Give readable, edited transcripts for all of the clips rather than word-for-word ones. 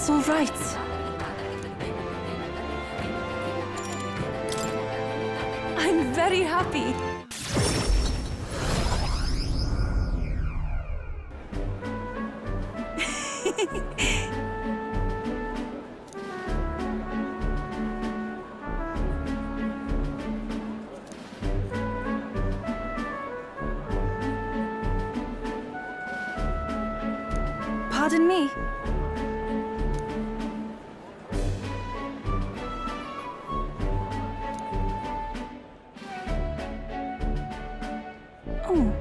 That's all right. I'm very happy. Pardon me. Oh.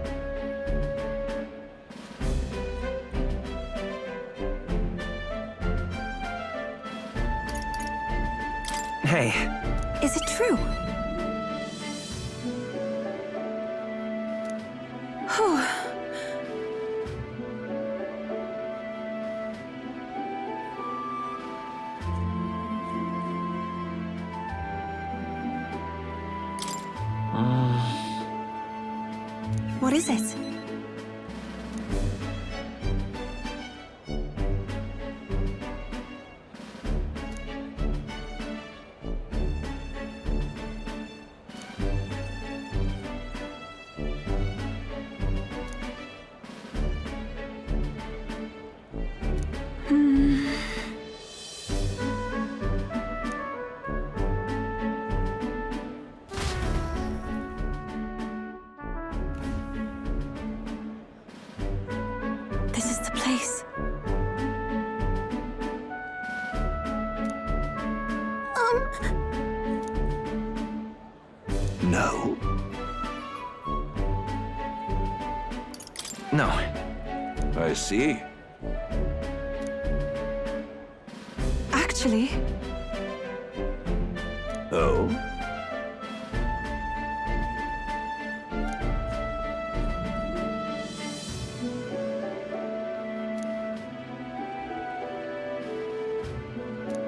Hey. Is it true? Oh. What is it? This is the place. No. No. I see. Actually, Oh?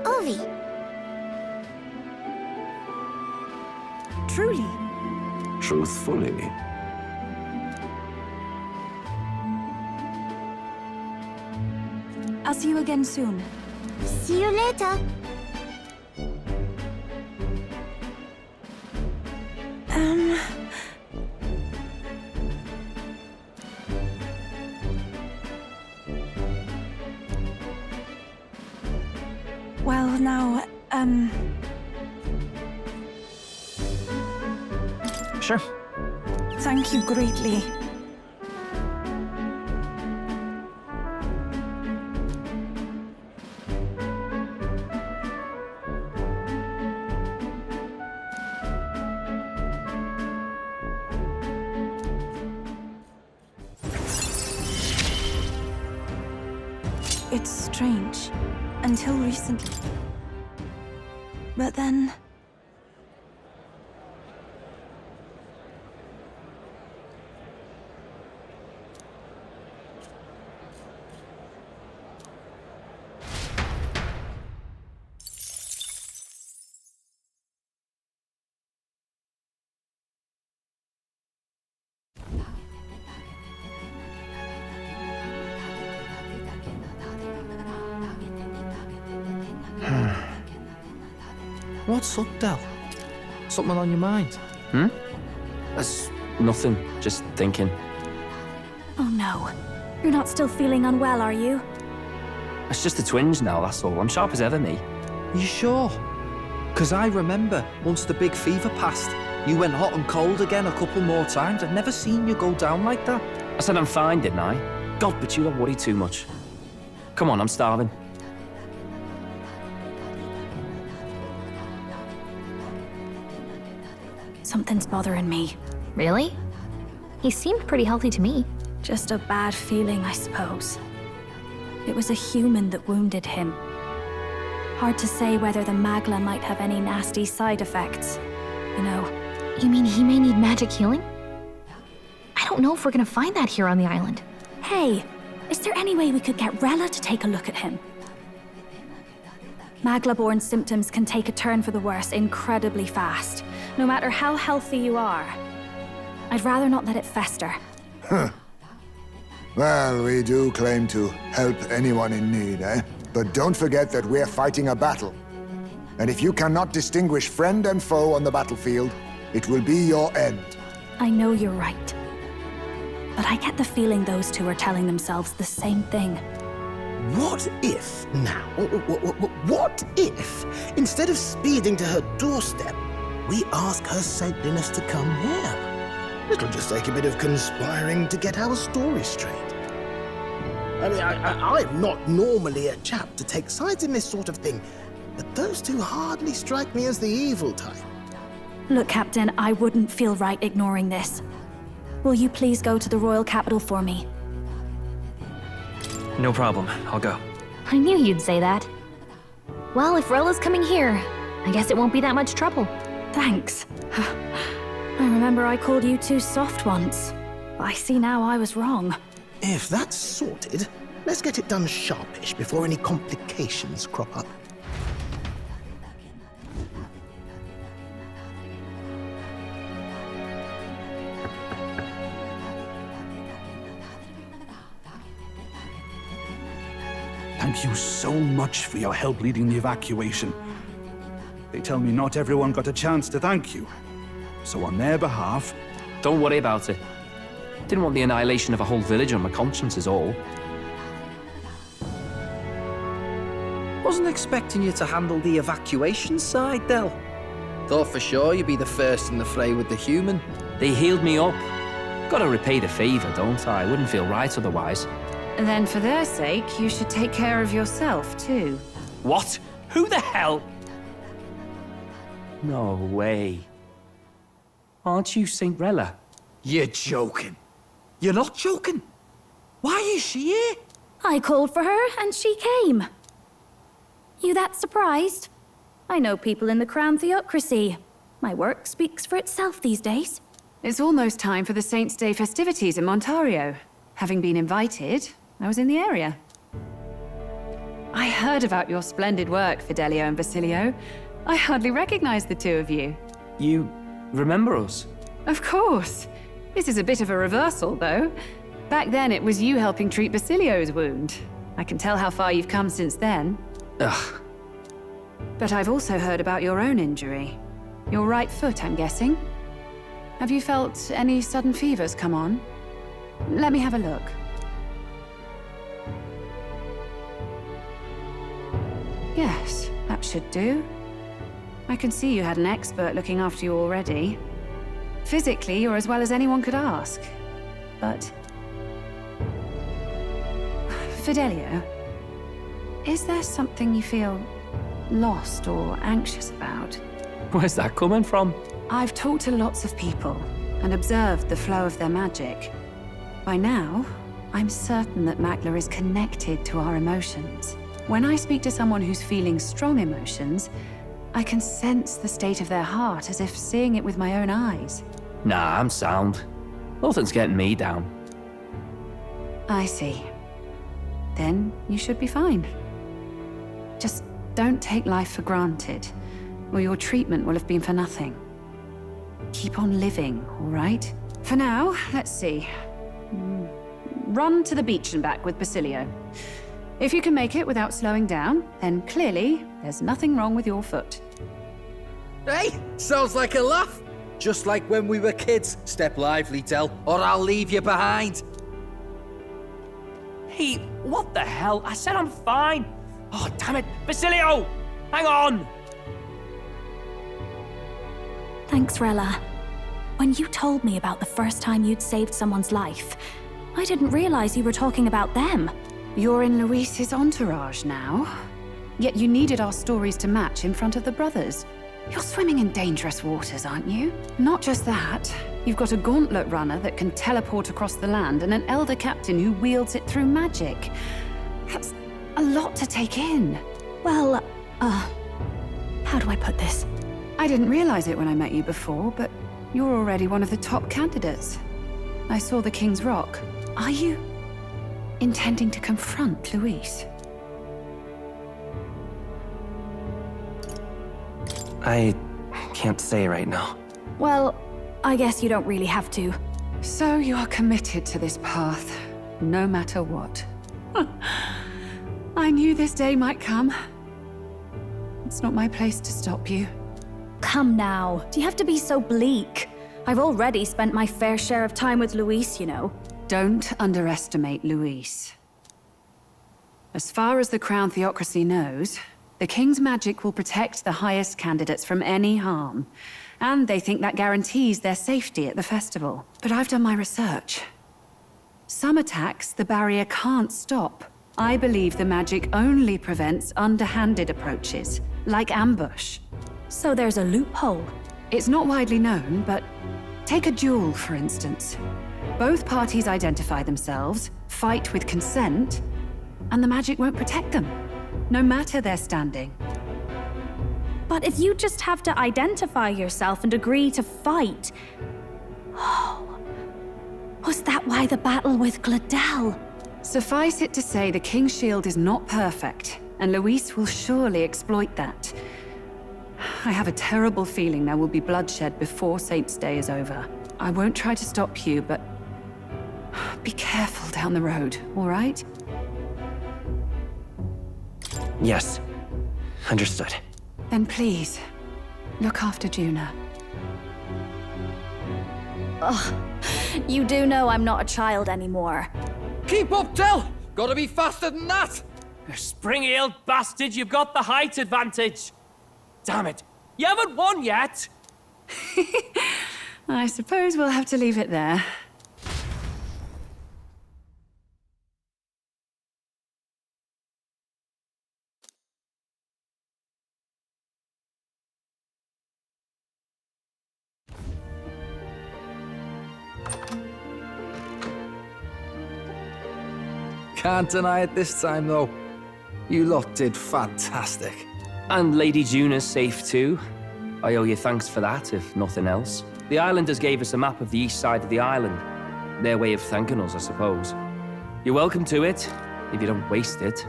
Ovi. truly. Truthfully. I'll see you again soon. See you later. Well, now, Sure. thank you greatly. It's strange, until recently. But then... What's up, Del? Something on your mind? That's nothing. Just thinking. Oh no. You're not still feeling unwell, are you? It's just the twinge now, that's all. I'm sharp as ever, me. You sure? 'Cause I remember once the big fever passed, you went hot and cold again a couple more times. I've never seen you go down like that. I said I'm fine, didn't I? God, but you don't worry too much. Come on, I'm starving. Something's bothering me. Really? He seemed pretty healthy to me. Just a bad feeling, I suppose. It was a human that wounded him. Hard to say whether the magla might have any nasty side effects. You know, You mean he may need magic healing? I don't know if we're gonna find that here on the island. hey, is there any way we could get Rella to take a look at him? Magla-borne symptoms can take a turn for the worse incredibly fast, no matter how healthy you are. I'd rather not let it fester. Well, we do claim to help anyone in need, eh? But don't forget that we're fighting a battle. And if you cannot distinguish friend and foe on the battlefield, it will be your end. I know you're right. But I get the feeling those two are telling themselves the same thing. What if, now, what if, instead of speeding to her doorstep, we ask her saintliness to come here? It'll just take a bit of conspiring to get our story straight. I mean, I'm not normally a chap to take sides in this sort of thing, but those two hardly strike me as the evil type. Look, Captain, I wouldn't feel right ignoring this. Will you please go to the royal capital for me? No problem. I'll go. I knew you'd say that. Well, if Rella's coming here, I guess it won't be that much trouble. Thanks. I remember I called you too soft once. I see now I was wrong. If that's sorted, let's get it done sharpish before any complications crop up. Thank you so much for your help leading the evacuation. They tell me not everyone got a chance to thank you. So on their behalf... Don't worry about it. Didn't want the annihilation of a whole village on my conscience is all. Wasn't expecting you to handle the evacuation side, Del. Thought for sure you'd be the first in the fray with the human. They healed me up. Gotta repay the favor, don't I? Wouldn't feel right otherwise. Then for their sake, you should take care of yourself, too. What? Who the hell? No way. Aren't you Saint Rella? You're joking. You're not joking. Why is she here? I called for her and she came. You that surprised? I know people in the Crown Theocracy. My work speaks for itself these days. It's almost time for the Saints' Day festivities in Montario. Having been invited, I was in the area. I heard about your splendid work, Fidelio and Basilio. I hardly recognized the two of you. You remember us? Of course. This is a bit of a reversal, though. Back then, it was you helping treat Basilio's wound. I can tell how far you've come since then. Ugh. But I've also heard about your own injury. Your right foot, I'm guessing. Have you felt any sudden fevers come on? Let me have a look. Yes, that should do. I can see you had an expert looking after you already. Physically, you're as well as anyone could ask. But... Fidelio, is there something you feel lost or anxious about? Where's that coming from? I've talked to lots of people and observed the flow of their magic. By now, I'm certain that Makler is connected to our emotions. When I speak to someone who's feeling strong emotions, I can sense the state of their heart as if seeing it with my own eyes. Nah, I'm sound. Nothing's getting me down. I see. Then you should be fine. Just don't take life for granted, or your treatment will have been for nothing. Keep on living, all right? For now, let's see. Run to the beach and back with Basilio. If you can make it without slowing down, then clearly there's nothing wrong with your foot. Hey, sounds like a laugh. Just like when we were kids. Step lively, Del, or I'll leave you behind. Hey, what the hell? I said I'm fine. Oh, damn it. Basilio! Hang on! Thanks, Rella. When you told me about the first time you'd saved someone's life, I didn't realize you were talking about them. You're in Luis's entourage now. Yet you needed our stories to match in front of the brothers. You're swimming in dangerous waters, aren't you? Not just that. You've got a gauntlet runner that can teleport across the land and an elder captain who wields it through magic. That's a lot to take in. Well, how do I put this? I didn't realize it when I met you before, but you're already one of the top candidates. I saw the King's Rock. Are you intending to confront Luis? I can't say right now. Well, I guess you don't really have to. So you are committed to this path, no matter what. I knew this day might come. It's not my place to stop you. Come now. Do you have to be so bleak? I've already spent my fair share of time with Luis, you know. Don't underestimate Luis. As far as the Crown Theocracy knows, the King's magic will protect the highest candidates from any harm. And they think that guarantees their safety at the festival. But I've done my research. Some attacks the barrier can't stop. I believe the magic only prevents underhanded approaches, like ambush. So there's a loophole. It's not widely known, but take a duel, for instance. Both parties identify themselves, fight with consent, and the magic won't protect them, no matter their standing. But if you just have to identify yourself and agree to fight... Oh, was that why the battle with Gladel? Suffice it to say, the King's shield is not perfect, and Luis will surely exploit that. I have a terrible feeling there will be bloodshed before Saint's Day is over. I won't try to stop you, but be careful down the road, all right? Yes. Understood. Then please, look after Juna. Ugh, you do know I'm not a child anymore. Keep up, Del! Gotta be faster than that! You spring-heeled bastard, you've got the height advantage. Damn it, you haven't won yet! I suppose we'll have to leave it there. Can't deny it this time, though. You lot did fantastic. And Lady Juna's safe too. I owe you thanks for that, if nothing else. The islanders gave us a map of the east side of the island. Their way of thanking us, I suppose. You're welcome to it, if you don't waste it.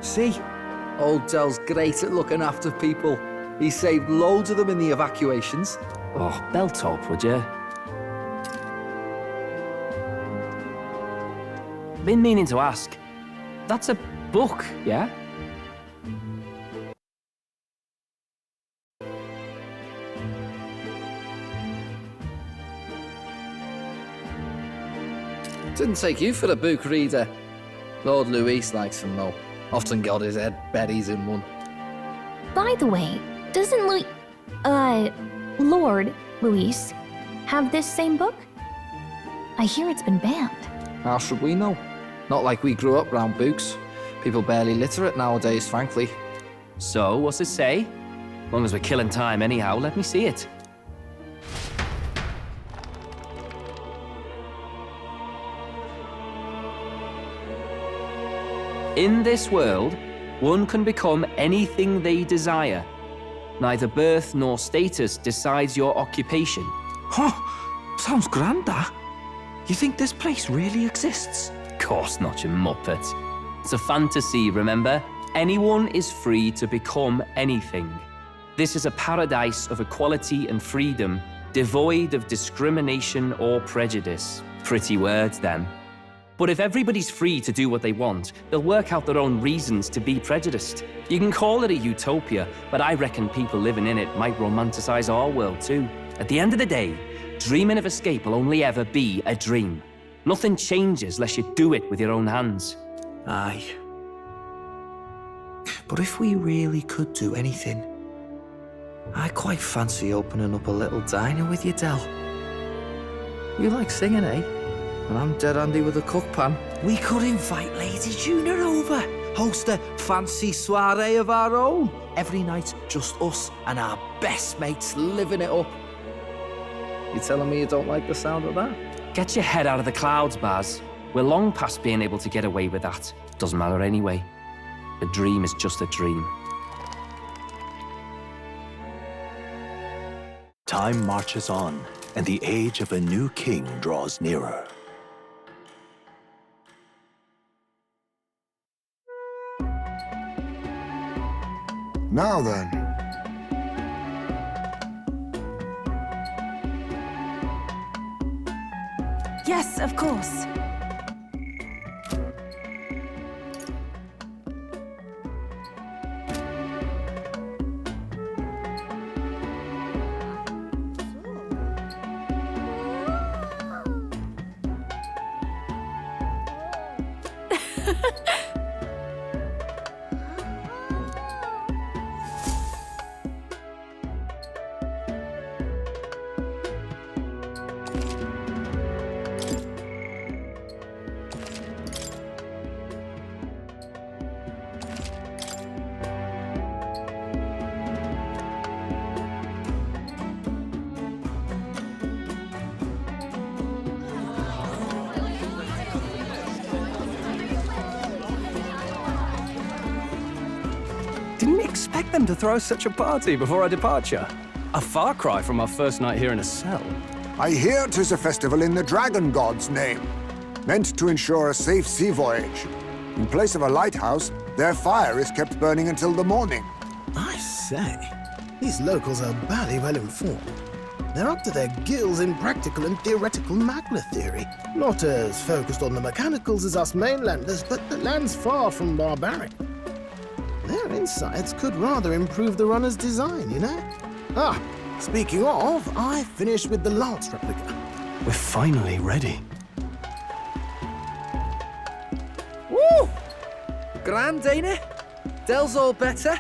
See? Old Del's great at looking after people. He saved loads of them in the evacuations. Oh, belt up, would you? Been meaning to ask. That's a book, yeah? Didn't take you for a book reader. Lord Luis likes them, though. Often got his head buried in one. By the way, doesn't Lord Luis have this same book? I hear it's been banned. How should we know? Not like we grew up round books. People barely literate nowadays, frankly. So, what's it say? As long as we're killing time anyhow, let me see it. In this world, one can become anything they desire. Neither birth nor status decides your occupation. Huh? Sounds grand, that. You think this place really exists? Of course not, you muppet. It's a fantasy, remember? Anyone is free to become anything. This is a paradise of equality and freedom, devoid of discrimination or prejudice. Pretty words, them. But if everybody's free to do what they want, they'll work out their own reasons to be prejudiced. You can call it a utopia, but I reckon people living in it might romanticize our world too. At the end of the day, dreaming of escape will only ever be a dream. Nothing changes unless you do it with your own hands. Aye. But if we really could do anything, I quite fancy opening up a little diner with you, Del. You like singing, eh? And I'm dead handy with a cook pan. We could invite Lady Juna over. Host a fancy soiree of our own. Every night, just us and our best mates living it up. You telling me you don't like the sound of that? Get your head out of the clouds, Baz. We're long past being able to get away with that. Doesn't matter anyway. A dream is just a dream. Time marches on, and the age of a new king draws nearer. Now then. Yes, of course. Didn't expect them to throw such a party before our departure. A far cry from our first night here in a cell. I hear 'tis a festival in the dragon god's name, meant to ensure a safe sea voyage. In place of a lighthouse, their fire is kept burning until the morning. I say, these locals are bally well informed. They're up to their gills in practical and theoretical magna theory. Not as focused on the mechanicals as us mainlanders, but the land's far from barbaric. Their insights could rather improve the runner's design, you know? Ah, speaking of, I finished with the lance replica. We're finally ready. Woo! Grand, ain't it? Dell's all better,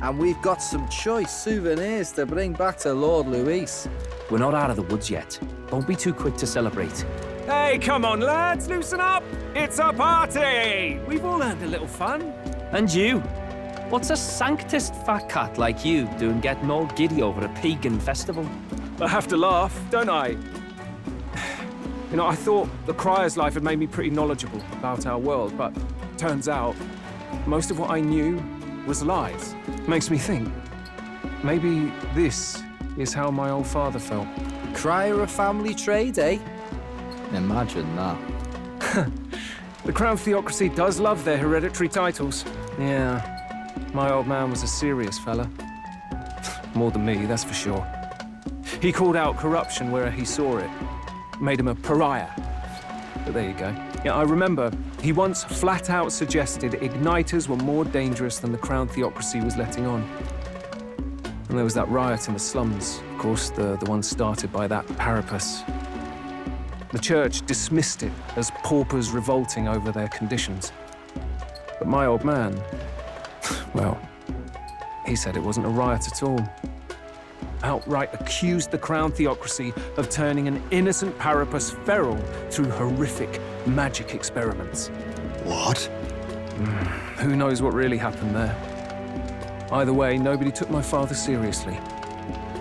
and we've got some choice souvenirs to bring back to Lord Luis. We're not out of the woods yet. Don't be too quick to celebrate. Hey, come on, lads, loosen up! It's a party! We've all earned a little fun. And you? What's a sanctist fat cat like you doing getting all giddy over a pagan festival? I have to laugh, don't I? You know, I thought the Crier's life had made me pretty knowledgeable about our world, but turns out most of what I knew was lies. Makes me think, maybe this is how my old father felt. Crier a family trade, eh? Imagine that. The Crown Theocracy does love their hereditary titles. Yeah, my old man was a serious fella. More than me, that's for sure. He called out corruption where he saw it. Made him a pariah. But there you go. Yeah, I remember he once flat out suggested igniters were more dangerous than the Crown Theocracy was letting on. And there was that riot in the slums, of course, the one started by that Parapus. The church dismissed it as paupers revolting over their conditions. But my old man, well, he said it wasn't a riot at all. Outright accused the Crown Theocracy of turning an innocent Parapus feral through horrific magic experiments. What? Who knows what really happened there? Either way, nobody took my father seriously.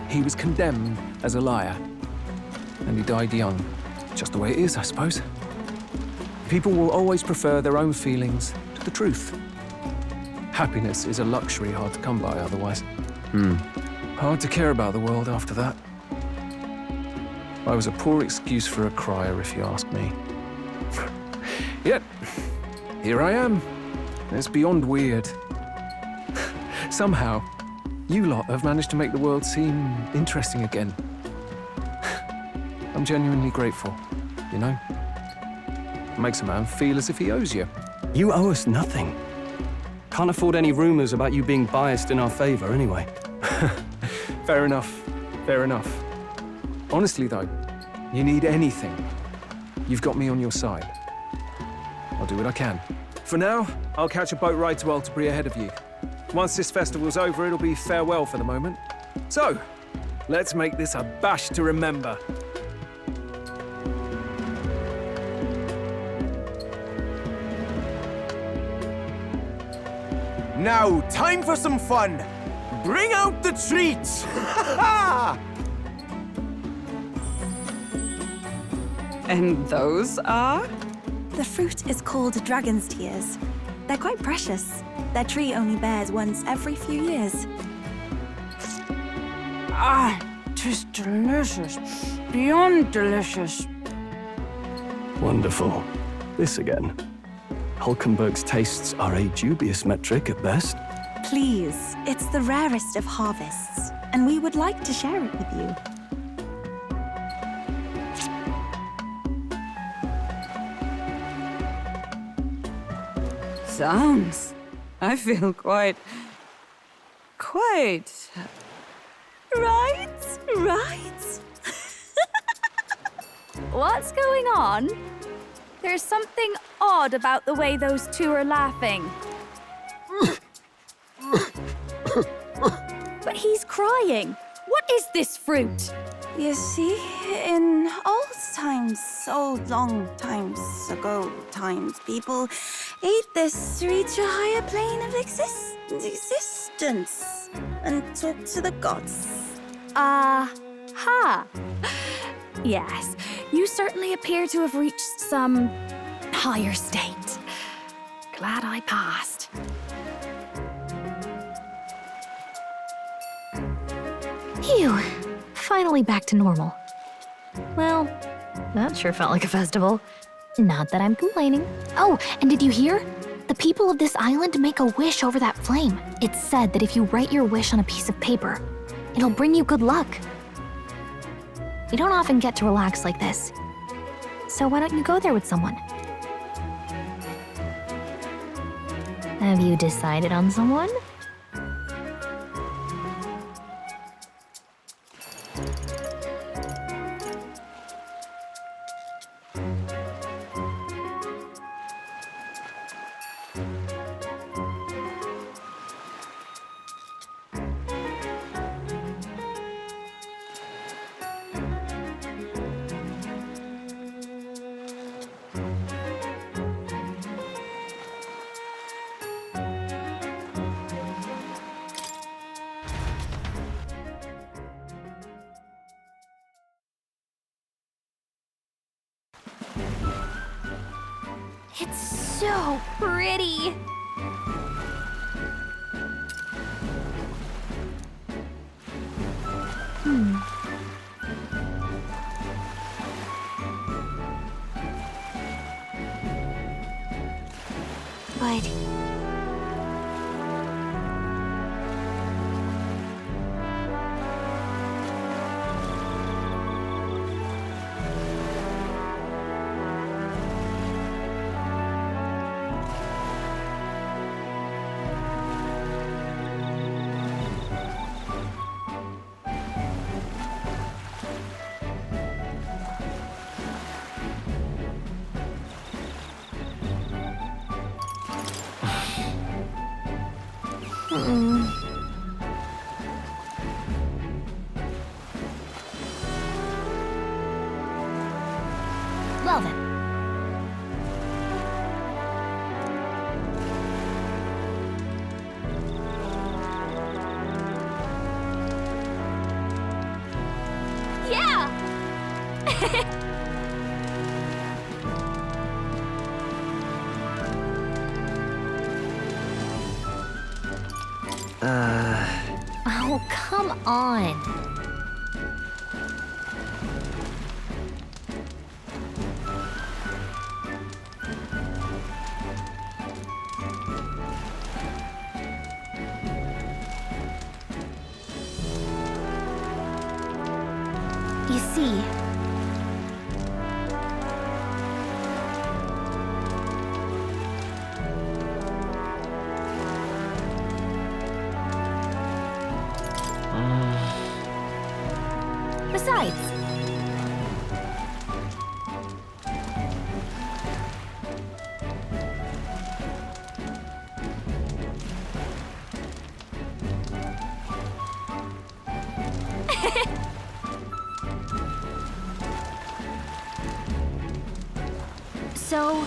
He was condemned as a liar, and he died young. Just the way it is, I suppose. People will always prefer their own feelings to the truth. Happiness is a luxury hard to come by otherwise. Hard to care about the world after that. I was a poor excuse for a crier, if you ask me. Yet, here I am. It's beyond weird. Somehow, you lot have managed to make the world seem interesting again. I'm genuinely grateful, you know? It makes a man feel as if he owes you. You owe us nothing. Can't afford any rumors about you being biased in our favor, anyway. Fair enough. Fair enough. Honestly, though, you need anything, you've got me on your side. I'll do what I can. For now, I'll catch a boat ride to Altabury ahead of you. Once this festival's over, it'll be farewell for the moment. So, let's make this a bash to remember. Now, time for some fun. Bring out the treats! And those are? The fruit is called dragon's tears. They're quite precious. Their tree only bears once every few years. Ah, 'tis delicious. Beyond delicious. Wonderful. This again. Hulkenberg's tastes are a dubious metric at best. Please, it's the rarest of harvests, and we would like to share it with you. Sounds. I feel quite. Right? What's going on? There's something odd about the way those two are laughing. But he's crying. What is this fruit? You see, in old times, so long times ago people ate this to reach a higher plane of existence and talk to the gods. Ha! Yes, you certainly appear to have reached some higher state. Glad I passed. Phew. Finally back to normal. Well, that sure felt like a festival. Not that I'm complaining. Oh, and did you hear? The people of this island make a wish over that flame. It's said that if you write your wish on a piece of paper, it'll bring you good luck. You don't often get to relax like this. So why don't you go there with someone? Have you decided on someone? It's so pretty. But Well then. Yeah! Oh, come on. You see, besides, so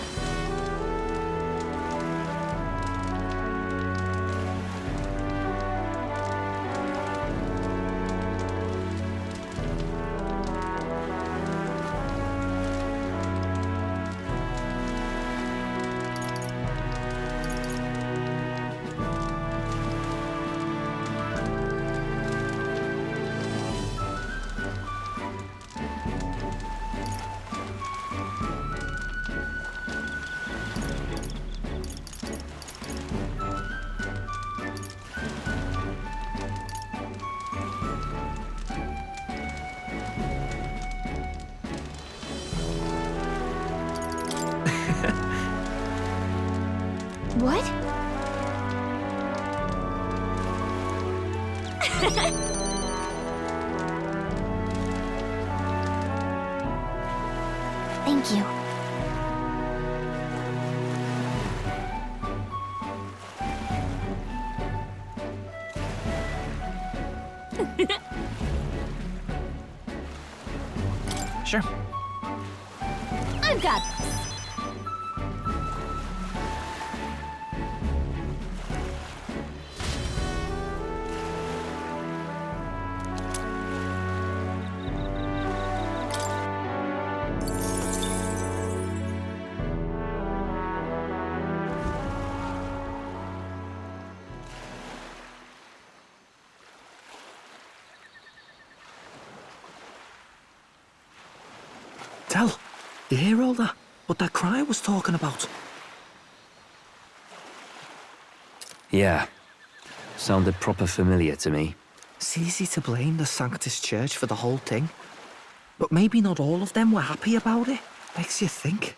What? Thank you. Sure. I've got this. Del, you hear all that? What that cry was talking about? Yeah. Sounded proper familiar to me. It's easy to blame the Sanctus Church for the whole thing. But maybe not all of them were happy about it. Makes you think.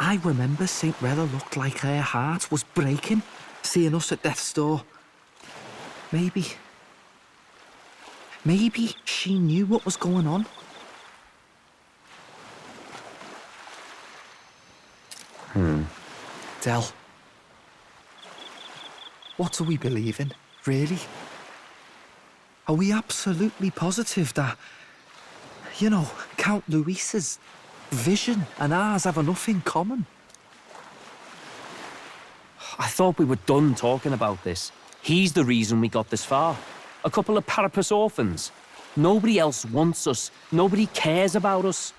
I remember St. Rella looked like her heart was breaking, seeing us at death's door. Maybe she knew what was going on. Del, what do we believe in, really? Are we absolutely positive that, you know, Count Luis's vision and ours have enough in common? I thought we were done talking about this. He's the reason we got this far. A couple of parapus orphans. Nobody else wants us. Nobody cares about us.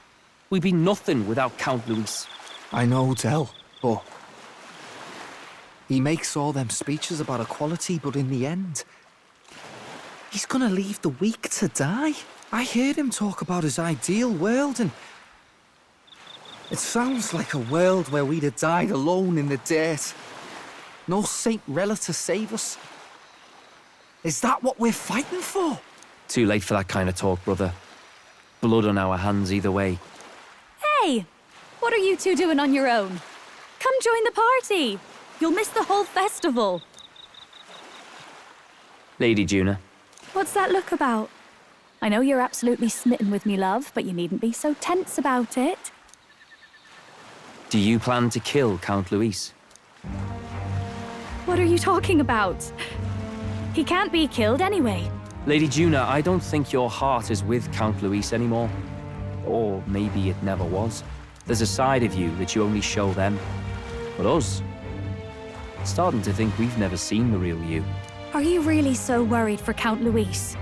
We'd be nothing without Count Luis. I know, Del, but he makes all them speeches about equality, but in the end, he's gonna leave the weak to die. I heard him talk about his ideal world, and it sounds like a world where we'd have died alone in the dirt. No Saint Rella to save us. Is that what we're fighting for? Too late for that kind of talk, brother. Blood on our hands either way. Hey! What are you two doing on your own? Come join the party! You'll miss the whole festival. Lady Juna. What's that look about? I know you're absolutely smitten with me, love, but you needn't be so tense about it. Do you plan to kill Count Luis? What are you talking about? He can't be killed anyway. Lady Juna, I don't think your heart is with Count Luis anymore. Or maybe it never was. There's a side of you that you only show them. But us? Starting to think we've never seen the real you. Are you really so worried for Count Luis?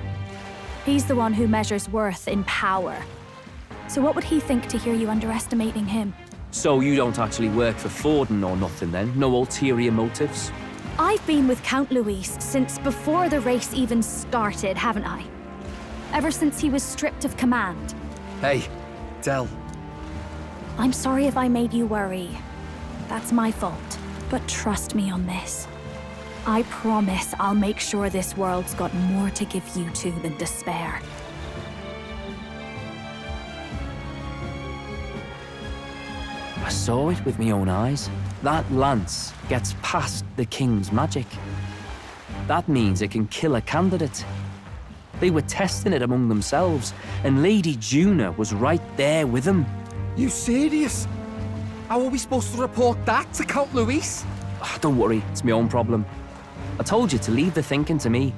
He's the one who measures worth in power. So what would he think to hear you underestimating him? So you don't actually work for Forden or nothing then? No ulterior motives? I've been with Count Luis since before the race even started, haven't I? Ever since he was stripped of command. Hey, Del. I'm sorry if I made you worry. That's my fault. But trust me on this. I promise I'll make sure this world's got more to give you two than despair. I saw it with my own eyes. That lance gets past the king's magic. That means it can kill a candidate. They were testing it among themselves, and Lady Juna was right there with them. You serious? How are we supposed to report that to Count Luis? Don't worry, it's my own problem. I told you to leave the thinking to me.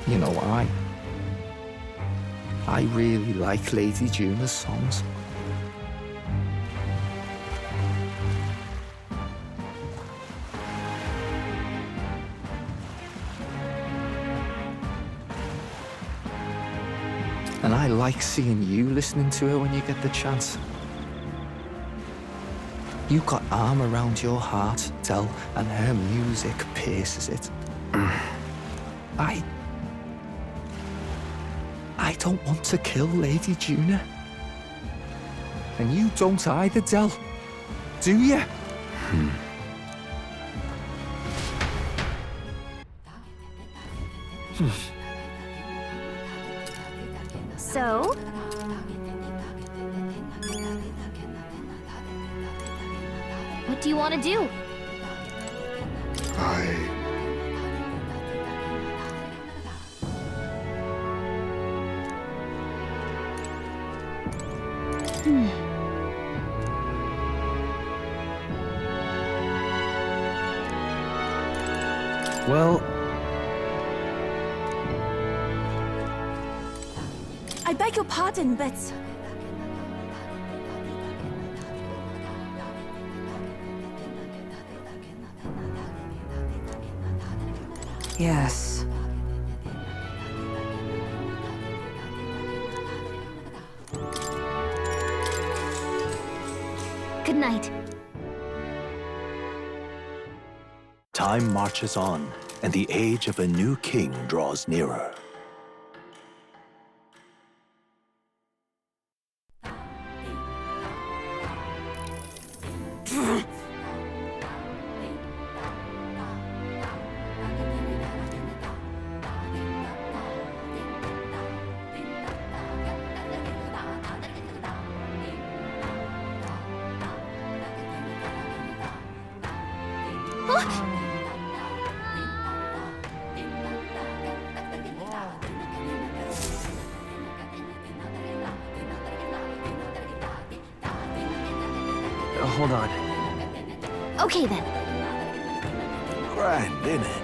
You know why? I really like Lady Juna's songs. And I like seeing you listening to her when you get the chance. You got arm around your heart, Del, and her music pierces it. I don't want to kill Lady Juna. And you don't either, Del. Do you? So? What do you want to do? Well, I beg your pardon, but... Yes. Good night. Time marches on, and the age of a new king draws nearer. hold on. Okay then. Grand, innit?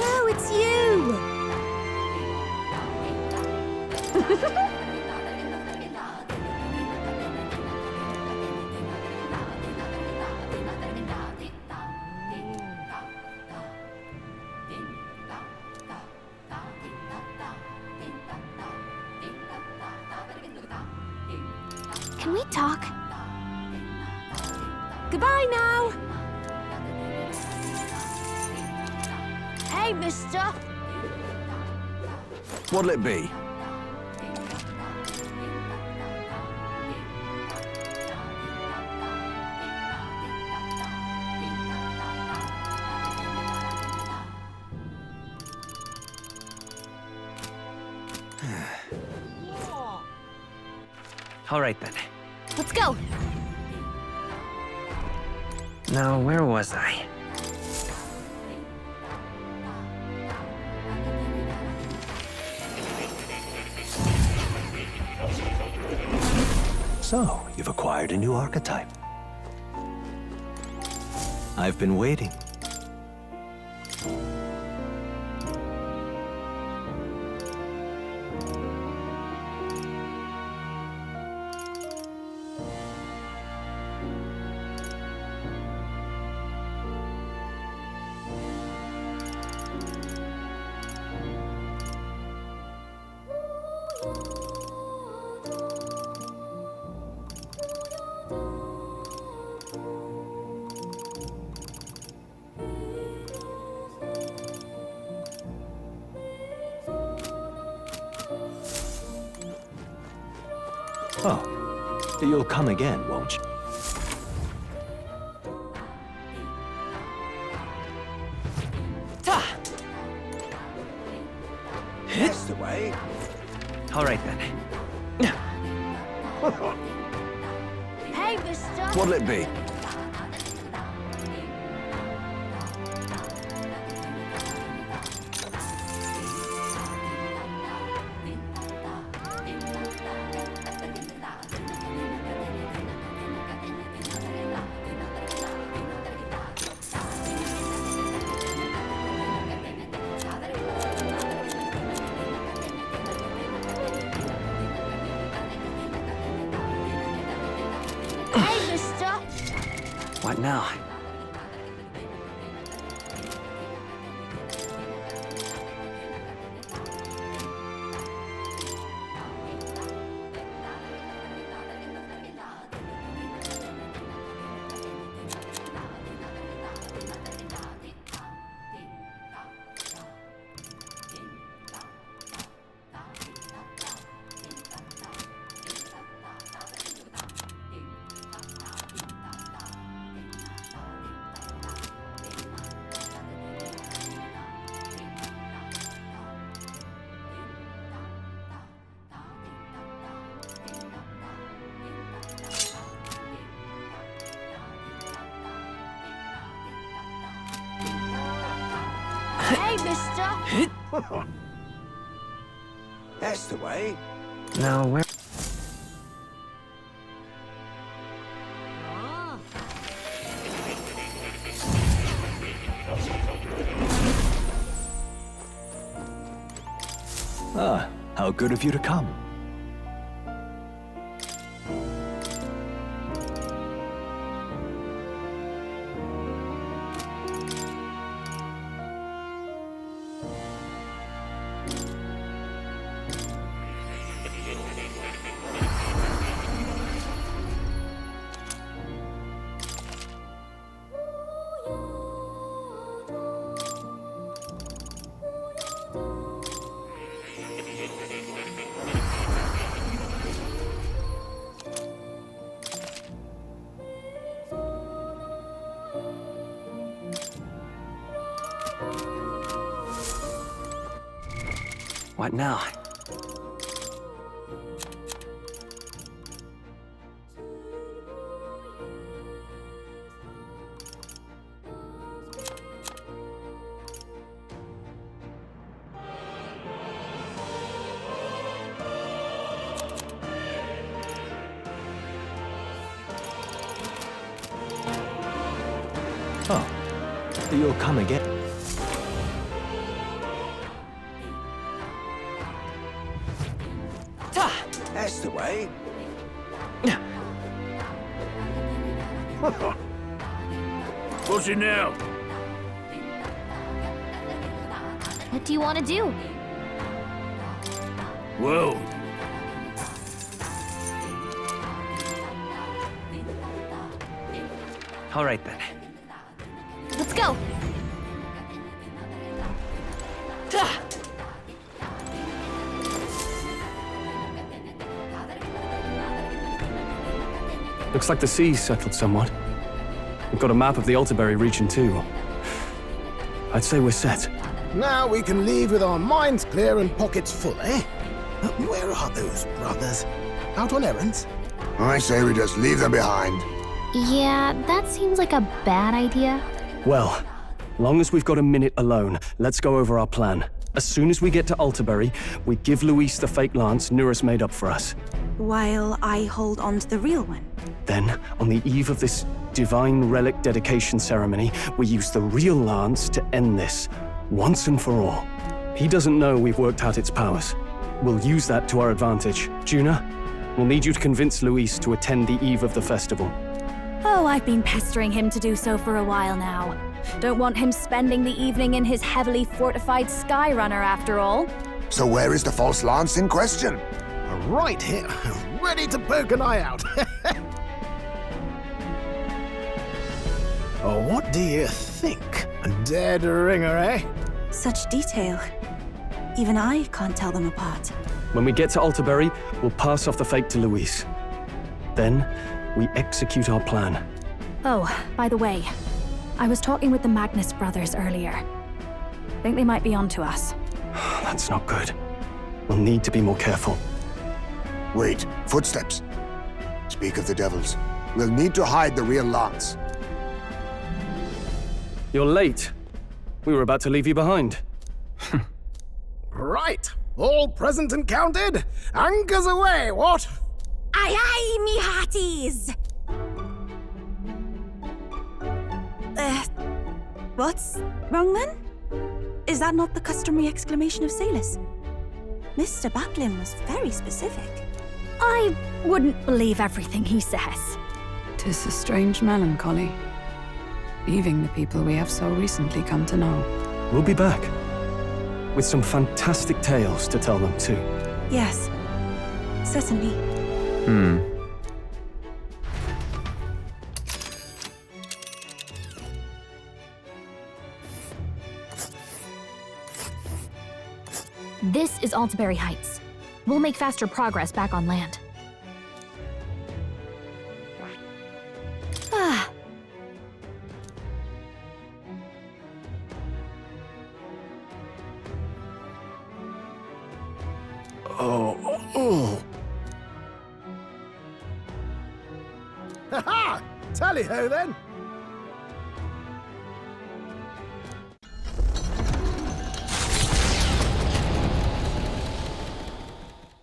Oh, it's you! Can we talk? Goodbye now! Hey, mister! What'll it be? All right then. Let's go! Now, where was I? So, you've acquired a new archetype. I've been waiting. Oh, you'll come again, won't you? That's the way. All right then. Hey, mister! What'll it be? Hey, mister! What now? Hey, mister! That's the way. Now, where... Ah, how good of you to come. What now? Oh, you'll come again. That's the way. What's it now? What do you want to do? Whoa. All right then. Let's go. Looks like the sea's settled somewhat. We've got a map of the Altaberry region too. I'd say we're set. Now we can leave with our minds clear and pockets full, eh? Where are those brothers? Out on errands? I say we just leave them behind. Yeah, that seems like a bad idea. Well, long as we've got a minute alone, let's go over our plan. As soon as we get to Altaberry, we give Luis the fake lance Nuris made up for us. While I hold on to the real one. Then, on the eve of this divine relic dedication ceremony, we use the real lance to end this, once and for all. He doesn't know we've worked out its powers. We'll use that to our advantage. Juna, we'll need you to convince Luis to attend the eve of the festival. Oh, I've been pestering him to do so for a while now. Don't want him spending the evening in his heavily fortified Skyrunner after all. So where is the false lance in question? Right here, ready to poke an eye out. Oh, what do you think? A dead ringer, eh? Such detail. Even I can't tell them apart. When we get to Altaberry, we'll pass off the fake to Luis. Then, we execute our plan. Oh, by the way, I was talking with the Magnus brothers earlier. Think they might be onto us. That's not good. We'll need to be more careful. Wait, footsteps. Speak of the devils. We'll need to hide the real lance. You're late. We were about to leave you behind. Right, all present and counted? Anchors away, what? Aye aye, me hearties! What's wrong then? Is that not the customary exclamation of sailors? Mr. Baplin was very specific. I wouldn't believe everything he says. 'Tis a strange melancholy, leaving the people we have so recently come to know. We'll be back, with some fantastic tales to tell them too. Yes, certainly. This is Altaberry Heights. We'll make faster progress back on land. Ah. Oh. Ha-ha! Tally-ho then!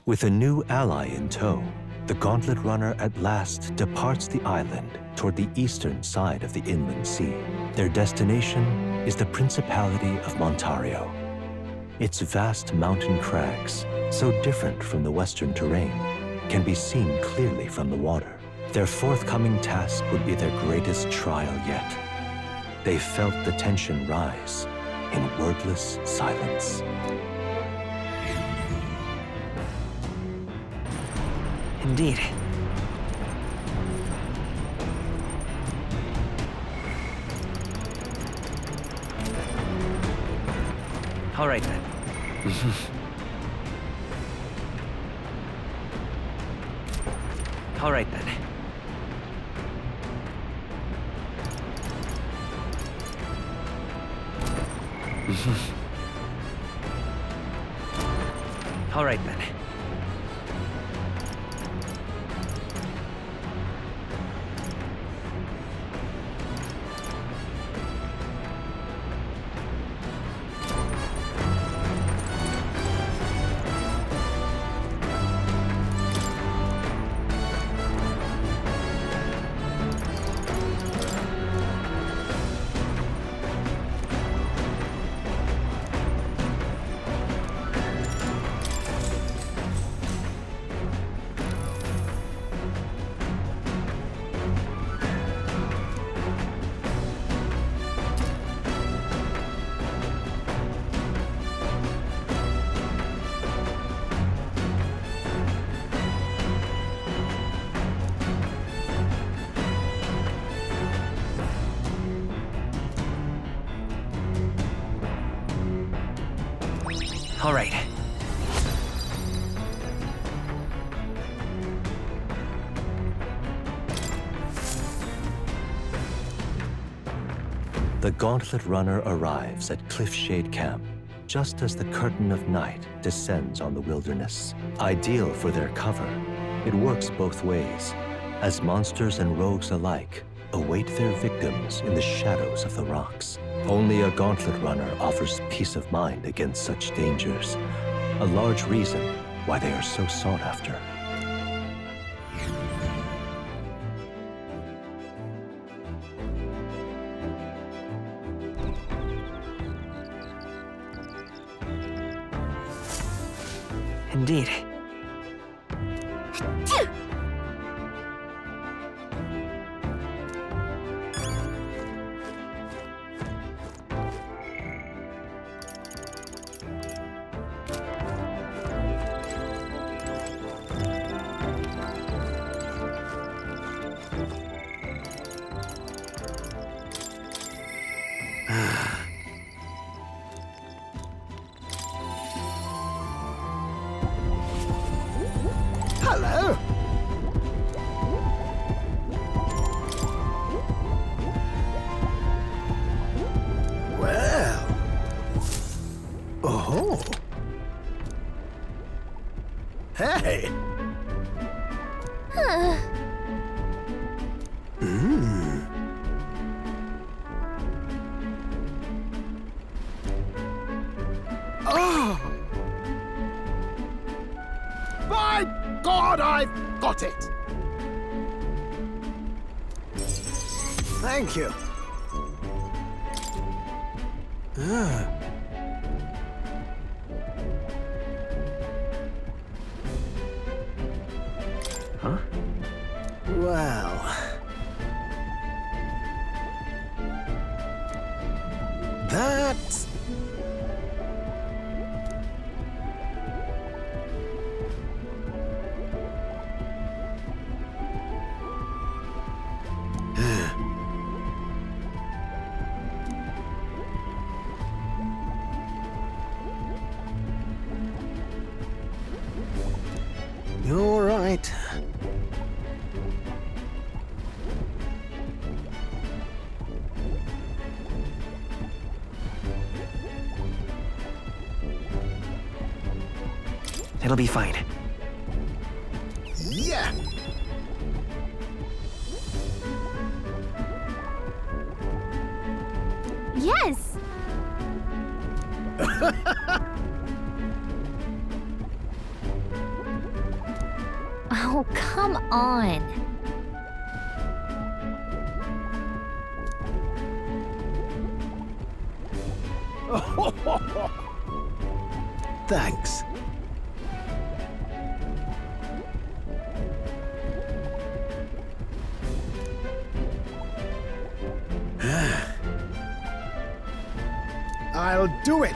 With a new ally in tow, the Gauntlet Runner at last departs the island toward the eastern side of the inland sea. Their destination is the Principality of Montario. Its vast mountain crags, so different from the western terrain, can be seen clearly from the water. Their forthcoming task would be their greatest trial yet. They felt the tension rise in wordless silence. Indeed. All right then. All right then. All right then. All right. The Gauntlet Runner arrives at Cliffshade Camp just as the curtain of night descends on the wilderness. Ideal for their cover, it works both ways, as monsters and rogues alike await their victims in the shadows of the rocks. Only a Gauntlet Runner offers peace of mind against such dangers, a large reason why they are so sought after. Indeed. Hello. Well. Oh. Hey. Oh. By God, I've got it! Thank you. Huh? Well... That's... You're right. It'll be fine. Yeah. Yes! on. Thanks. I'll do it.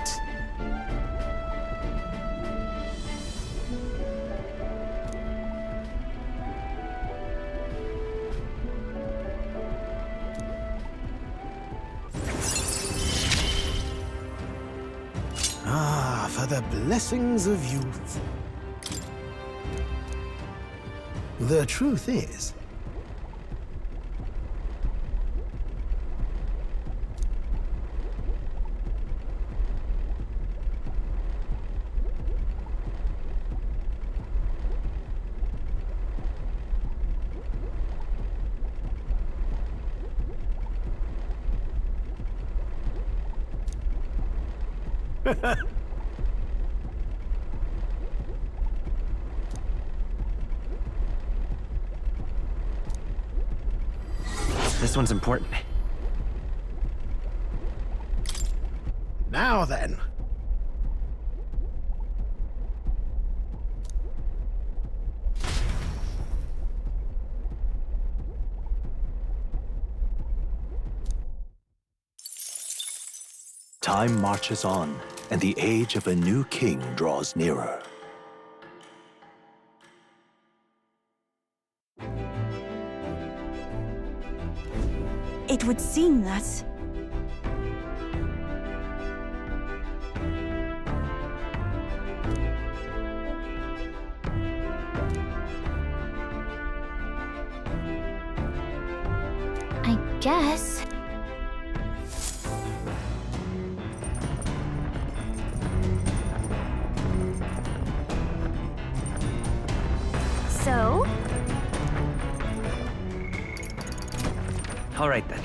For the blessings of youth. The truth is, This one's important. Now then. Time marches on, and the age of a new king draws nearer. It would seem that... I guess. So? All right, then.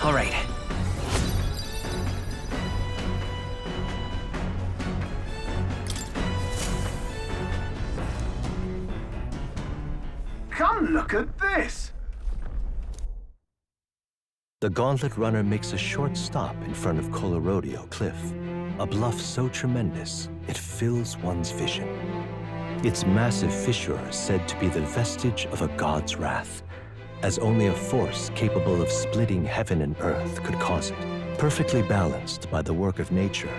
All right. Come look at this! The Gauntlet Runner makes a short stop in front of Colorodeo Cliff, a bluff so tremendous it fills one's vision. Its massive fissure is said to be the vestige of a god's wrath, as only a force capable of splitting heaven and earth could cause it, perfectly balanced by the work of nature,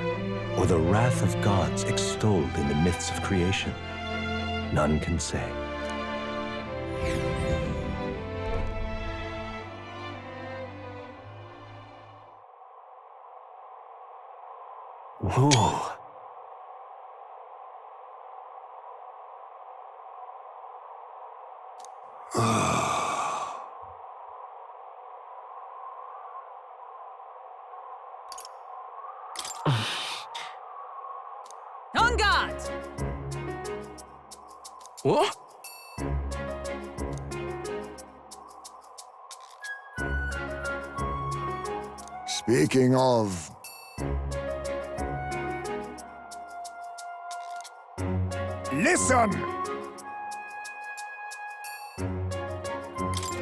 or the wrath of gods extolled in the myths of creation. None can say. Whoa. On guard! What? Speaking of... Listen!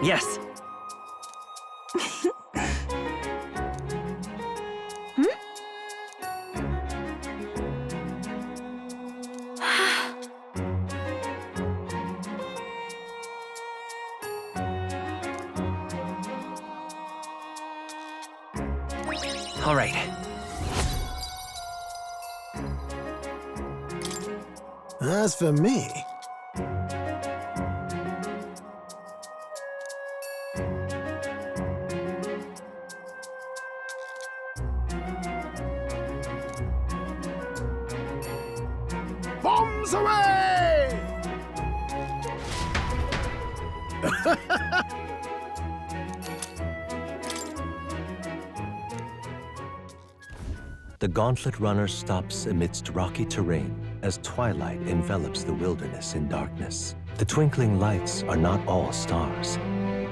Yes. All right. As for me, Bombs away! The Gauntlet Runner stops amidst rocky terrain as twilight envelops the wilderness in darkness. The twinkling lights are not all stars.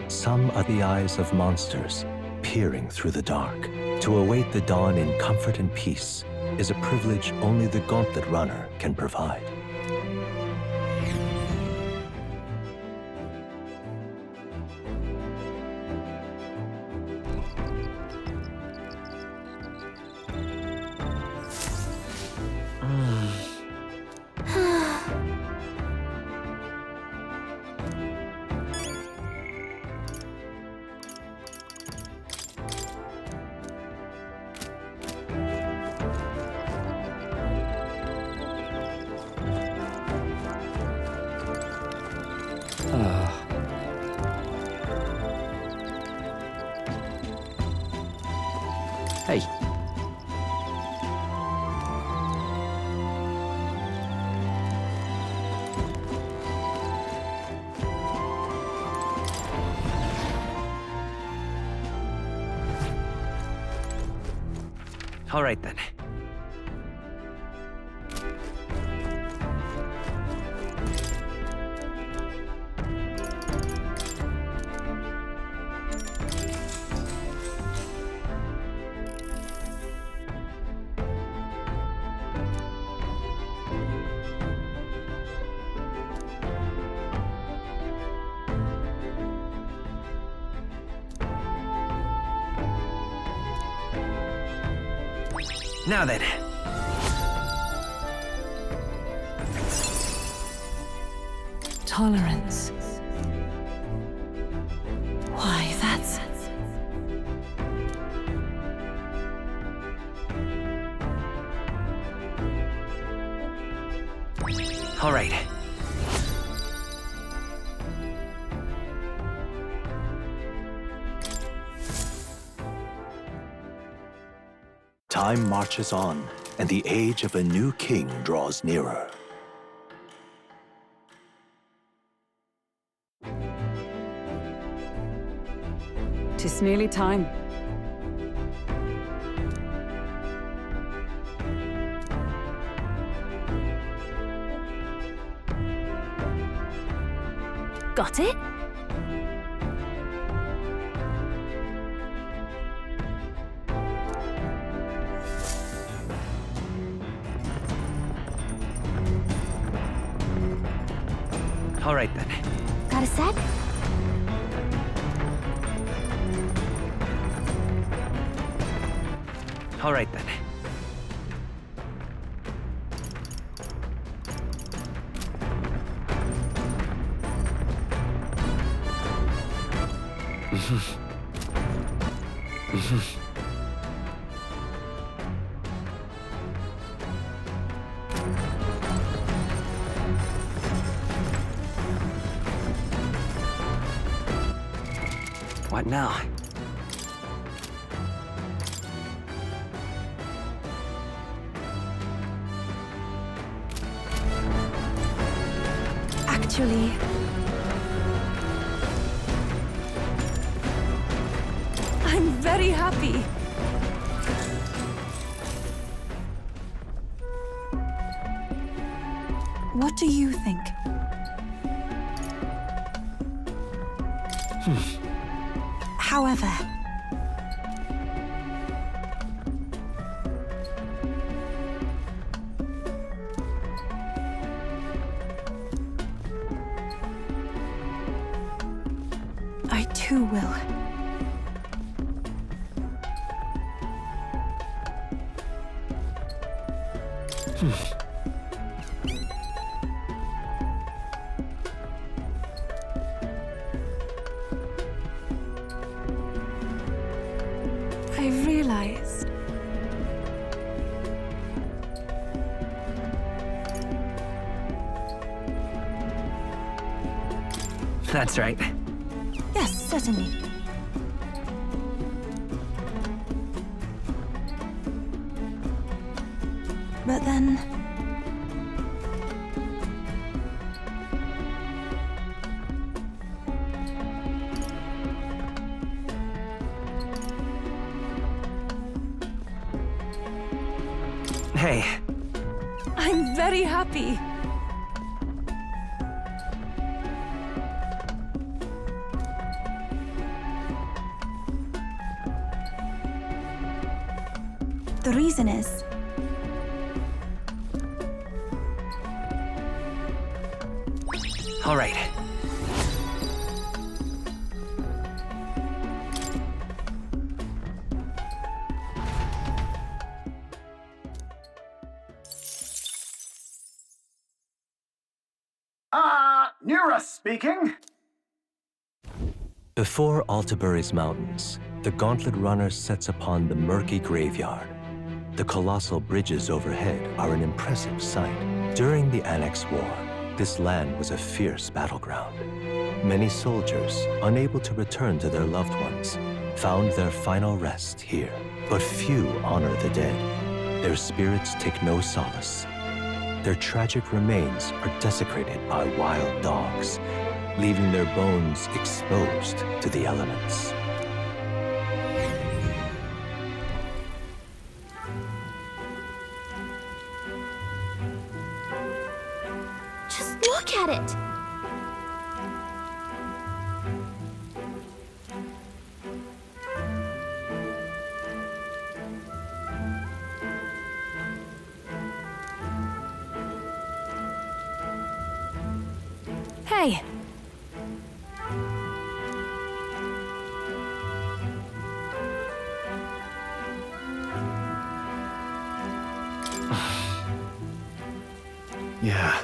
Some are the eyes of monsters peering through the dark. To await the dawn in comfort and peace is a privilege only the Gauntlet Runner can provide. Hey. All right then. Now then. Tolerance. Why, that's... All right. Time marches on, and the age of a new king draws nearer. Tis nearly time. Got it? All right then. Got a sec? All right then. What now? Actually, I'm very happy. What do you think? However, I too will. I realized That's right. Yes, certainly. But then... Hey. I'm very happy. The reason is... All right. Nura speaking. Before Altabury's mountains, the Gauntlet Runner sets upon the murky graveyard. The colossal bridges overhead are an impressive sight. During the Annex War, this land was a fierce battleground. Many soldiers, unable to return to their loved ones, found their final rest here. But few honor the dead. Their spirits take no solace. Their tragic remains are desecrated by wild dogs, leaving their bones exposed to the elements. Just look at it! Hey! Yeah.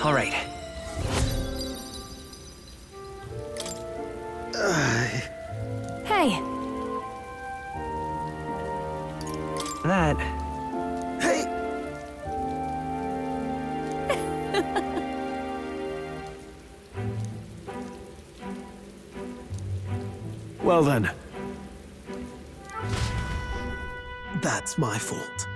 All right. Hey! That... Hey! Well then. That's my fault.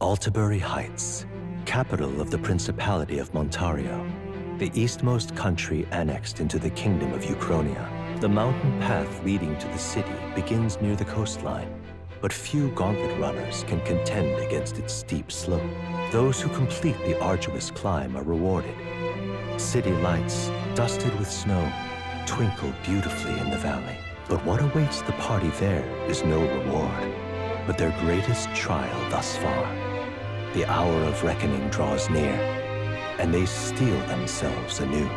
Altabury Heights, capital of the Principality of Montario, the eastmost country annexed into the Kingdom of Uchronia. The mountain path leading to the city begins near the coastline, but few Gauntlet runners can contend against its steep slope. Those who complete the arduous climb are rewarded. City lights, dusted with snow, twinkle beautifully in the valley. But what awaits the party there is no reward, but their greatest trial thus far. The hour of reckoning draws near, and they steel themselves anew.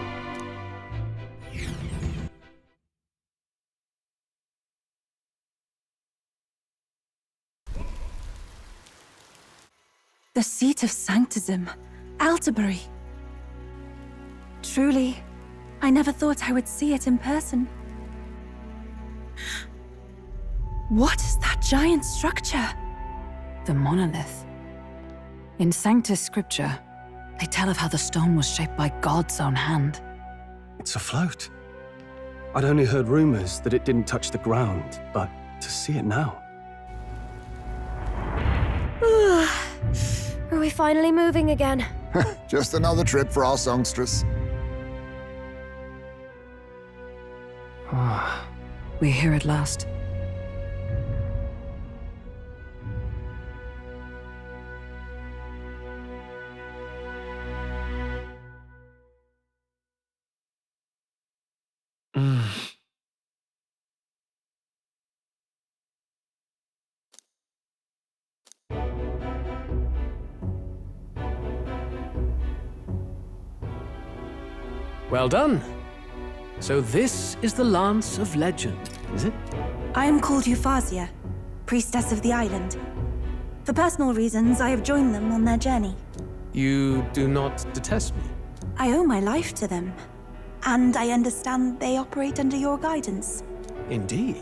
The seat of sanctism, Altabury. Truly, I never thought I would see it in person. What is that giant structure? The monolith. In Sanctus Scripture, they tell of how the stone was shaped by God's own hand. It's afloat. I'd only heard rumors that it didn't touch the ground, but to see it now. Are we finally moving again? Just another trip for our songstress. We're here at last. Well done. So this is the Lance of Legend, is it? I am called Euphausia, priestess of the island. For personal reasons, I have joined them on their journey. You do not detest me? I owe my life to them, and I understand they operate under your guidance. Indeed.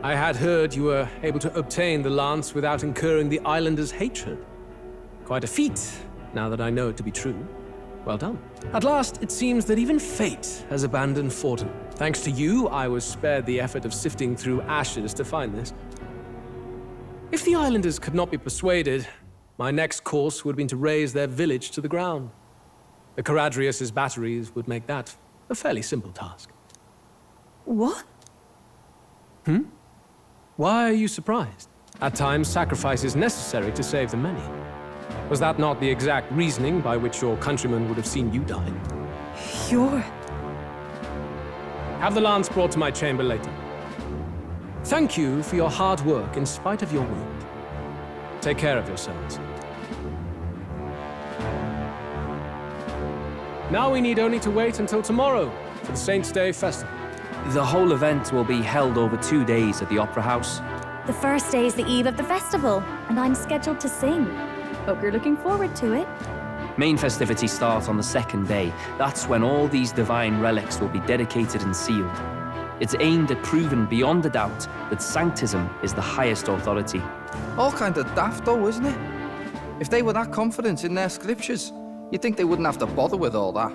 I had heard you were able to obtain the lance without incurring the islanders' hatred. Quite a feat, now that I know it to be true. Well done. At last, it seems that even fate has abandoned Fortin. Thanks to you, I was spared the effort of sifting through ashes to find this. If the islanders could not be persuaded, my next course would have been to raze their village to the ground. The Caradrius' batteries would make that a fairly simple task. What? Why are you surprised? At times, sacrifice is necessary to save the many. Was that not the exact reasoning by which your countrymen would have seen you die? Have the lance brought to my chamber later. Thank you for your hard work in spite of your wound. Take care of yourselves. Now we need only to wait until tomorrow for the Saints' Day Festival. The whole event will be held over 2 days at the Opera House. The first day is the eve of the festival, and I'm scheduled to sing. Hope you're looking forward to it. Main festivities start on the second day. That's when all these divine relics will be dedicated and sealed. It's aimed at proving beyond a doubt that Sanctism is the highest authority. All kind of daft though, isn't it? If they were that confident in their scriptures, you'd think they wouldn't have to bother with all that.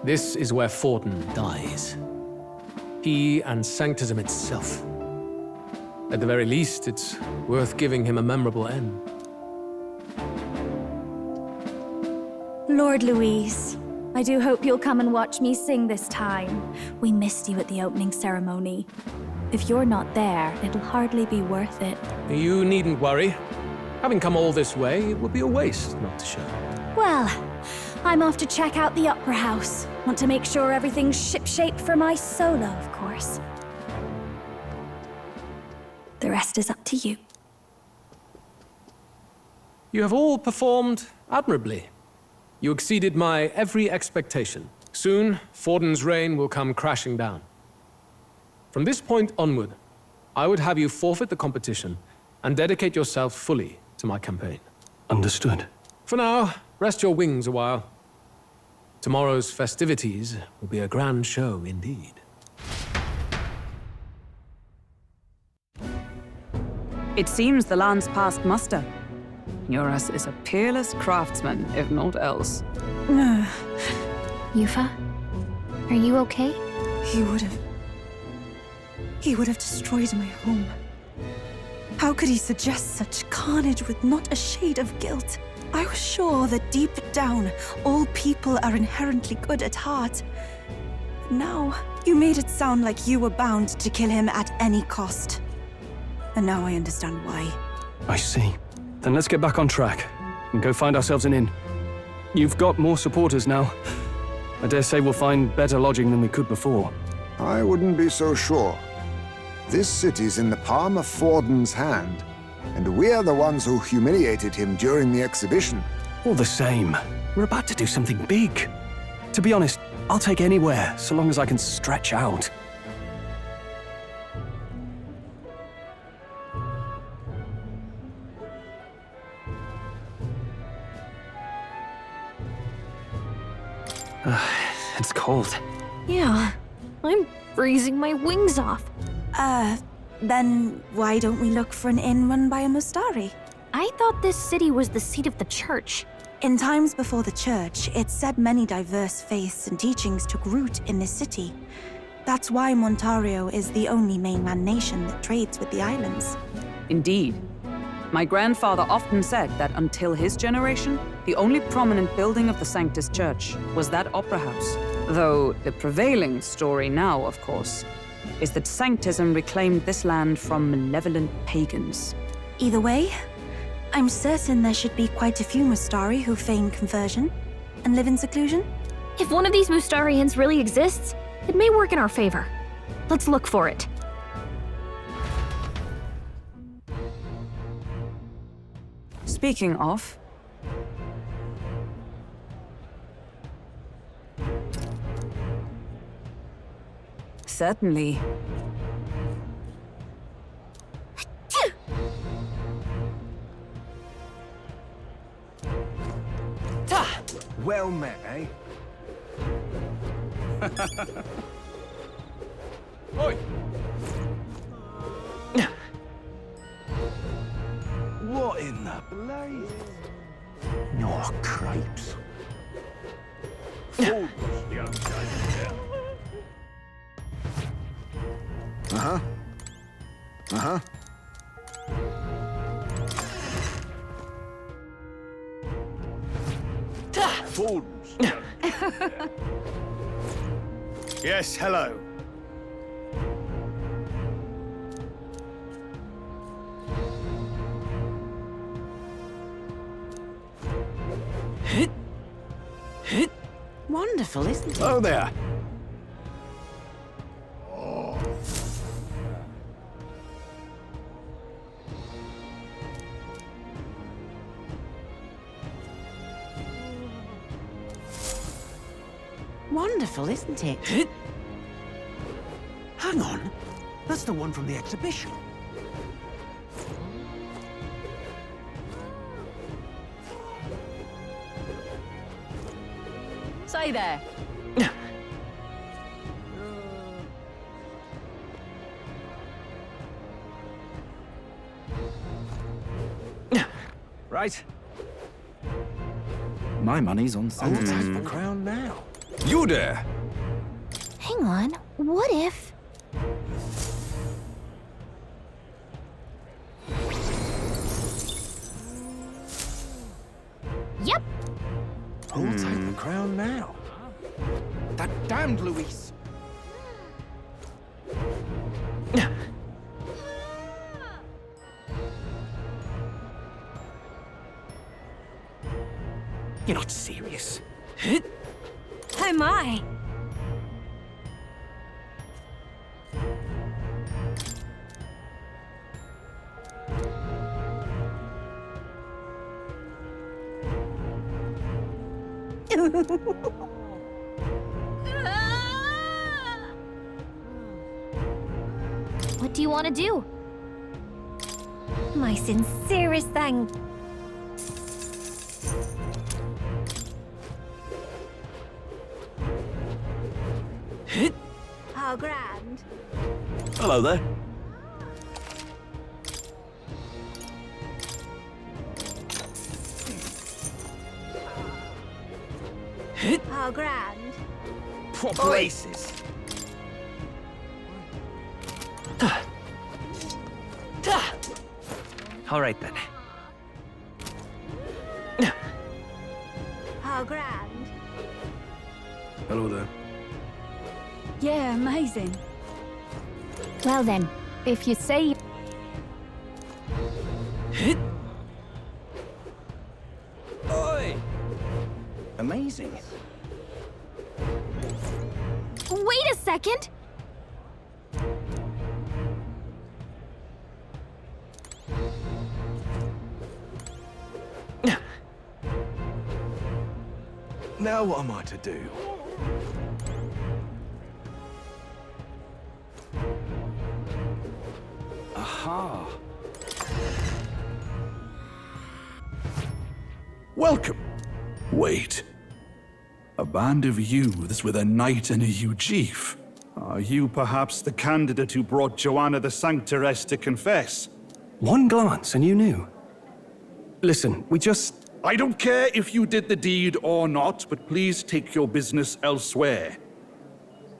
This is where Fortin dies. He and Sanctism itself. At the very least, it's worth giving him a memorable end. Lord Louise, I do hope you'll come and watch me sing this time. We missed you at the opening ceremony. If you're not there, it'll hardly be worth it. You needn't worry. Having come all this way, it would be a waste not to show. Well, I'm off to check out the Opera House. Want to make sure everything's shipshape for my solo, of course. The rest is up to you. You have all performed admirably. You exceeded my every expectation. Soon, Fortin's reign will come crashing down. From this point onward, I would have you forfeit the competition and dedicate yourself fully to my campaign. Understood. For now, rest your wings a while. Tomorrow's festivities will be a grand show indeed. It seems the lance passed muster. Eurus is a peerless craftsman, if not else. Yufa, are you okay? He would have destroyed my home. How could he suggest such carnage with not a shade of guilt? I was sure that deep down, all people are inherently good at heart. But now, you made it sound like you were bound to kill him at any cost. And now I understand why. I see. Then let's get back on track and go find ourselves an inn. You've got more supporters now. I dare say we'll find better lodging than we could before. I wouldn't be so sure. This city's in the palm of Fortin's hand, and we're the ones who humiliated him during the exhibition. All the same, we're about to do something big. To be honest, I'll take anywhere, so long as I can stretch out. It's cold. Yeah, I'm freezing my wings off. Then why don't we look for an inn run by a Mustari? I thought this city was the seat of the church. In times before the church, it's said many diverse faiths and teachings took root in this city. That's why Montario is the only mainland nation that trades with the islands. Indeed. My grandfather often said that until his generation, the only prominent building of the Sanctus Church was that opera house. Though the prevailing story now, of course, is that Sanctism reclaimed this land from malevolent pagans. Either way, I'm certain there should be quite a few Mustari who feign conversion and live in seclusion. If one of these Mustarians really exists, it may work in our favor. Let's look for it. Speaking of... Certainly. well met, eh? Oi! What in the blaze? Oh, cripes. Uh-huh. Uh-huh. Fools. Yes, hello. Wonderful, isn't it? Oh, there. Wonderful, isn't it? Hang on. That's the one from the exhibition. Say there. Right. My money's on I'll take the crown now. You there! Hang on, what if... Yep. Who'll take the crown now? That damned Luis. You're not serious. Oh my! What do you want to do? My sincerest thanks. How grand. Hello there. How grand. Proper aces. All right then. How grand. Hello there. Yeah, amazing. Well then, if you say... Oi! Amazing. Wait a second! Now what am I to do? Aha! Welcome! Wait. A band of youths with a knight and a eugif. Are you perhaps the candidate who brought Joanna the Sanctoress to confess? One glance and you knew. Listen, we just... I don't care if you did the deed or not, but please take your business elsewhere.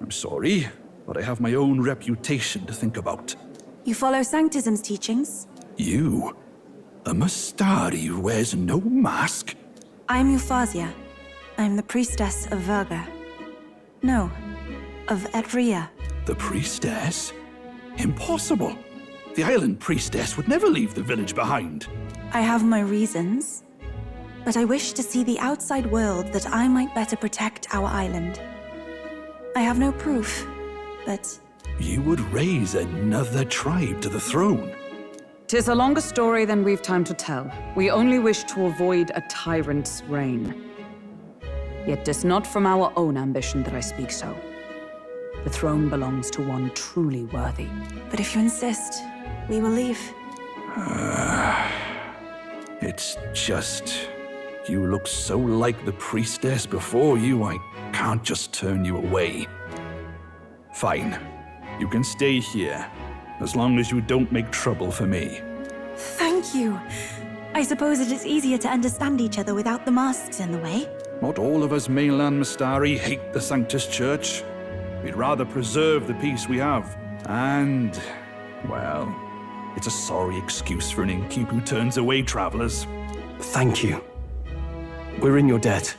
I'm sorry, but I have my own reputation to think about. You follow Sanctism's teachings? You? A Mustari who wears no mask? I'm Euphausia. I'm the priestess of Verga. No, of Etria. The priestess? Impossible. The island priestess would never leave the village behind. I have my reasons, but I wish to see the outside world that I might better protect our island. I have no proof, but... You would raise another tribe to the throne. 'Tis a longer story than we've time to tell. We only wish to avoid a tyrant's reign. Yet 'tis not from our own ambition that I speak so. The throne belongs to one truly worthy. But if you insist, we will leave. It's just... You look so like the priestess before you, I can't just turn you away. Fine. You can stay here, as long as you don't make trouble for me. Thank you. I suppose it is easier to understand each other without the masks in the way. Not all of us mainland Mistari hate the Sanctus Church. We'd rather preserve the peace we have. And, well, it's a sorry excuse for an innkeep who turns away travelers. Thank you. We're in your debt.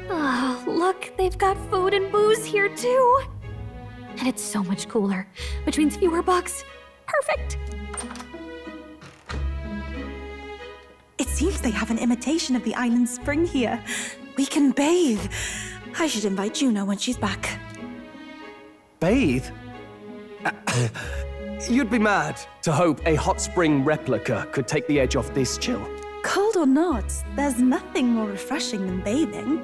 Oh, look, they've got food and booze here too. And it's so much cooler, which means fewer bugs. Perfect. It seems they have an imitation of the island spring here. We can bathe. I should invite Juno when she's back. Bathe? You'd be mad to hope a hot spring replica could take the edge off this chill. Cold or not, there's nothing more refreshing than bathing.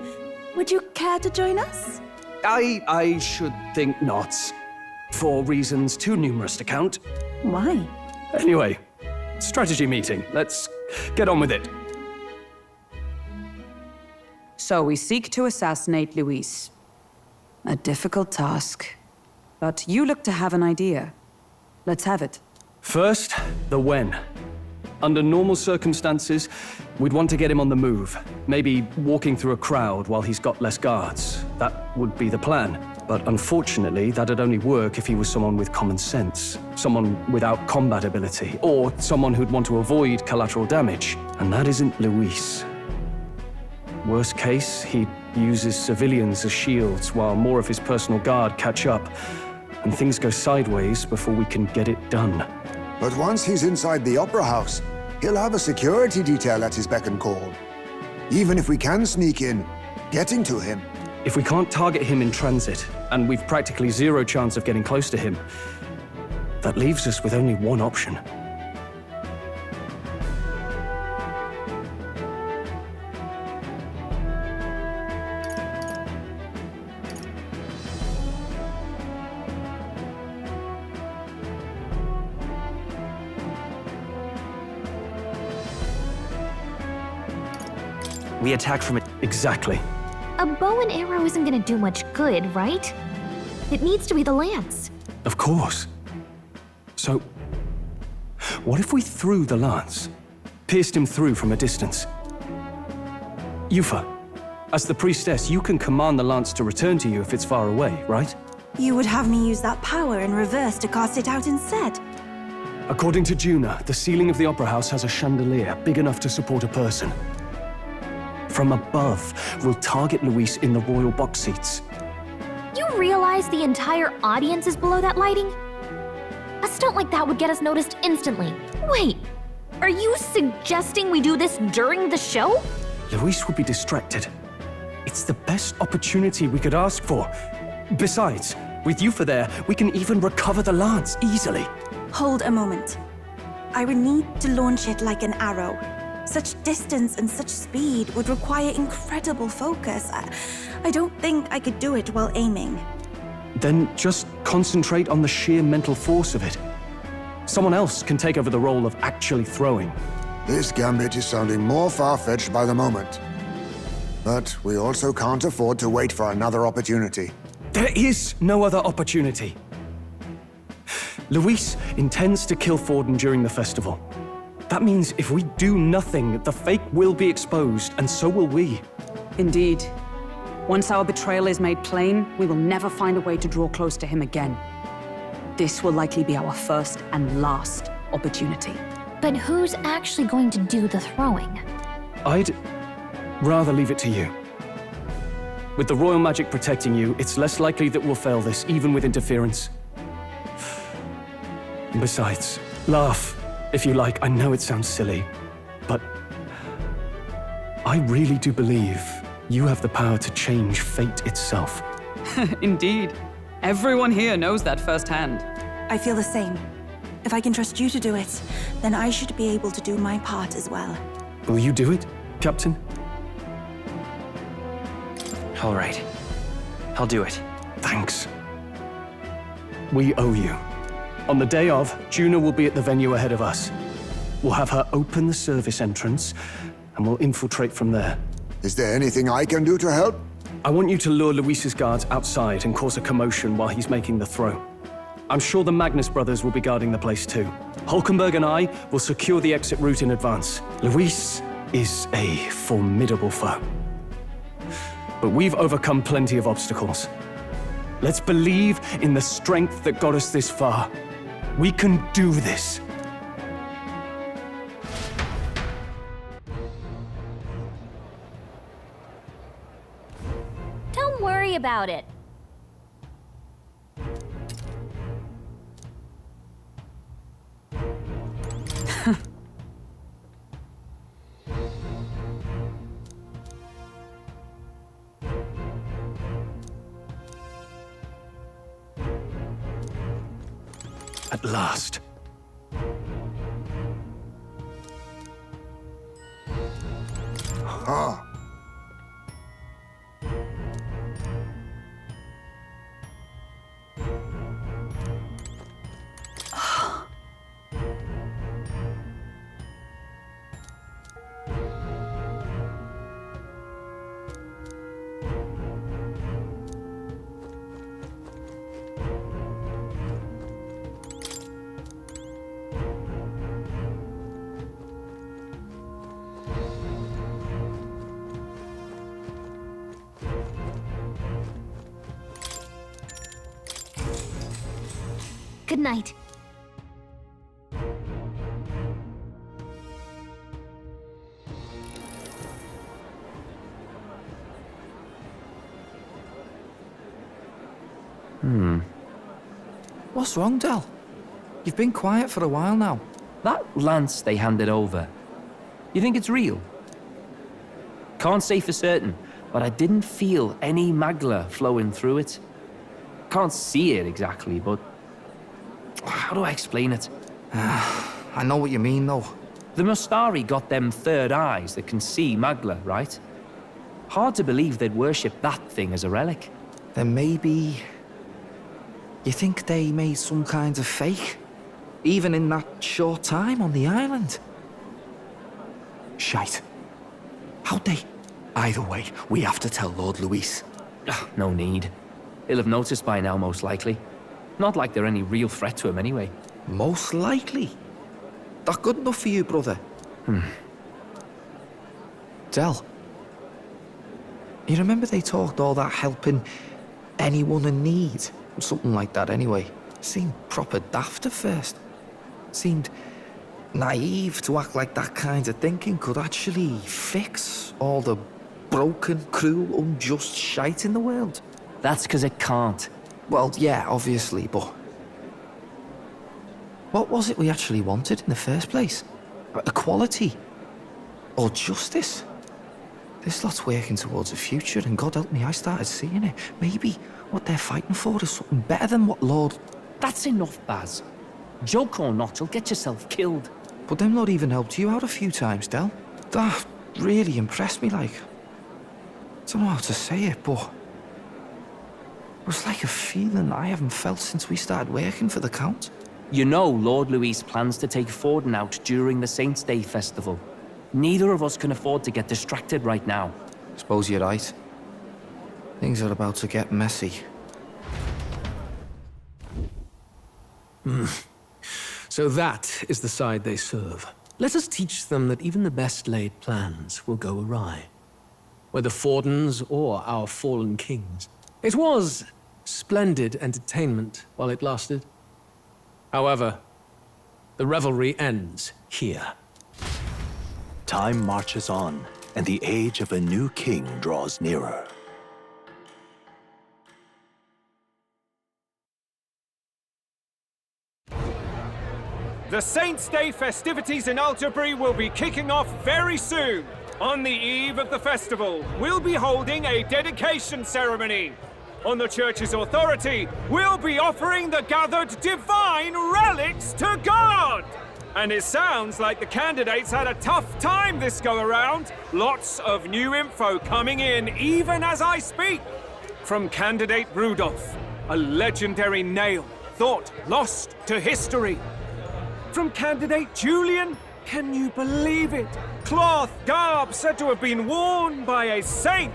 Would you care to join us? I should think not. For reasons too numerous to count. Why? Anyway, strategy meeting. Let's get on with it. So we seek to assassinate Luis. A difficult task. But you look to have an idea. Let's have it. First, the when. Under normal circumstances, we'd want to get him on the move. Maybe walking through a crowd while he's got less guards. That would be the plan. But unfortunately, that'd only work if he was someone with common sense. Someone without combat ability. Or someone who'd want to avoid collateral damage. And that isn't Luis. Worst case, he uses civilians as shields while more of his personal guard catch up. And things go sideways before we can get it done. But once he's inside the Opera House, he'll have a security detail at his beck and call. Even if we can sneak in, getting to him. If we can't target him in transit, and we've practically zero chance of getting close to him, that leaves us with only one option. We attack from it. Exactly. A bow and arrow isn't gonna do much good, right? It needs to be the lance. Of course. So, what if we threw the lance? Pierced him through from a distance? Yufa, as the priestess, you can command the lance to return to you if it's far away, right? You would have me use that power in reverse to cast it out instead. According to Juna, the ceiling of the Opera House has a chandelier big enough to support a person. From above, we'll target Luis in the royal box seats. You realize the entire audience is below that lighting? A stunt like that would get us noticed instantly. Wait, are you suggesting we do this during the show? Luis would be distracted. It's the best opportunity we could ask for. Besides, with Yufa there, we can even recover the lance easily. Hold a moment. I would need to launch it like an arrow. Such distance and such speed would require incredible focus. I don't think I could do it while aiming. Then just concentrate on the sheer mental force of it. Someone else can take over the role of actually throwing. This gambit is sounding more far-fetched by the moment. But we also can't afford to wait for another opportunity. There is no other opportunity. Luis intends to kill Forden during the festival. That means if we do nothing, the fake will be exposed, and so will we. Indeed. Once our betrayal is made plain, we will never find a way to draw close to him again. This will likely be our first and last opportunity. But who's actually going to do the throwing? I'd rather leave it to you. With the royal magic protecting you, it's less likely that we'll fail this, even with interference. Besides, laugh. If you like, I know it sounds silly, but I really do believe you have the power to change fate itself. Indeed. Everyone here knows that firsthand. I feel the same. If I can trust you to do it, then I should be able to do my part as well. Will you do it, Captain? All right. I'll do it. Thanks. We owe you. On the day of, Juno will be at the venue ahead of us. We'll have her open the service entrance, and we'll infiltrate from there. Is there anything I can do to help? I want you to lure Luis's guards outside and cause a commotion while he's making the throw. I'm sure the Magnus brothers will be guarding the place too. Hulkenberg and I will secure the exit route in advance. Luis is a formidable foe. But we've overcome plenty of obstacles. Let's believe in the strength that got us this far. We can do this. Don't worry about it. At last. Ah. Good night. What's wrong, Del? You've been quiet for a while now. That lance they handed over, you think it's real? Can't say for certain, but I didn't feel any magla flowing through it. Can't see it exactly, but how do I explain it? I know what you mean, though. The Mustari got them third eyes that can see magla, right? Hard to believe they'd worship that thing as a relic. Then maybe... You think they made some kind of fake? Even in that short time on the island? Shite. How'd they? Either way, we have to tell Lord Luis. No need. He'll have noticed by now, most likely. Not like they're any real threat to him anyway. Most likely? That good enough for you, brother? Del, you remember they talked all that helping anyone in need? Something like that anyway. Seemed proper daft at first. Seemed naive to act like that kind of thinking could actually fix all the broken, cruel, unjust shite in the world. That's because it can't. Well, yeah, obviously, but... What was it we actually wanted in the first place? Equality? Or justice? This lot's working towards a future, and God help me, I started seeing it. Maybe what they're fighting for is something better than what Lord... That's enough, Baz. Joke or not, you'll get yourself killed. But them lot even helped you out a few times, Del. That really impressed me, like... I don't know how to say it, but... It was like a feeling I haven't felt since we started working for the Count. You know Lord Luis plans to take Forden out during the Saints' Day festival. Neither of us can afford to get distracted right now. Suppose you're right. Things are about to get messy. So that is the side they serve. Let us teach them that even the best laid plans will go awry. Whether Forden's or our fallen kings. It was splendid entertainment while it lasted. However, the revelry ends here. Time marches on, and the age of a new king draws nearer. The Saints' Day festivities in Alderbury will be kicking off very soon. On the eve of the festival, we'll be holding a dedication ceremony. On the church's authority, we'll be offering the gathered divine relics to God! And it sounds like the candidates had a tough time this go-around. Lots of new info coming in even as I speak. From candidate Rudolph, a legendary nail thought lost to history. From candidate Julian, Can you believe it? Cloth garb said to have been worn by a saint.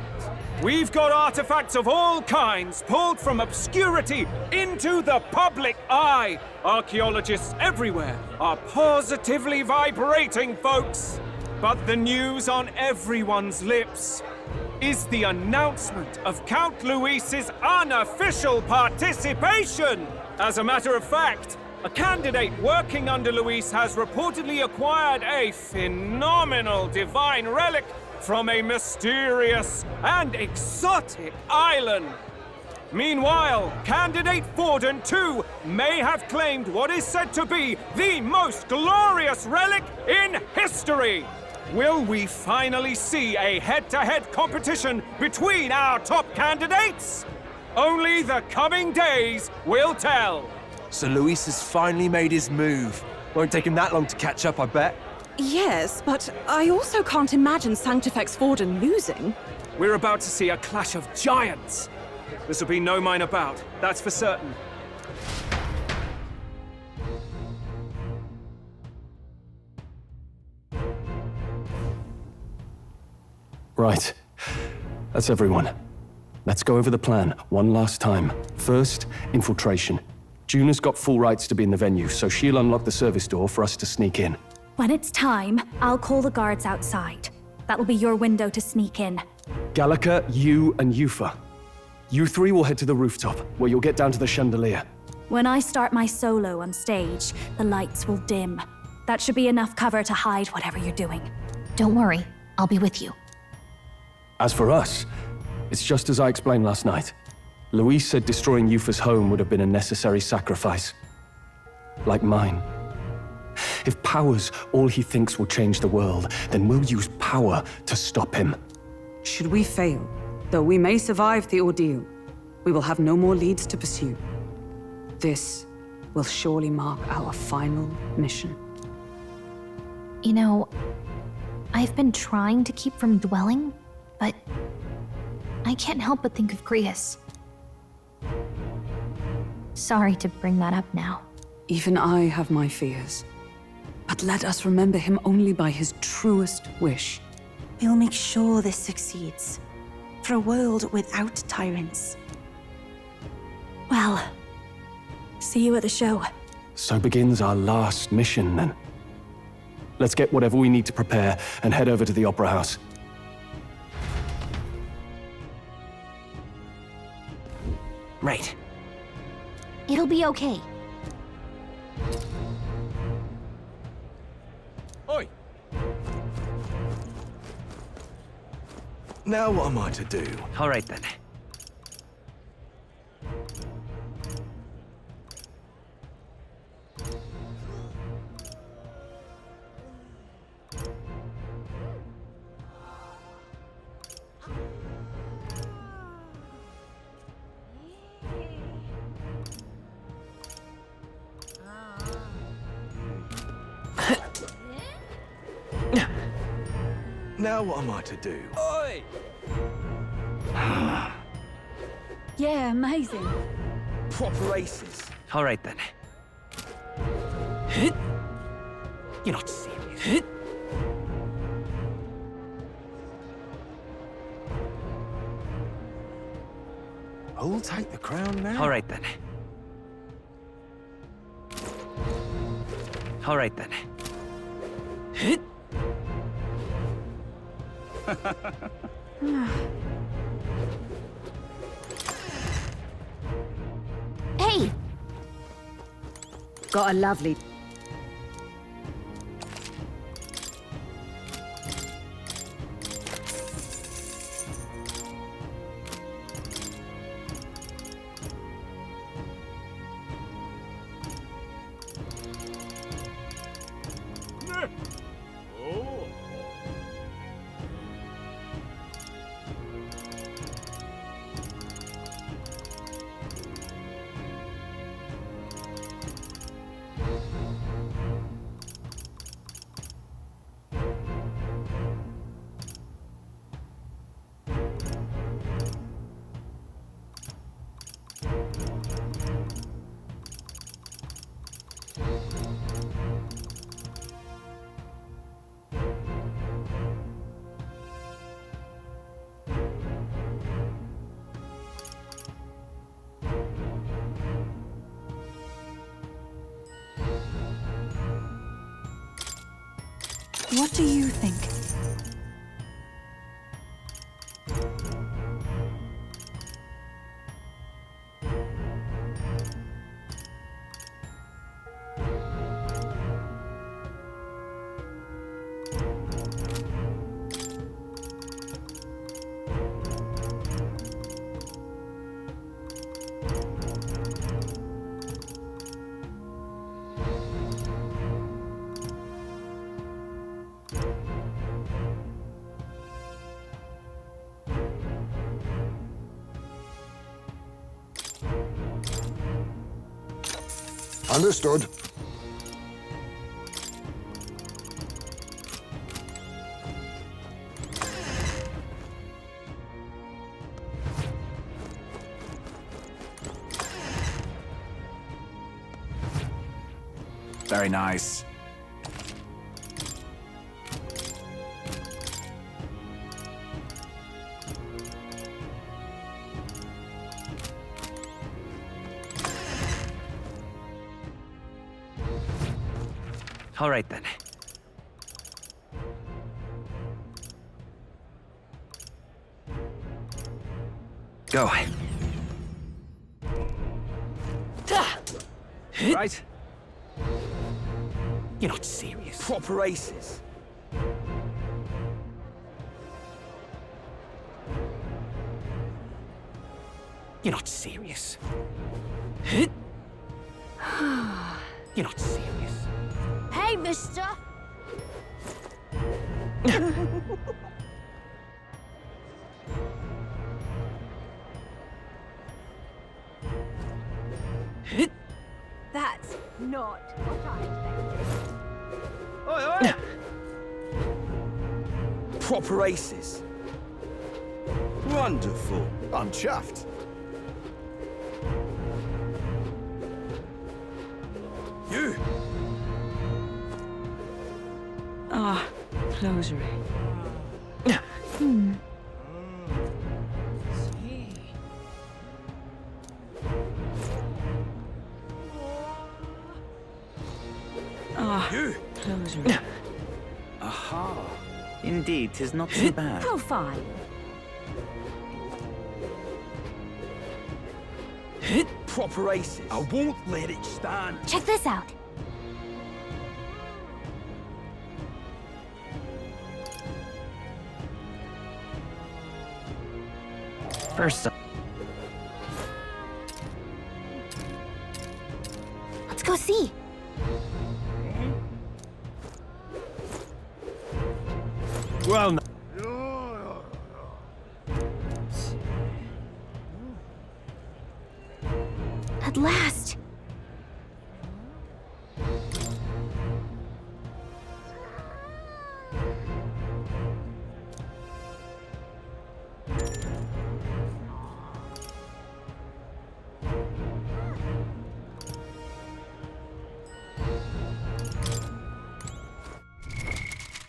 We've got artifacts of all kinds pulled from obscurity into the public eye. Archaeologists everywhere are positively vibrating, folks. But the news on everyone's lips is the announcement of Count Luis's unofficial participation. As a matter of fact, a candidate working under Luis has reportedly acquired a phenomenal divine relic from a mysterious and exotic island. Meanwhile, candidate Forden, too, may have claimed what is said to be the most glorious relic in history. Will we finally see a head-to-head competition between our top candidates? Only the coming days will tell. So Luis has finally made his move. Won't take him that long to catch up, I bet. Yes, but I also can't imagine Sanctifex Forden losing. We're about to see a clash of giants. This will be no minor bout, that's for certain. Right. That's everyone. Let's go over the plan one last time. First, infiltration. Juna's got full rights to be in the venue, so she'll unlock the service door for us to sneak in. When it's time, I'll call the guards outside. That'll be your window to sneak in. Gallica, you, and Yufa. You three will head to the rooftop, where you'll get down to the chandelier. When I start my solo on stage, the lights will dim. That should be enough cover to hide whatever you're doing. Don't worry, I'll be with you. As for us, it's just as I explained last night. Luis said destroying Yufa's home would have been a necessary sacrifice. Like mine. If power's all he thinks will change the world, then we'll use power to stop him. Should we fail, though we may survive the ordeal, we will have no more leads to pursue. This will surely mark our final mission. You know, I've been trying to keep from dwelling, but I can't help but think of Grius. Sorry to bring that up now. Even I have my fears. But let us remember him only by his truest wish. We'll make sure this succeeds. For a world without tyrants. Well, see you at the show. So begins our last mission, then. Let's get whatever we need to prepare and head over to the Opera House. Right. It'll be okay. Oi! Now what am I to do? All right, then. Now what am I to do? Oi! Yeah, amazing. Proper aces. All right, then. You're not serious. Who'll take the crown now? All right, then. All right, then. Hey! Got a lovely... What do you think? Understood. Very nice. All right, then. Go. Right? You're not serious. Proper aces. You're not serious. You're not serious. Hey, mister! That's not what I expected. Oi, oi! Proper aces. Wonderful. I'm chuffed. You! Ah, closery. Ah, closery. Aha. Indeed, 'tis not so bad. Profile. Proper aces. I won't let it stand. Check this out. First up. Let's go see. Well, no. At last.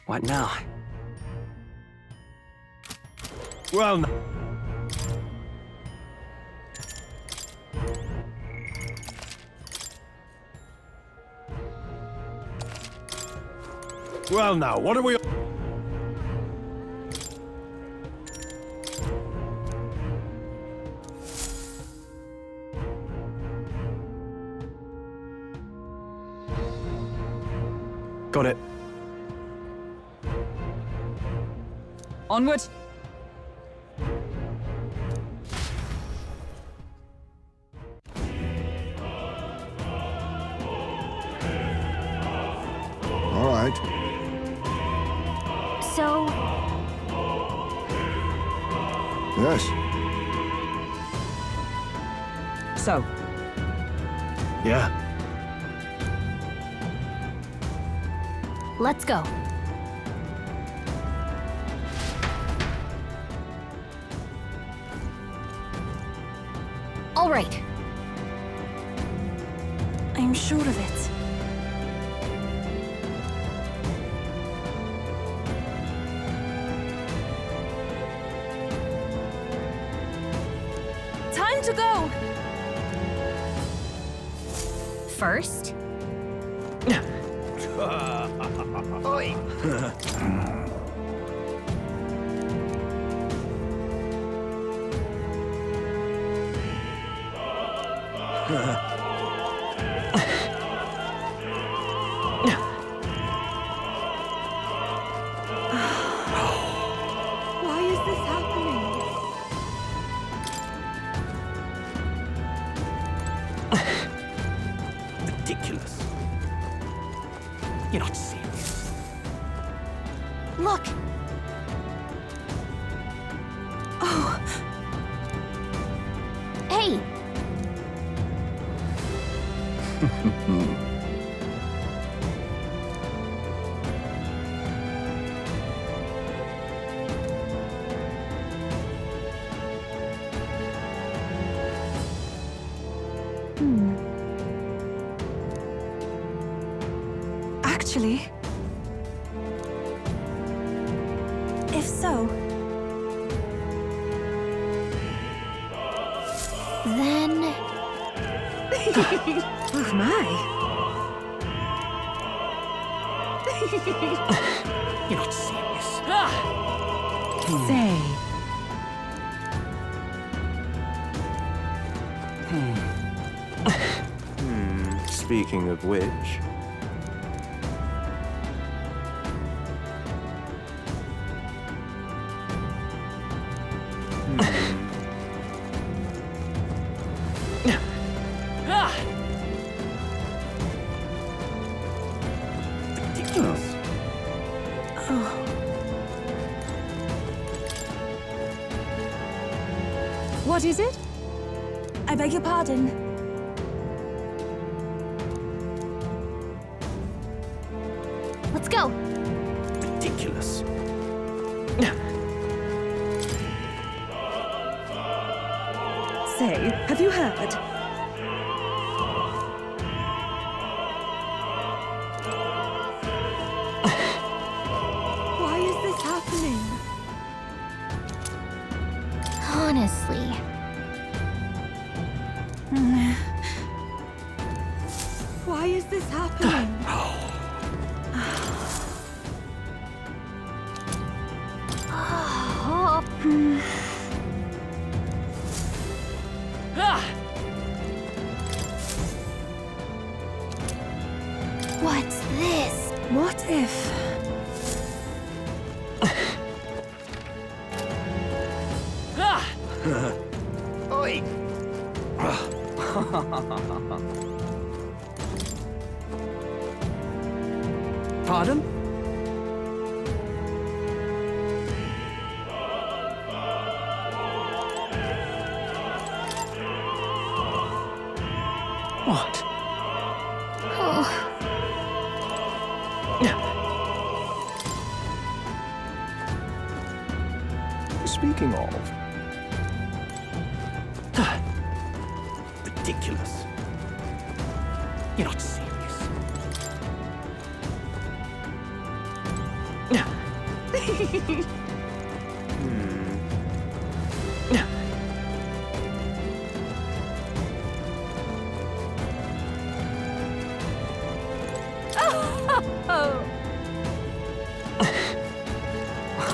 What now? Well, no. Well, now, what are we... Got it. Onward. All right. So, Yes. So, Yeah. let's go. All right. I'm sure of it. Time to go! First, Why is this happening? Ridiculous. You're not serious. Look! Oh. Hey! Actually, if so, then... oh my. You're not serious. Say. Speaking of which... What is it? I beg your pardon. Let's go. Ridiculous. Say, have you heard? Why is this happening? Honestly. Why is this happening? What's this? What if... Oi! Pardon? What? Speaking of... Ridiculous. You're not serious.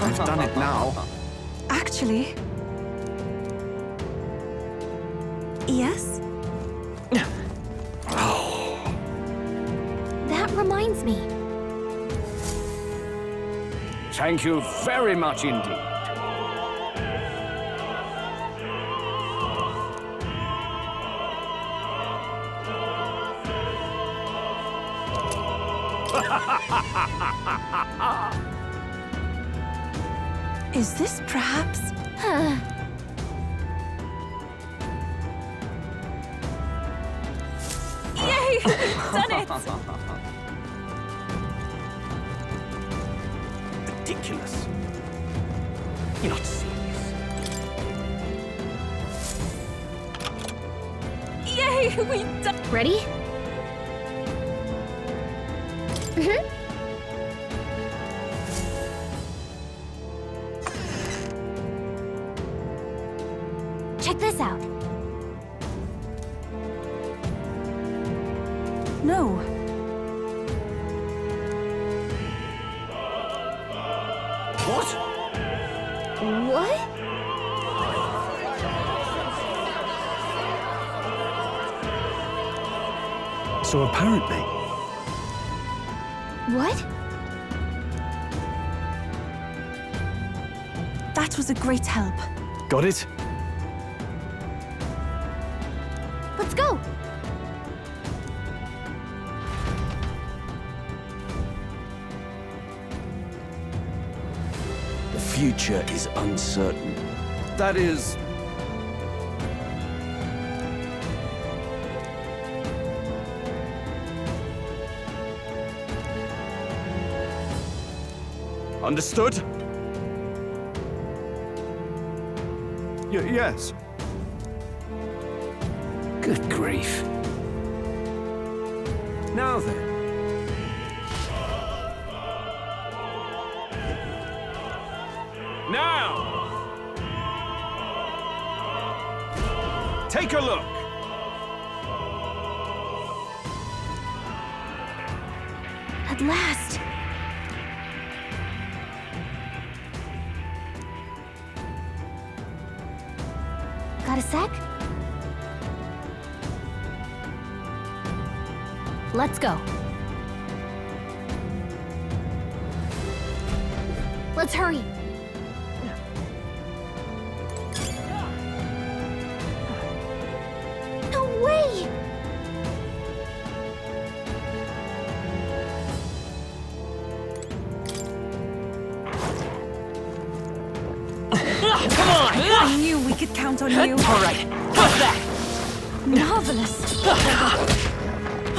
I've done it now. Actually... Yes? That reminds me. Thank you very much indeed. Is this perhaps... Yay! We've done it! Ridiculous. You're not serious. Yay! We've done... Ready? Check this out. No. What? What? So apparently, What? That was a great help. got it? Let's go! The future is uncertain. That is... Understood? Yes. Good grief. Now then. Now! Take a look. At last! Got a sec? Let's go. Let's hurry. No way! Come on! I knew we could count on you. All right, what's that? Marvelous.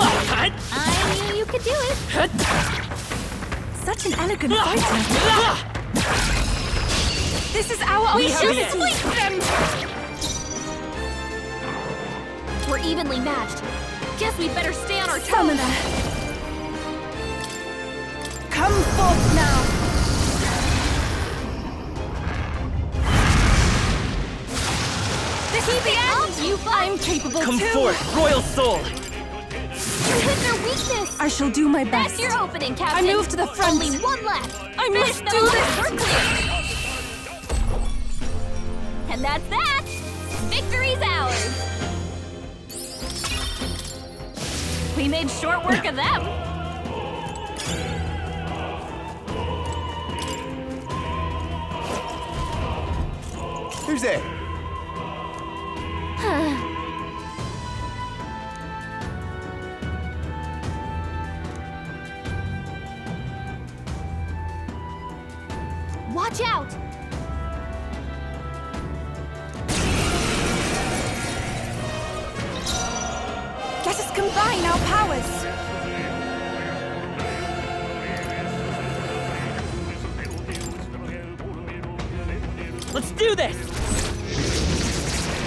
I knew you could do it. Such an elegant fighter. This is our We should opportunity. split them! We're evenly matched. Guess we better stay on our toes. Summoner. Come forth now. This is the end. You I'm capable Come too. forth, Royal Soul! You hit their weakness. I shall do my best. That's your opening, Captain. I move to the front. Only one left. I Finish must them do off. this. We're clear. And that's that. Victory's ours. We made short work of them. Who's there? Watch out! Let us combine our powers. Let's do this!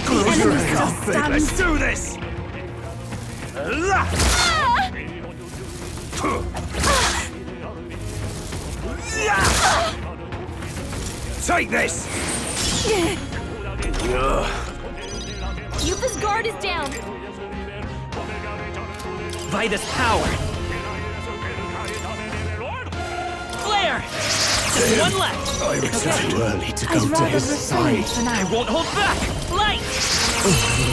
The enemy still stands. Let's do this! Take this! Yupa's guard is down. Vitus power! Flare! Just one left! It's too early to I'd go to rather his refrain side. for now. I won't hold back! Light!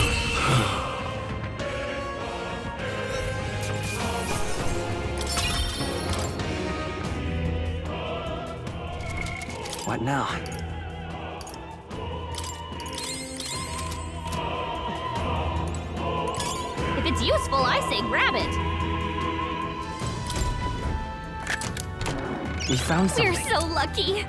What now? If it's useful, I say grab it. We found something. We're so lucky.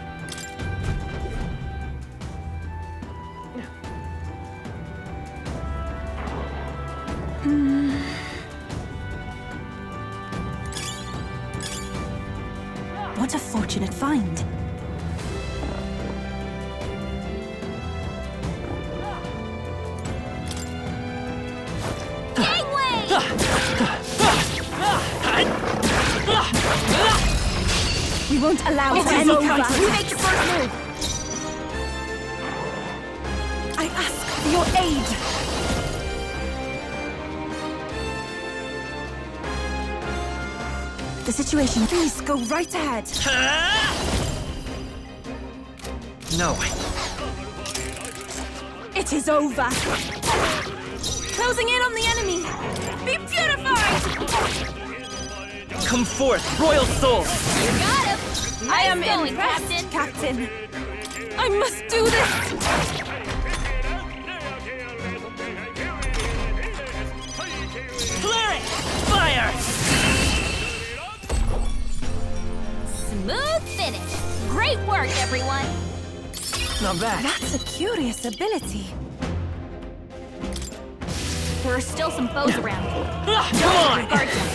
What a fortunate find. We won't allow It's any over. counter. We make the first move. I ask for your aid. The situation. Please go right ahead. No. It is over. Closing in on the enemy. Be purified! Come forth, royal soul! You got him. I am going, impressed, Captain. I must do this. Flare it! Fire! Smooth finish. Great work, everyone. Not bad. That's a curious ability. There are still some foes around. Come on! Guard them.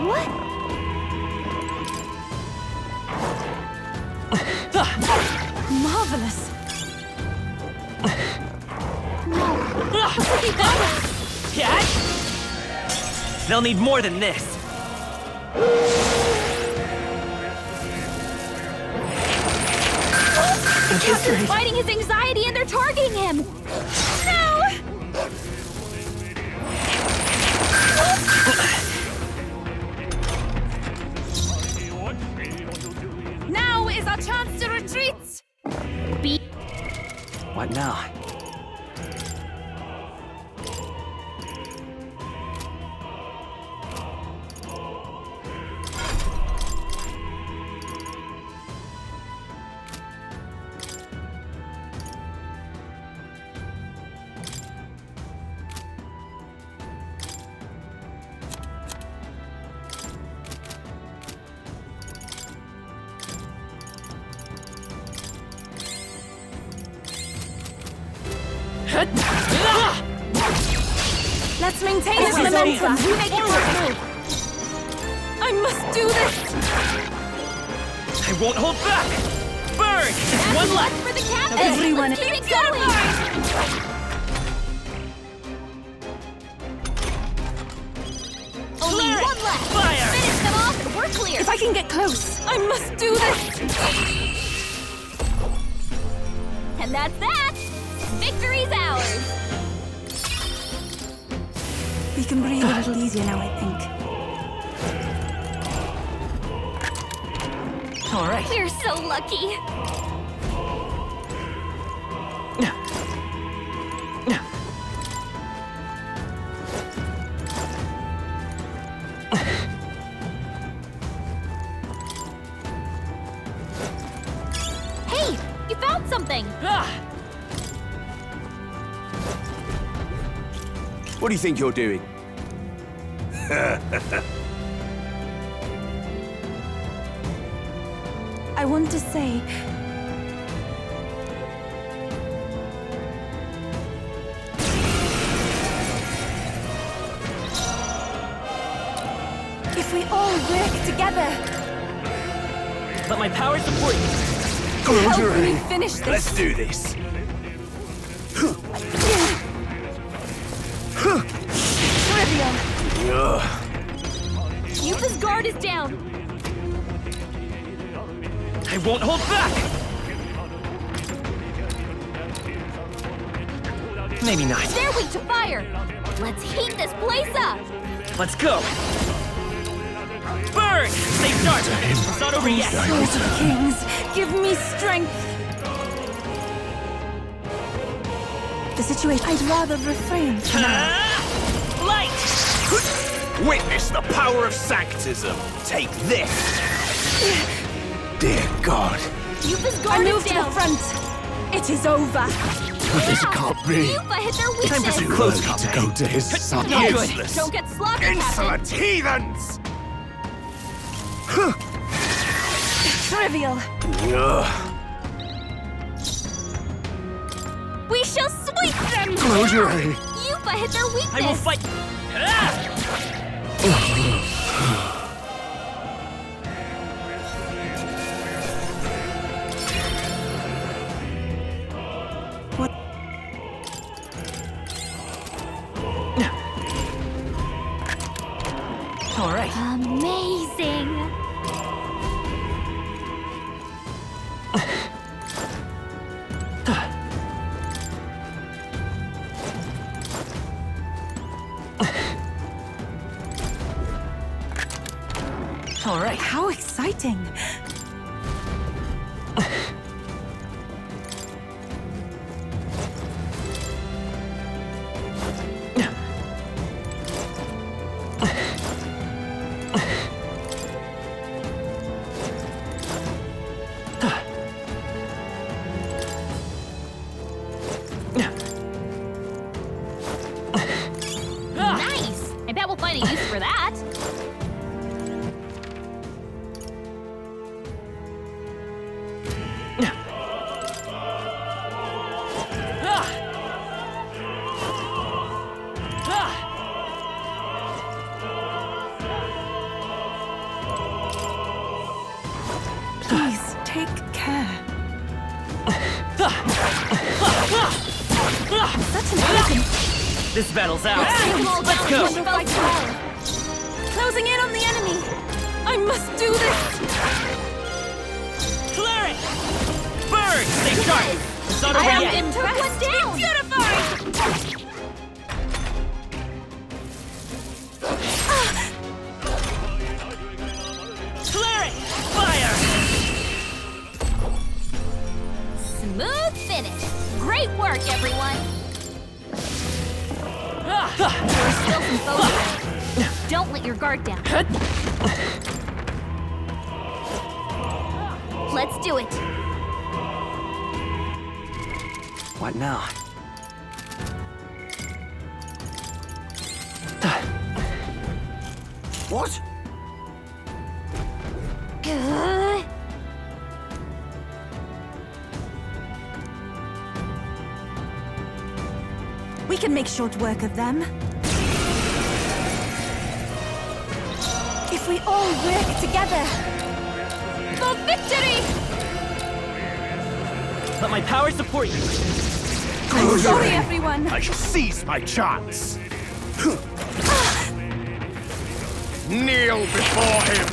What? Marvelous. Catch? They'll need more than this. Captain's fighting his anxiety and they're targeting him! No! Now is our chance to retreat! What now? Let's maintain this momentum. We make it work. I must do this. I won't hold back! Burn! Just one left! For the captain! Everyone, Let's keep it going! Only one left! Fire! Finish them off and we're clear! If I can get close, I must do this. And that's that! Victory's ours! We can breathe a little easier now, I think. All right. We're so lucky! Hey! You found something! What do you think you're doing? I want to say... if we all work together... Let my power support you. Help me finish this. Let's do this. Trivial. Yupa's guard is down! I won't hold back! Maybe not. They're weak to fire! Let's heat this place up! Let's go! Burn! Safe start! It's not over yet! Swords of Kings, give me strength! The situation... I'd rather refrain from now. Light! Witness the power of sanctism. Take this. Dear God. Yupa's I guard move is to the down! front. It is over. This can't be. Yupa hit their Time weakness! for some close to go to his son. Not good. Useless. Don't get sloppy, Insolent Captain! heathens! Trivial. We shall sweep them! Closure. Yupa hit their weakness! I will fight! All right. Amazing! All right. How exciting! Nice! I bet we'll find a use for that. Please, take care. Such an elegant... This battle's out. Let's go. Closing in on the enemy. I must do this. Clear it! Bird, stay sharp! It's not over yet. Impressed. Down. Clear it! Fire! Smooth finish. Great work, everyone. There's still some foes around. Don't let your guard down. Let's do it. What now? What? We can make short work of them. If we all work together. For victory! Let my power support you. I'm sorry, everyone. I shall seize my chance. Kneel before him.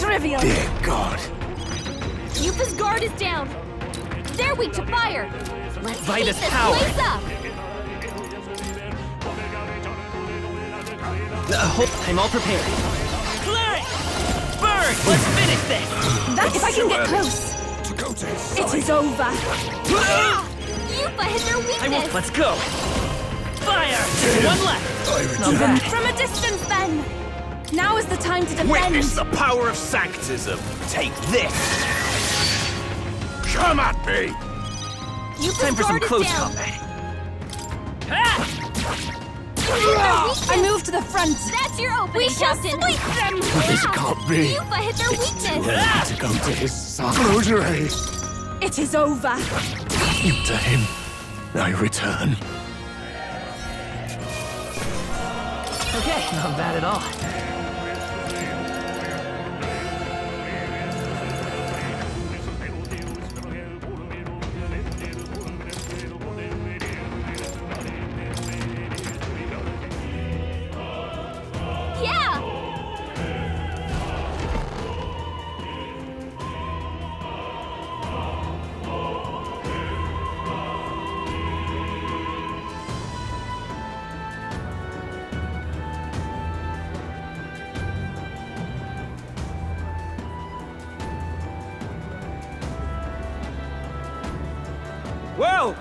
Trivial. Dear God. Yupa's guard is down. They're weak to fire. Let's heat Vitus this power. place up. I'm all prepared. Clear it! Bird, let's finish this! That's if I can get close. To go to his It is over. Yupa hit their weakness. I won't. Let's go. Fire! One left. Not Even bad. from a distance, then. Now is the time to defend. Witness the power of sanctism. Take this. Come at me. Yupa's Time for some guard is close down. combat. I move to the front. That's your opening, Captain. We shall them. This can't be. Yupa hit their weakness. To go to his side. It is over. To him, I return. Okay, not bad at all. Yeah! Well,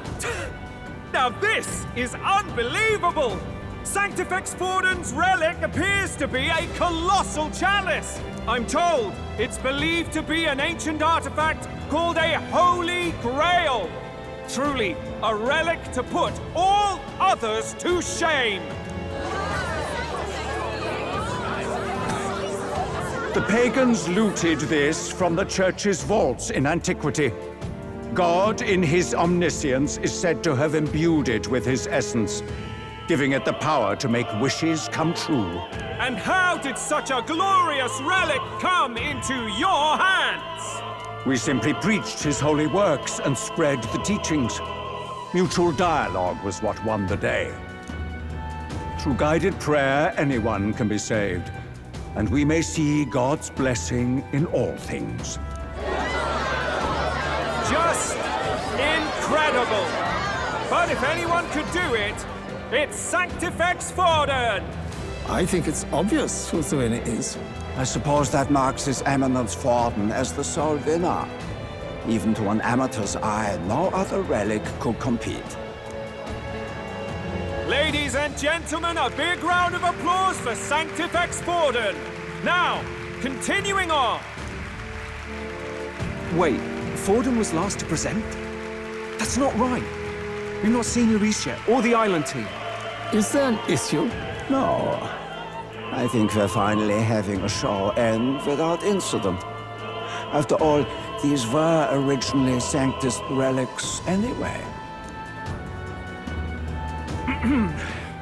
now this is unbelievable! Sanctifex Forden's relic appears to be a colossal chalice. I'm told it's believed to be an ancient artifact called a Holy Grail. Truly, a relic to put all others to shame. The pagans looted this from the church's vaults in antiquity. God, in his omniscience, is said to have imbued it with his essence, giving it the power to make wishes come true. And how did such a glorious relic come into your hands? We simply preached his holy works and spread the teachings. Mutual dialogue was what won the day. Through guided prayer, anyone can be saved, and we may see God's blessing in all things. Just incredible! But if anyone could do it, It's Sanctifex Forden! I think it's obvious who the winner is. I suppose that marks His Eminence Forden as the sole winner. Even to an amateur's eye, no other relic could compete. Ladies and gentlemen, a big round of applause for Sanctifex Forden. Now, continuing on. Wait, Forden was last to present? That's not right. We've not seen Luis yet, or the island team. Is there an issue? No. I think we're finally having a show end without incident. After all, these were originally Sanctus relics anyway.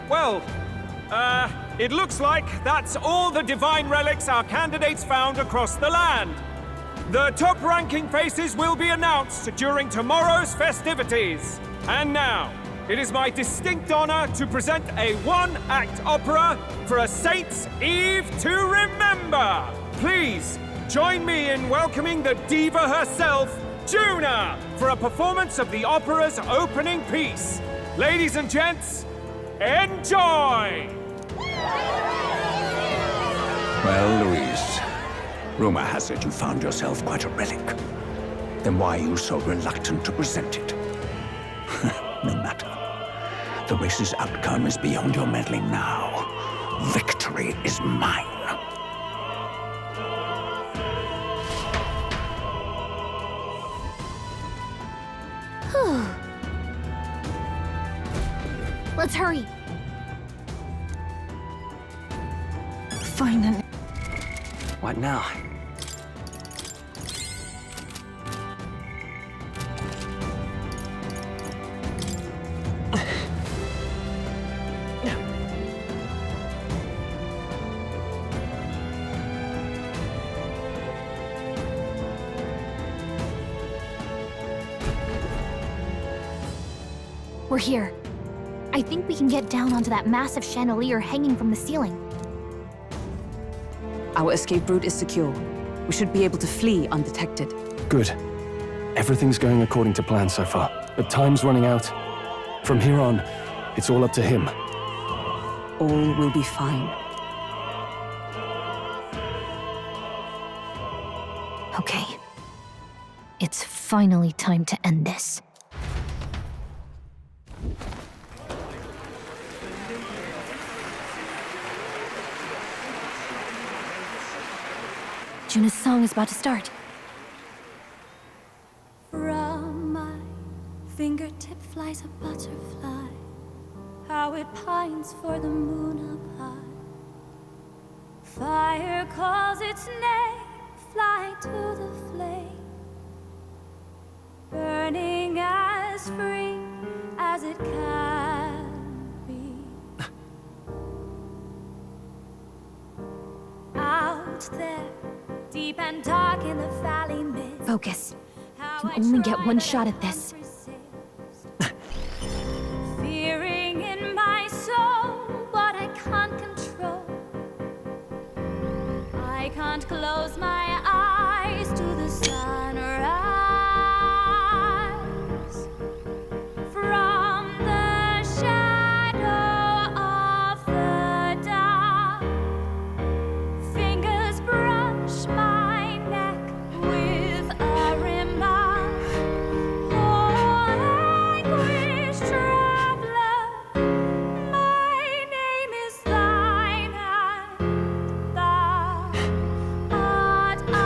Well, it looks like that's all the divine relics our candidates found across the land. The top-ranking faces will be announced during tomorrow's festivities. And now, it is my distinct honor to present a one-act opera for a Saint's Eve to remember. Please, join me in welcoming the diva herself, Juna, for a performance of the opera's opening piece. Ladies and gents, enjoy! Well, Luis, rumor has it you found yourself quite a relic. Then why are you so reluctant to present it? No matter. The race's outcome is beyond your meddling now. Victory is mine. Let's hurry. Finally. What now? We're here. I think we can get down onto that massive chandelier hanging from the ceiling. Our escape route is secure. We should be able to flee undetected. Good. Everything's going according to plan so far, but time's running out. From here on, it's all up to him. All will be fine. Okay. It's finally time to end this. Juna's song is about to start. From my fingertip flies a butterfly, how it pines for the moon up high. Fire calls its name, fly to the flame, burning as free as it can be. Out there, deep and dark in the valley mist. Focus. You can only get one shot at this. Fearing in my soul what I can't control. I can't close my eyes to the sunrise. From the shadow of the dark, fingers brush my neck with a remark. Oh, anguish traveler, my name is thine, and thou art I.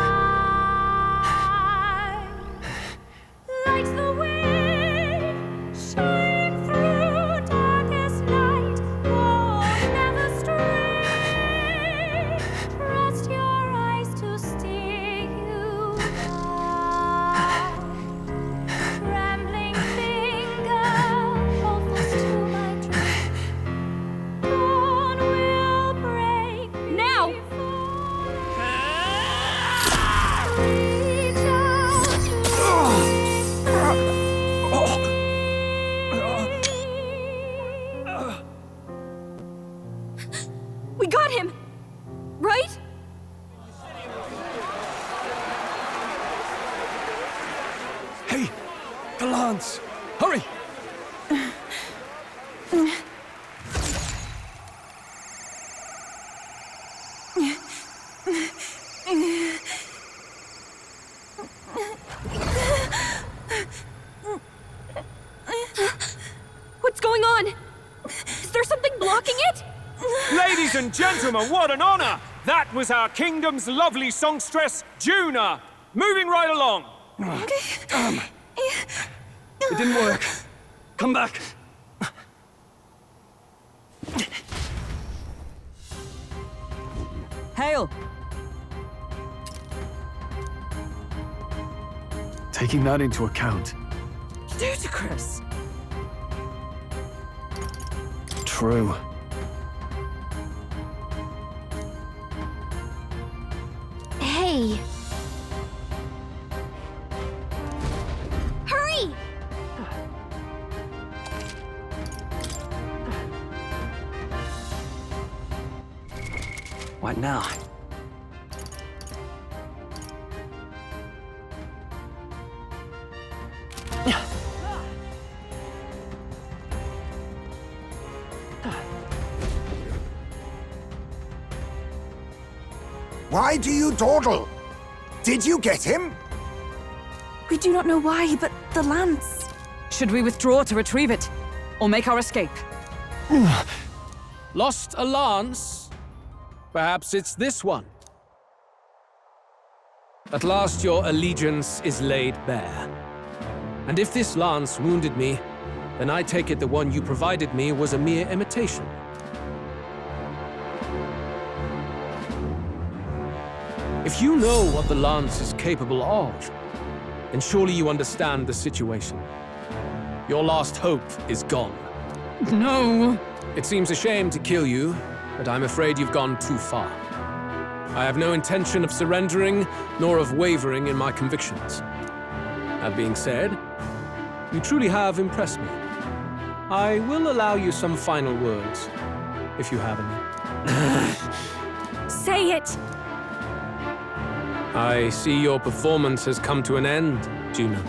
Like the wind, shine through darkest night. Oh, never stray. Trust your eyes to steer you right. Trembling finger, hold fast to my dream. Dawn will break now. Reach out to We got him! Right? Hey! The lance! Hurry! Ladies and gentlemen, what an honor! That was our kingdom's lovely songstress, Juna. Moving right along. It didn't work. Come back. Hail! Taking that into account. Ludicrous! True. Hey! Hurry! What now? Why do you dawdle? Did you get him? We do not know why, but the lance. Should we withdraw to retrieve it? Or make our escape? Lost a lance? Perhaps it's this one. At last your allegiance is laid bare. And if this lance wounded me, then I take it the one you provided me was a mere imitation. If you know what the lance is capable of, then surely you understand the situation. Your last hope is gone. No! It seems a shame to kill you, but I'm afraid you've gone too far. I have no intention of surrendering, nor of wavering in my convictions. That being said, you truly have impressed me. I will allow you some final words, if you have any. Say it! I see your performance has come to an end, Juno.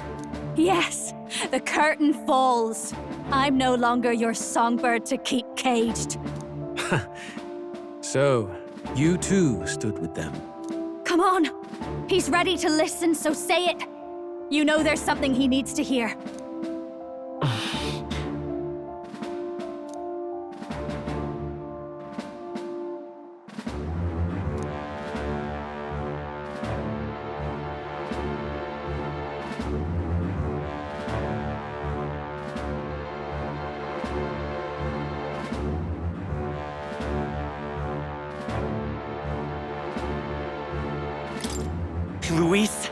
Yes, the curtain falls. I'm no longer your songbird to keep caged. So, you too stood with them. Come on. He's ready to listen, so say it. You know there's something he needs to hear. Luis,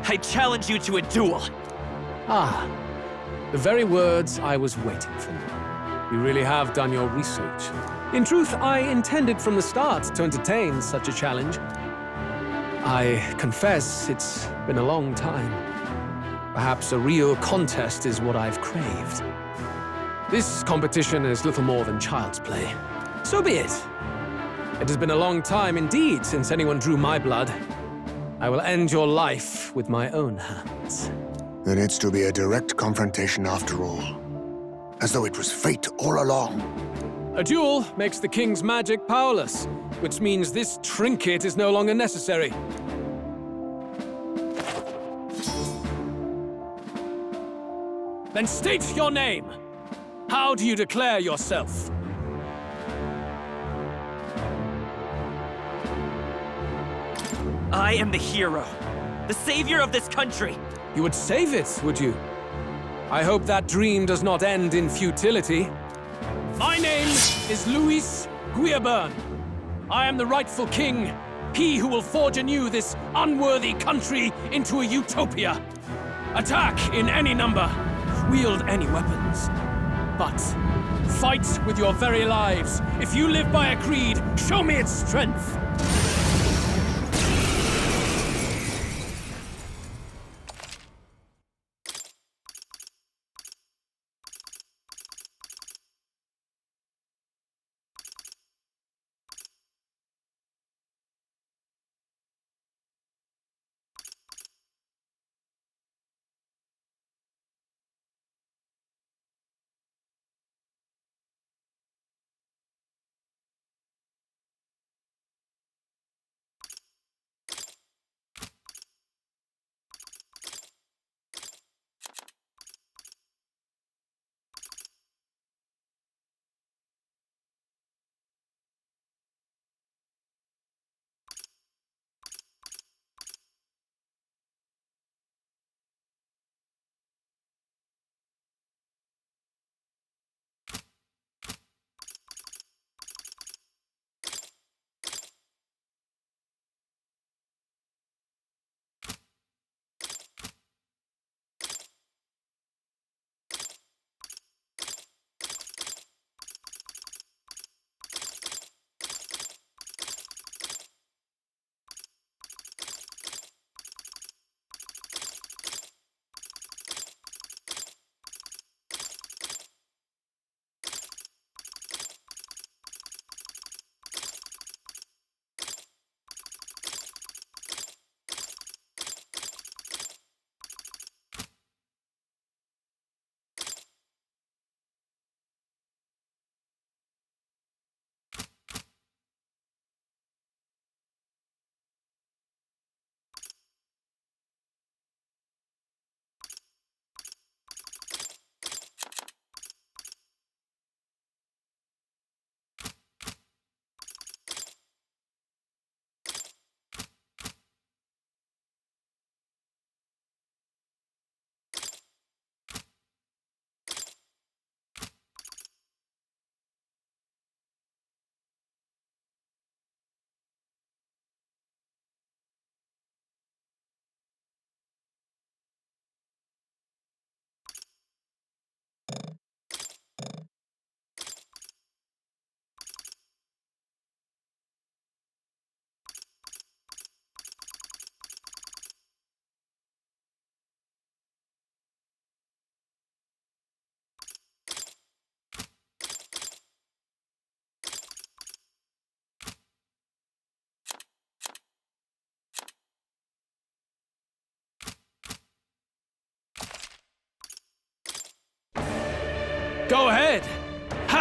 I challenge you to a duel. Ah, the very words I was waiting for. You really have done your research. In truth, I intended from the start to entertain such a challenge. I confess it's been a long time. Perhaps a real contest is what I've craved. This competition is little more than child's play. So be it. It has been a long time indeed since anyone drew my blood. I will end your life with my own hands. Then it's to be a direct confrontation after all. As though it was fate all along. A duel makes the king's magic powerless, which means this trinket is no longer necessary. Then state your name. How do you declare yourself? I am the hero, the savior of this country. You would save it, would you? I hope that dream does not end in futility. My name is Luis Guillaburn. I am the rightful king, he who will forge anew this unworthy country into a utopia. Attack in any number, wield any weapons. But fight with your very lives. If you live by a creed, show me its strength.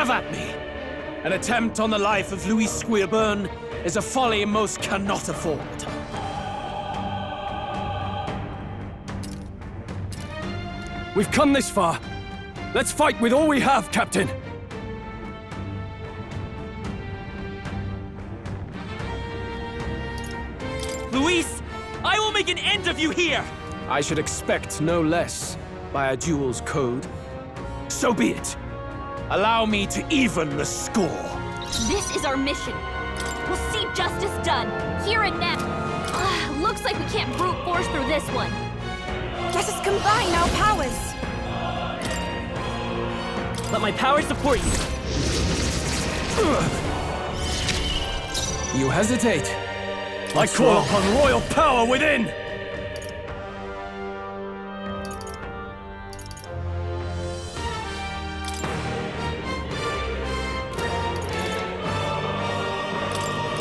Have at me! An attempt on the life of Louis Squeerburn is a folly most cannot afford. We've come this far. Let's fight with all we have, Captain. Luis, I will make an end of you here! I should expect no less by a duel's code. So be it. Allow me to even the score. This is our mission. We'll see justice done, here and now. Looks like we can't brute force through this one. Let us combine our powers. Let my power support you. You hesitate. I call upon royal power within!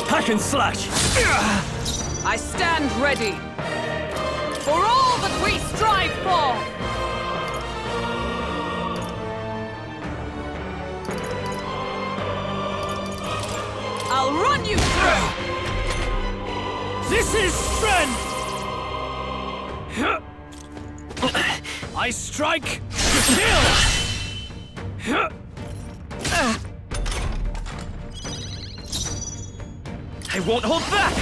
Hack and slash! I stand ready. For all that we strive for! I'll run you through! This is strength! I strike to kill! I won't hold back!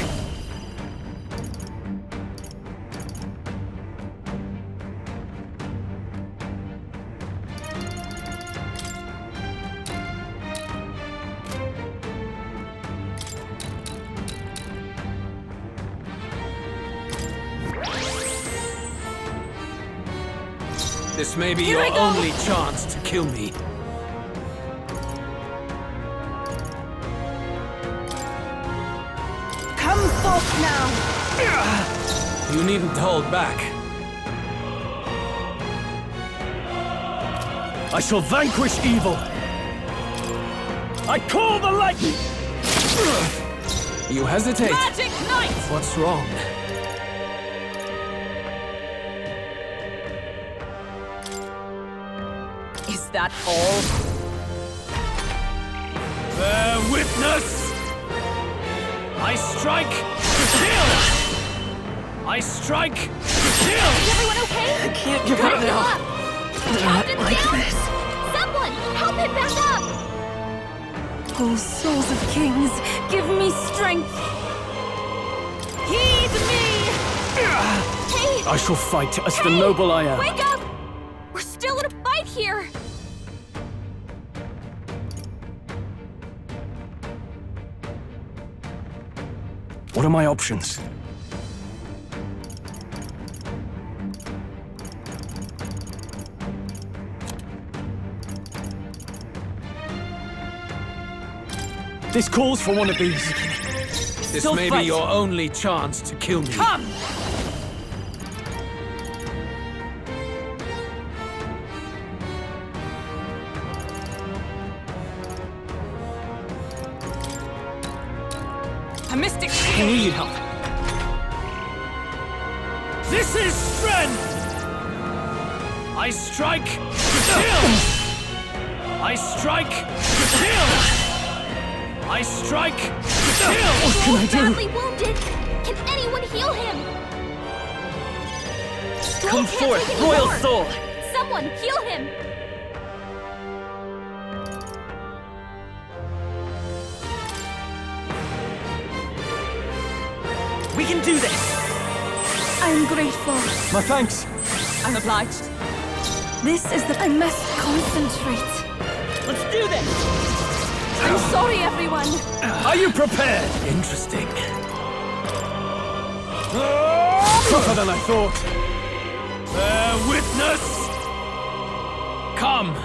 This may be your only chance to kill me. Come forth now. You needn't hold back. I shall vanquish evil. I call the lightning! You hesitate. Magic Knight! What's wrong? Is that all? Bear witness! I strike to kill! I strike to kill! Is everyone okay? I can't give up now. Captain's Like down? this. Someone, help him back up! Oh, souls of kings, give me strength. Heed me! Hey! I shall fight as the noble I am. Wake up! We're still in a fight here! What are my options? This calls for one of these. This Still may fight. be your only chance to kill me. Come! A mystic I shield! need help. This is strength! I strike to kill! I strike to kill! I strike to kill! What can I do? Badly wounded. Can anyone heal him? Come Can't forth, take any royal more. soul! Someone heal him! We can do this! I'm grateful. My thanks. I'm obliged. This is the... I must concentrate. Let's do this! I'm sorry, everyone. Are you prepared? Interesting. Tougher than I thought. Bear witness! Come,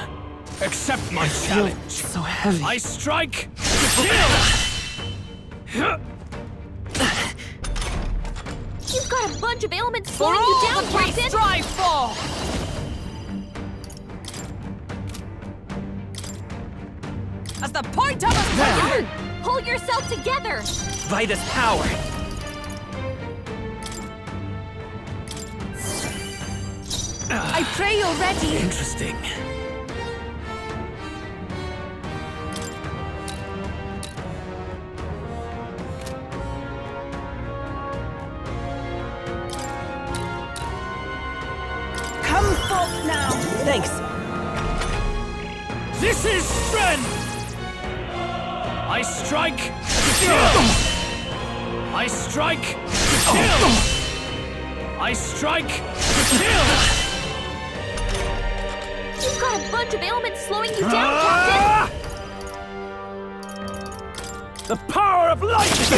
accept my challenge. So heavy. I strike to kill! You've got a bunch of ailments For slowing you all down, that we Captain! strive for! As the point of a Together! Pull yourself together! Vitus power! I pray you're ready. Interesting. This is strength! I strike to kill! I strike to kill! I strike to kill! You've got a bunch of ailments slowing you down, Captain! The power of light!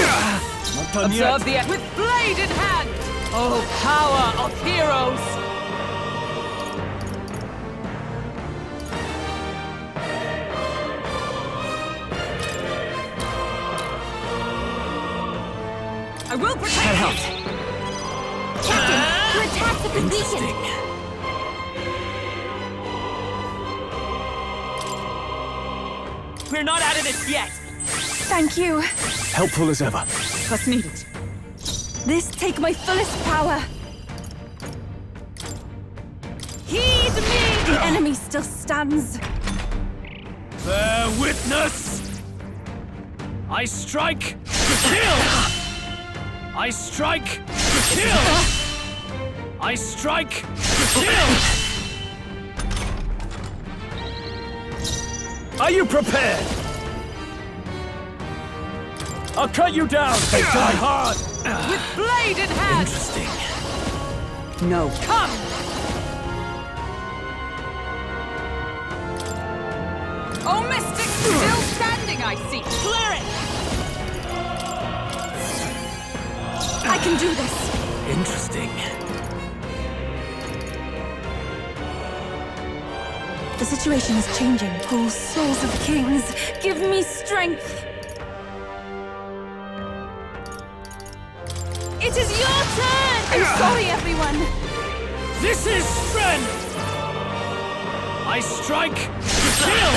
Not done yet. Observe the with blade in hand! Oh, power of heroes! I will protect you! Captain, your attacks have been weakened! We're not out of this yet! Thank you. Helpful as ever. What's needed? This take my fullest power. Heed me! The enemy still stands. Bear witness! I strike to kill! I strike to kill! I strike to kill! Are you prepared? I'll cut you down! They die hard! With blade in hand! Interesting. No. Come! Oh, Mystic, still standing, I see. Clear it! I can do this. Interesting. The situation is changing. Oh, souls of kings, give me strength. It is your turn! I'm sorry, everyone. This is strength! I strike to kill!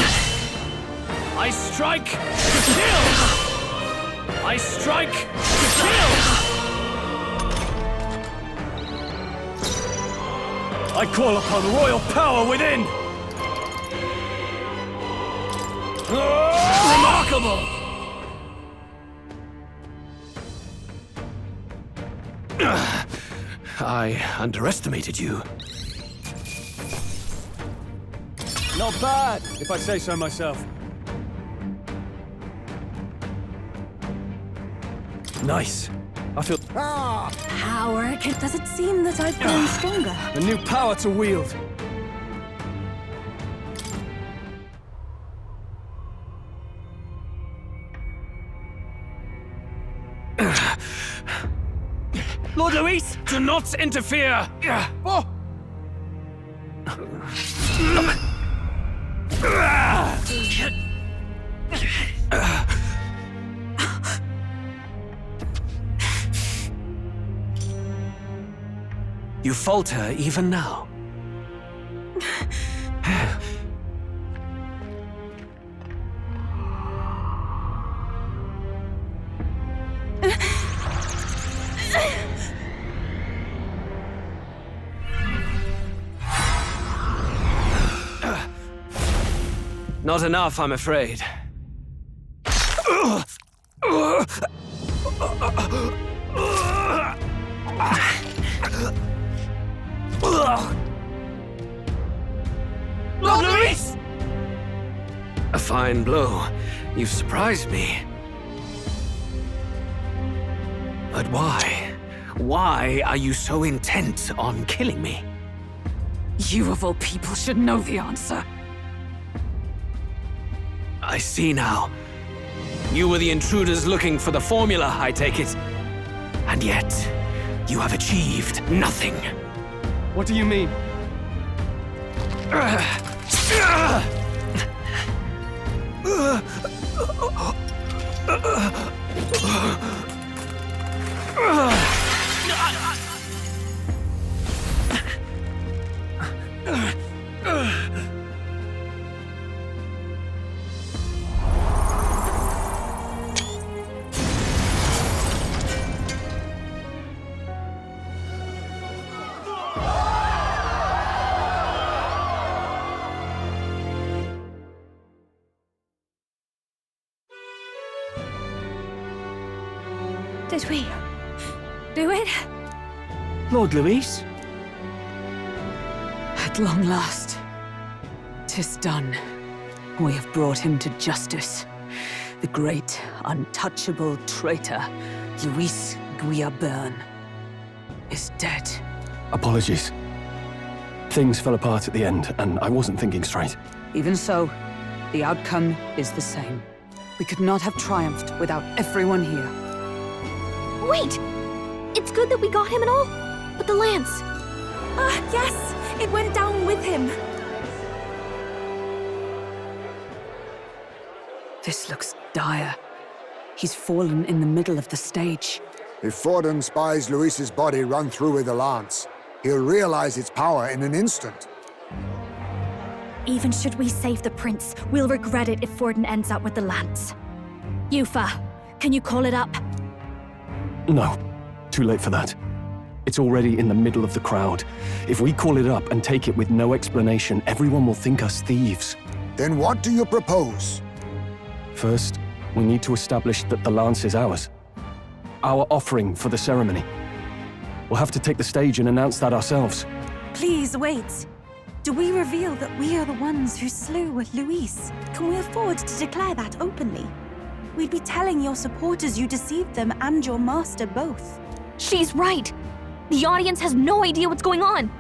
I strike to kill! I strike to kill! I call upon royal power within! Remarkable! I underestimated you. Not bad, if I say so myself. Nice. I feel Power. Does it seem that I've grown stronger? A new power to wield. Lord Luis, do not interfere! Oh. You falter even now. Not enough, I'm afraid. Lord Luis! A fine blow. You've surprised me. But why? Why are you so intent on killing me? You of all people should know the answer. I see now. You were the intruders looking for the formula, I take it. And yet, you have achieved nothing. What do you mean? Did we do it? Lord Luis? At long last, 'tis done. We have brought him to justice. The great, untouchable traitor, Louis Guillaume, is dead. Apologies. Things fell apart at the end, and I wasn't thinking straight. Even so, the outcome is the same. We could not have triumphed without everyone here. Wait! It's good that we got him and all, but the lance... Ah, yes! It went down with him. This looks dire. He's fallen in the middle of the stage. If Forden spies Luis's body run through with the lance, he'll realize its power in an instant. Even should we save the prince, we'll regret it if Forden ends up with the lance. Yufa, can you call it up? No. Too late for that. It's already in the middle of the crowd. If we call it up and take it with no explanation, everyone will think us thieves. Then what do you propose? First, we need to establish that the lance is ours. Our offering for the ceremony. We'll have to take the stage and announce that ourselves. Please wait. Do we reveal that we are the ones who slew Luis? Can we afford to declare that openly? We'd be telling your supporters you deceived them and your master both. She's right! The audience has no idea what's going on!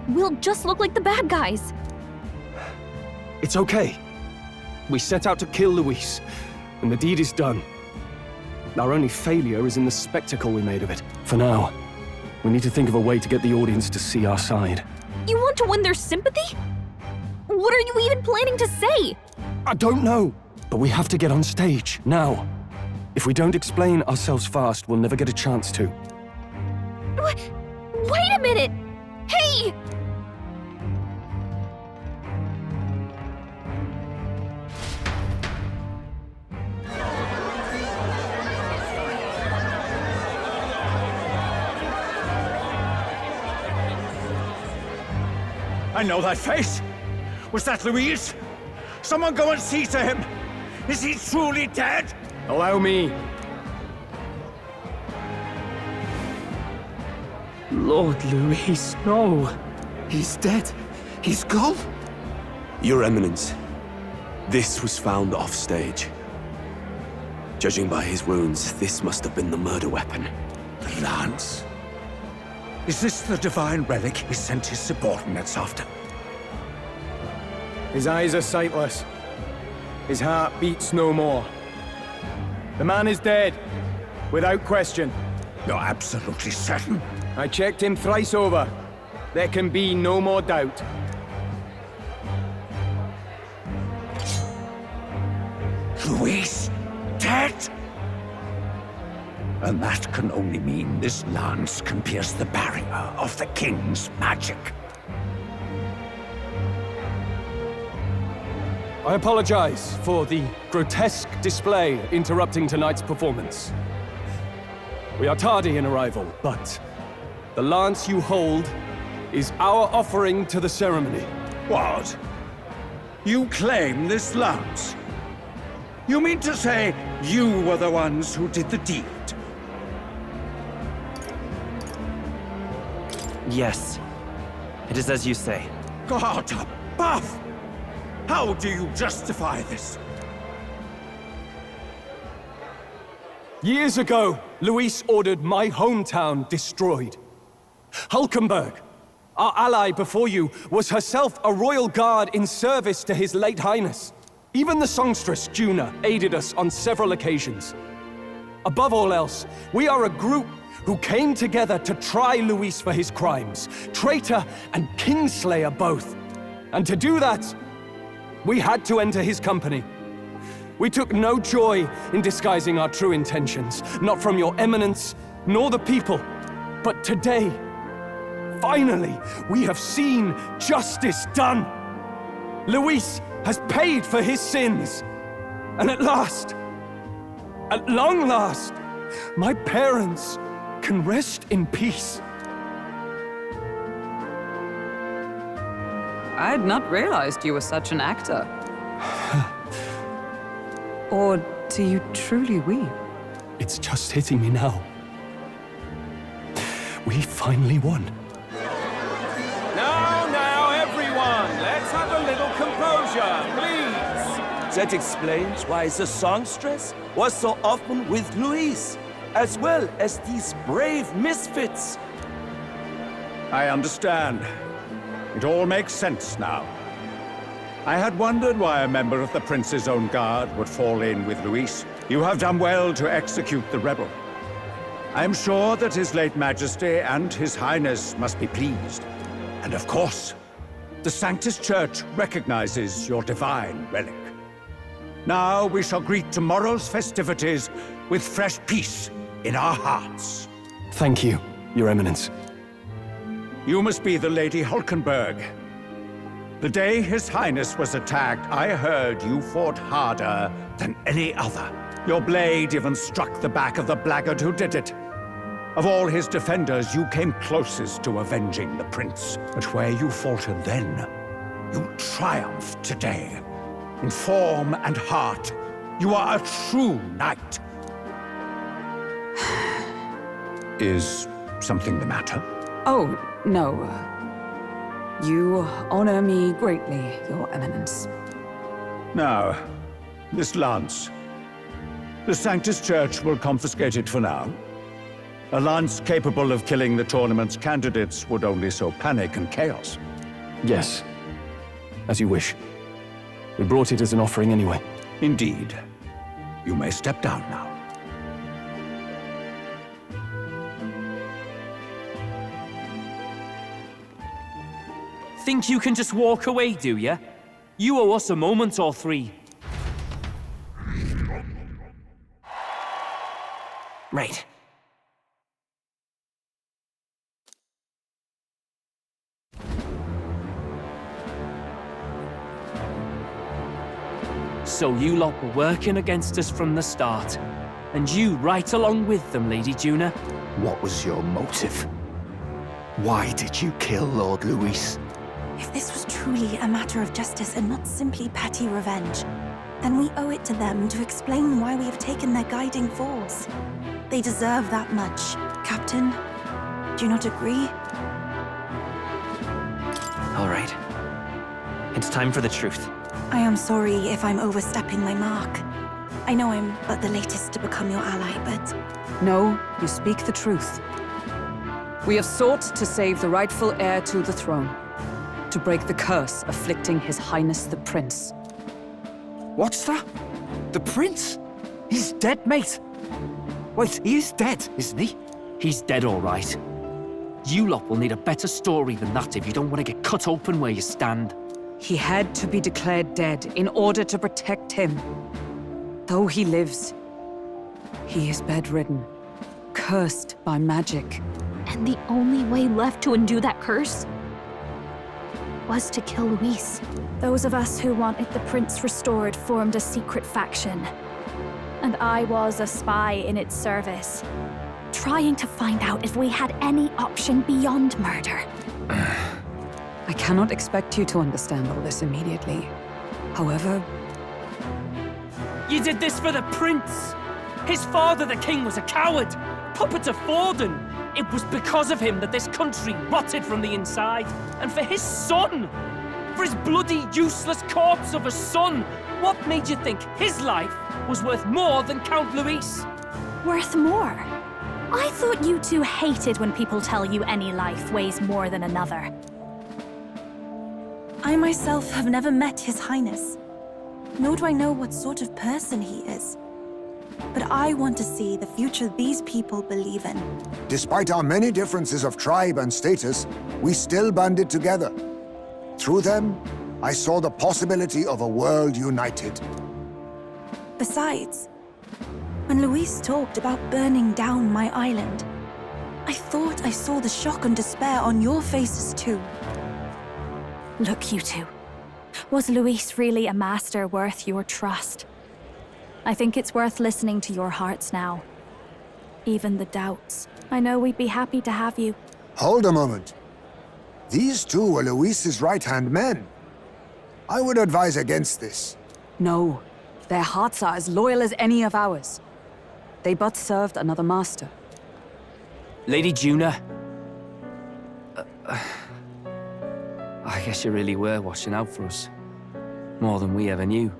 We'll just look like the bad guys. It's okay. We set out to kill Luis, and the deed is done. Our only failure is in the spectacle we made of it. For now, we need to think of a way to get the audience to see our side. You want to win their sympathy? What are you even planning to say? I don't know, but we have to get on stage, now. If we don't explain ourselves fast, we'll never get a chance to. Wait a minute! Hey! I know that face. Was that Luis? Someone go and see to him. Is he truly dead? Allow me. Lord Luis, no. He's dead. He's gone. Your Eminence, this was found off-stage. Judging by his wounds, this must have been the murder weapon. The lance. Is this the divine relic he sent his subordinates after? His eyes are sightless. His heart beats no more. The man is dead, without question. You're absolutely certain? I checked him thrice over. There can be no more doubt. Luis, dead? And that can only mean this lance can pierce the barrier of the king's magic. I apologize for the grotesque display interrupting tonight's performance. We are tardy in arrival, but the lance you hold is our offering to the ceremony. What? You claim this lance? You mean to say you were the ones who did the deed? Yes. It is as you say. God above! How do you justify this? Years ago, Luis ordered my hometown destroyed. Hulkenberg, our ally before you, was herself a royal guard in service to his late highness. Even the songstress, Juna, aided us on several occasions. Above all else, we are a group who came together to try Luis for his crimes, traitor and kingslayer both. And to do that, we had to enter his company. We took no joy in disguising our true intentions, not from your eminence, nor the people. But today, finally, we have seen justice done. Luis has paid for his sins. And at last, at long last, my parents can rest in peace. I had not realized you were such an actor. Or do you truly weep? It's just hitting me now. We finally won. Now, everyone, let's have a little composure, please. That explains why the songstress was so often with Louise, as well as these brave misfits. I understand. It all makes sense now. I had wondered why a member of the Prince's own guard would fall in with Luis. You have done well to execute the rebel. I am sure that His late Majesty and His Highness must be pleased. And of course, the Sanctus Church recognizes your divine relic. Now we shall greet tomorrow's festivities with fresh peace in our hearts. Thank you, Your Eminence. You must be the Lady Hulkenberg. The day His Highness was attacked, I heard you fought harder than any other. Your blade even struck the back of the blackguard who did it. Of all his defenders, you came closest to avenging the prince. But where you faltered then, you triumphed today. In form and heart, you are a true knight. Is something the matter? Oh, no. You honor me greatly, Your Eminence. Now, this lance. The Sanctus Church will confiscate it for now. A lance capable of killing the tournament's candidates would only sow panic and chaos. Yes, as you wish. We brought it as an offering anyway. Indeed. You may step down now. Think you can just walk away, do ya? You owe us a moment or three. Right. So you lot were working against us from the start. And you right along with them, Lady Juna. What was your motive? Why did you kill Lord Luis? If this was truly a matter of justice and not simply petty revenge, then we owe it to them to explain why we have taken their guiding force. They deserve that much. Captain, do you not agree? All right. It's time for the truth. I am sorry if I'm overstepping my mark. I know I'm but the latest to become your ally, but... No, you speak the truth. We have sought to save the rightful heir to the throne, to break the curse afflicting His Highness the Prince. What's that? The prince? He's dead, mate. Wait, he is dead, isn't he? He's dead, all right. You lot will need a better story than that if you don't want to get cut open where you stand. He had to be declared dead in order to protect him. Though he lives, he is bedridden, cursed by magic. And the only way left to undo that curse was to kill Luis. Those of us who wanted the prince restored formed a secret faction. And I was a spy in its service, trying to find out if we had any option beyond murder. I cannot expect you to understand all this immediately. However... You did this for the prince! His father, the king, was a coward! Puppet of Forden! It was because of him that this country rotted from the inside! And for his son! For his bloody, useless corpse of a son! What made you think his life was worth more than Count Luis? Worth more? I thought you two hated when people tell you any life weighs more than another. I myself have never met His Highness, nor do I know what sort of person he is. But I want to see the future these people believe in. Despite our many differences of tribe and status, we still banded together. Through them, I saw the possibility of a world united. Besides, when Luis talked about burning down my island, I thought I saw the shock and despair on your faces too. Look, you two. Was Luis really a master worth your trust? I think it's worth listening to your hearts now. Even the doubts. I know we'd be happy to have you. Hold a moment. These two were Luis's right-hand men. I would advise against this. No, their hearts are as loyal as any of ours. They but served another master. Lady Juna... I guess you really were watching out for us. More than we ever knew.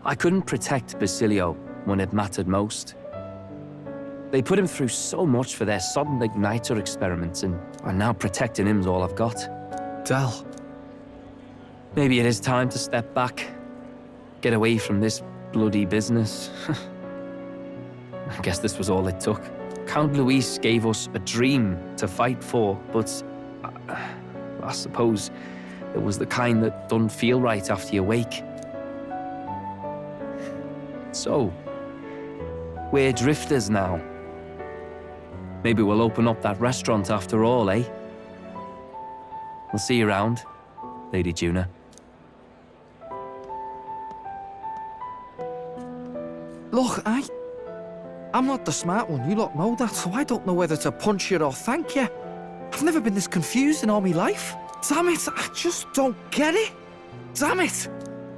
I couldn't protect Basilio when it mattered most. They put him through so much for their sodden igniter experiments, and now protecting him's all I've got. Del. Maybe it is time to step back. Get away from this bloody business. I guess this was all it took. Count Luis gave us a dream to fight for, but I suppose it was the kind that doesn't feel right after you wake. So, we're drifters now. Maybe we'll open up that restaurant after all, eh? We'll see you around, Lady Juna. Look, I'm not the smart one, you lot know that, so I don't know whether to punch you or thank you. I've never been this confused in all my life. Damn it, I just don't get it. Damn it!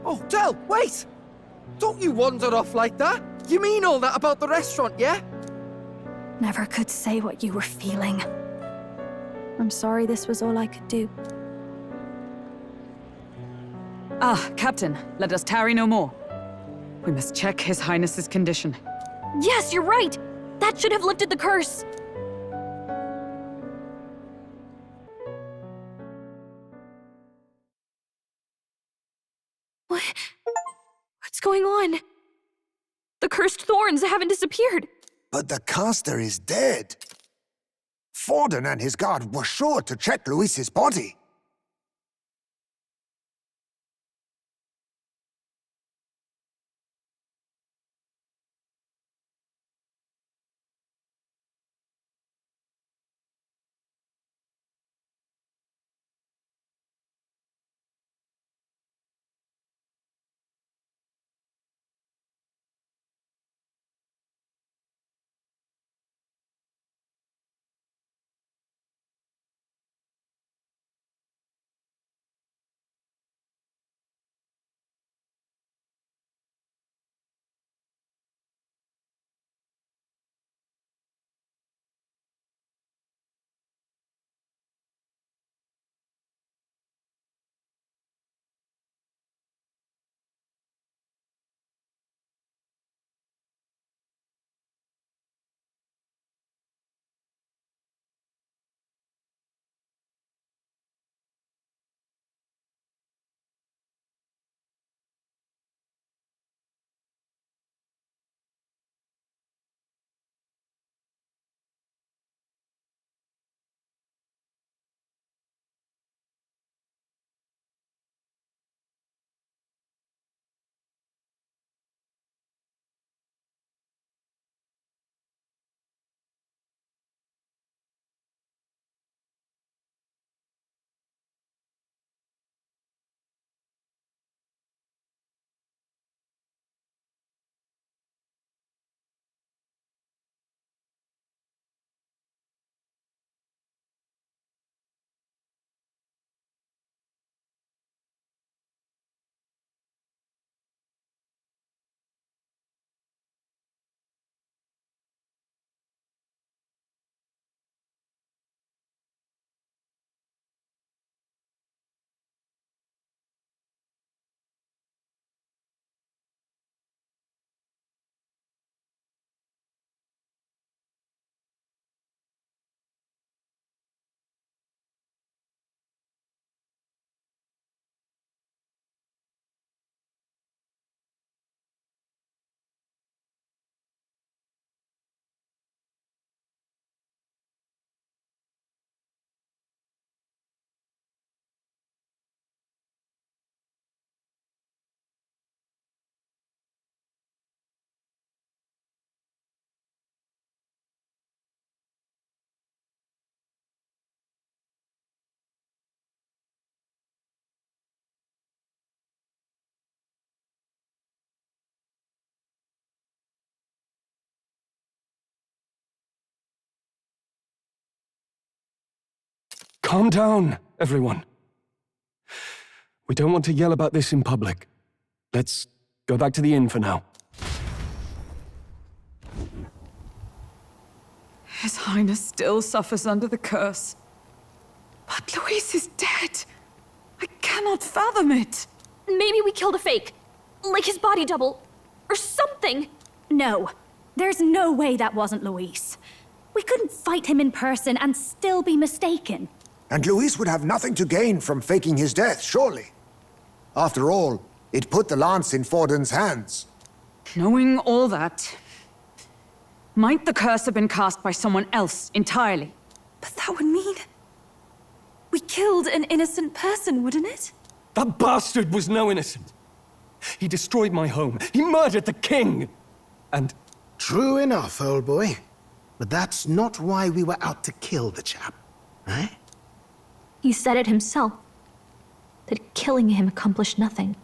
Oh, Del, wait! Don't you wander off like that? You mean all that about the restaurant, yeah? Never could say what you were feeling. I'm sorry this was all I could do. Ah, Captain, let us tarry no more. We must check His Highness's condition. Yes, you're right! That should have lifted the curse! What's going on? The cursed thorns haven't disappeared. But the caster is dead. Forden and his guard were sure to check Luis's body. Calm down, everyone. We don't want to yell about this in public. Let's go back to the inn for now. His Highness still suffers under the curse. But Luis is dead. I cannot fathom it. Maybe we killed a fake. Like his body double, or something. No, there's no way that wasn't Luis. We couldn't fight him in person and still be mistaken. And Luis would have nothing to gain from faking his death, surely. After all, it put the lance in Forden's hands. Knowing all that, might the curse have been cast by someone else entirely? But that would mean... we killed an innocent person, wouldn't it? That bastard was no innocent. He destroyed my home. He murdered the king. And... True enough, old boy. But that's not why we were out to kill the chap, eh? He said it himself. That killing him accomplished nothing.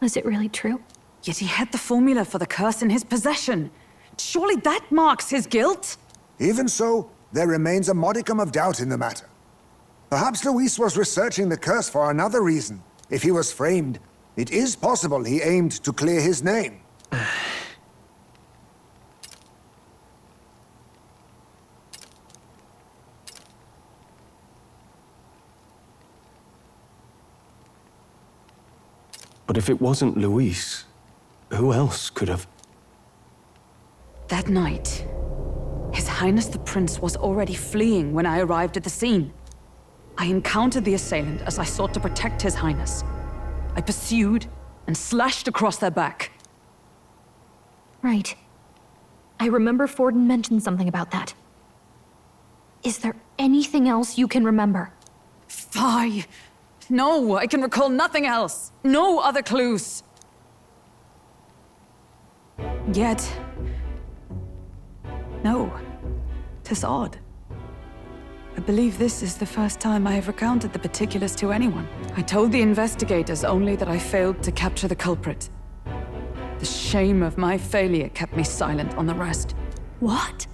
Was it really true? Yet he had the formula for the curse in his possession. Surely that marks his guilt? Even so, there remains a modicum of doubt in the matter. Perhaps Luis was researching the curse for another reason. If he was framed, it is possible he aimed to clear his name. But if it wasn't Luis, who else could have... That night, His Highness the Prince was already fleeing when I arrived at the scene. I encountered the assailant as I sought to protect His Highness. I pursued and slashed across their back. Right. I remember Forden mentioned something about that. Is there anything else you can remember? Fie! No, I can recall nothing else. No other clues. Yet... no. 'Tis odd. I believe this is the first time I have recounted the particulars to anyone. I told the investigators only that I failed to capture the culprit. The shame of my failure kept me silent on the rest. What?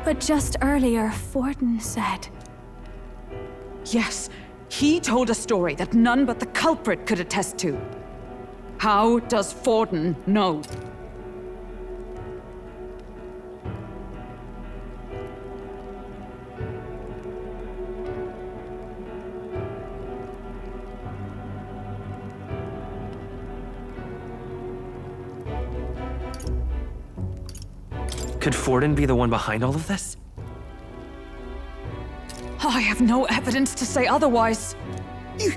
But just earlier, Forden said... Yes, he told a story that none but the culprit could attest to. How does Forden know? Could Forden be the one behind all of this? I have no evidence to say otherwise. You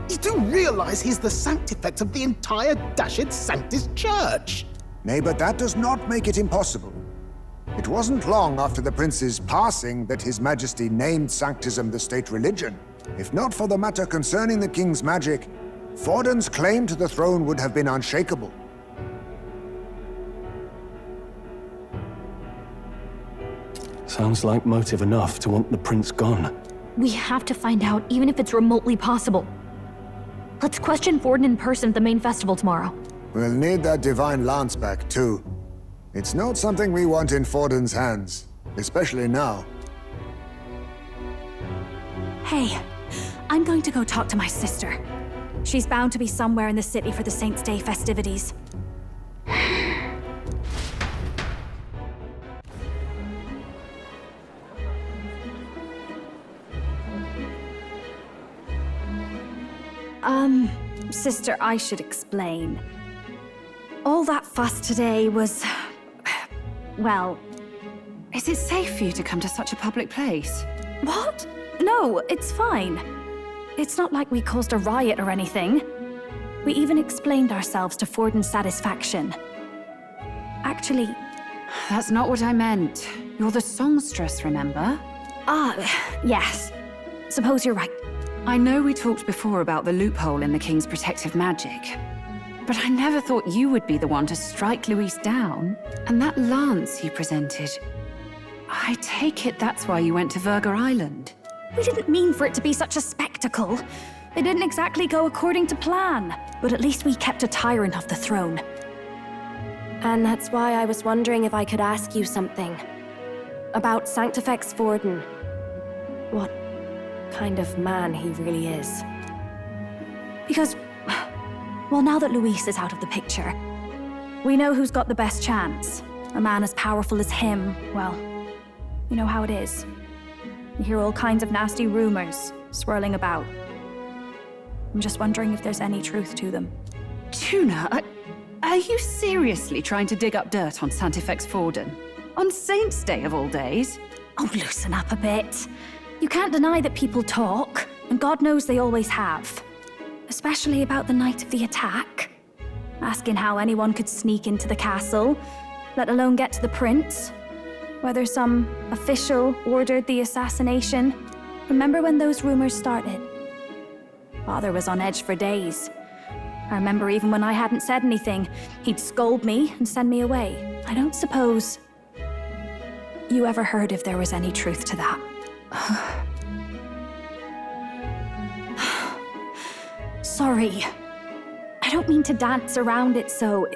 do realize he's the sanctifex of the entire Dashed Sanctus Church? Nay, but that does not make it impossible. It wasn't long after the prince's passing that His Majesty named Sanctism the state religion. If not for the matter concerning the king's magic, Forden's claim to the throne would have been unshakable. Sounds like motive enough to want the prince gone. We have to find out, even if it's remotely possible. Let's question Forden in person at the main festival tomorrow. We'll need that divine lance back, too. It's not something we want in Forden's hands, especially now. Hey, I'm going to go talk to my sister. She's bound to be somewhere in the city for the Saints' Day festivities. Sister, I should explain. All that fuss today was... well... Is it safe for you to come to such a public place? What? No, it's fine. It's not like we caused a riot or anything. We even explained ourselves to Forden's satisfaction. Actually... That's not what I meant. You're the songstress, remember? Yes. Suppose you're right. I know we talked before about the loophole in the king's protective magic, but I never thought you would be the one to strike Luis down. And that lance you presented, I take it that's why you went to Virga Island. We didn't mean for it to be such a spectacle. It didn't exactly go according to plan, but at least we kept a tyrant off the throne. And that's why I was wondering if I could ask you something. About Sanctifex Forden. What kind of man he really is. Because, well, now that Luis is out of the picture, we know who's got the best chance. A man as powerful as him, well, you know how it is. You hear all kinds of nasty rumors swirling about. I'm just wondering if there's any truth to them. Tuna, are you seriously trying to dig up dirt on Sanctifex Forden? On Saint's Day of all days? Oh, loosen up a bit. You can't deny that people talk, and God knows they always have. Especially about the night of the attack. Asking how anyone could sneak into the castle, let alone get to the prince. Whether some official ordered the assassination. Remember when those rumors started? Father was on edge for days. I remember even when I hadn't said anything, he'd scold me and send me away. I don't suppose you ever heard if there was any truth to that. Sorry. I don't mean to dance around it so...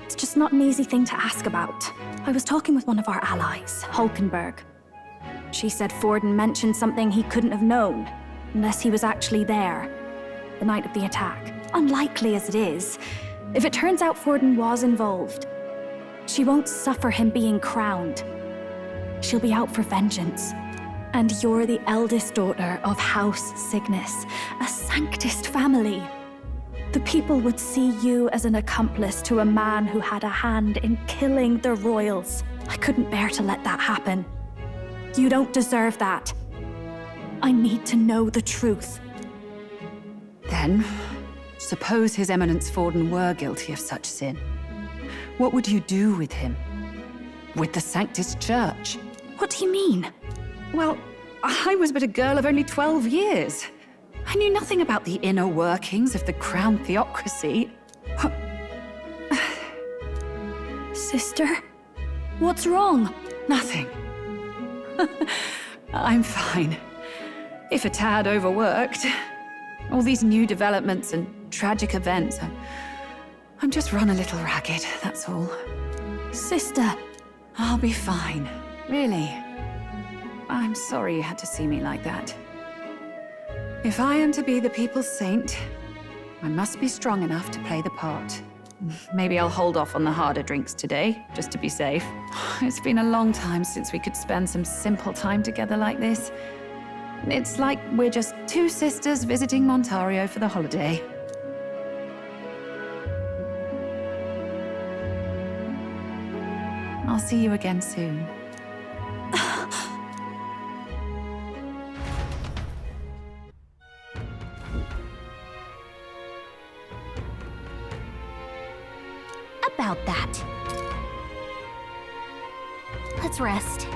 It's just not an easy thing to ask about. I was talking with one of our allies, Hulkenberg. She said Forden mentioned something he couldn't have known, unless he was actually there, the night of the attack. Unlikely as it is, if it turns out Forden was involved, she won't suffer him being crowned. She'll be out for vengeance. And you're the eldest daughter of House Cygnus, a Sanctist family. The people would see you as an accomplice to a man who had a hand in killing the royals. I couldn't bear to let that happen. You don't deserve that. I need to know the truth. Then, suppose His Eminence Forden were guilty of such sin. What would you do with him? With the Sanctist Church? What do you mean? Well, I was but a girl of only 12 years. I knew nothing about the inner workings of the crown theocracy. Sister, what's wrong? Nothing. I'm fine. If a tad overworked. All these new developments and tragic events. I'm just run a little ragged, that's all. Sister! I'll be fine. Really. I'm sorry you had to see me like that. If I am to be the people's saint, I must be strong enough to play the part. Maybe I'll hold off on the harder drinks today, just to be safe. It's been a long time since we could spend some simple time together like this. It's like we're just two sisters visiting Montario for the holiday. I'll see you again soon. About that. Let's rest.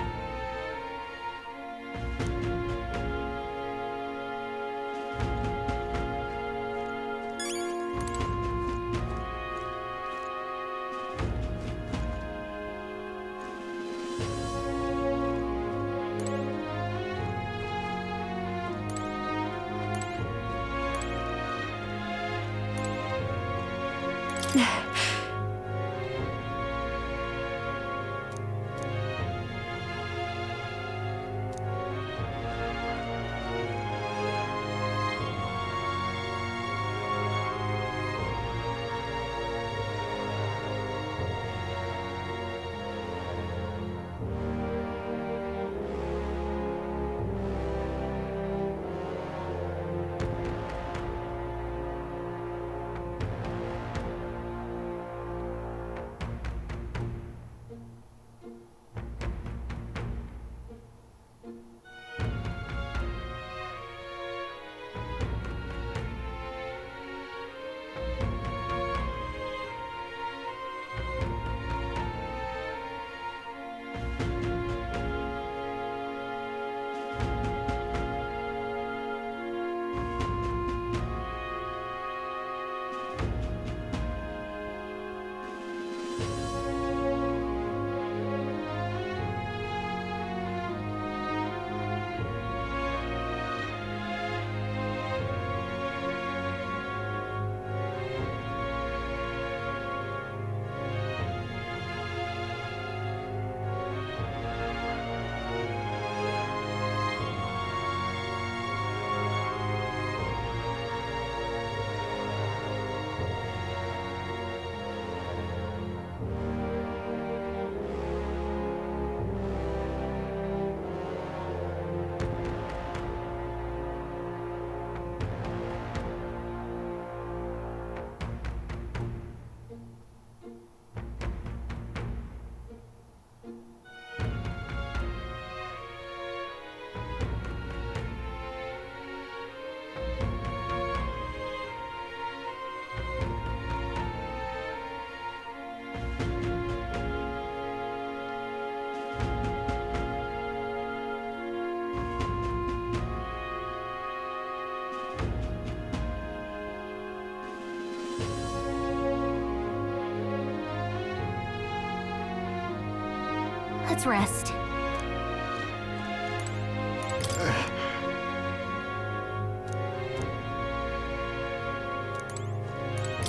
Let's rest.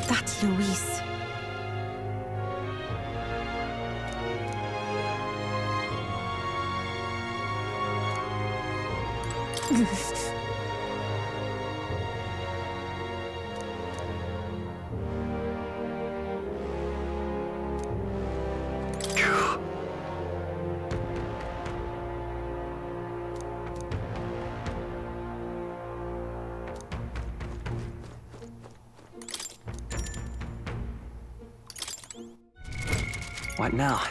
That's Luis. What now?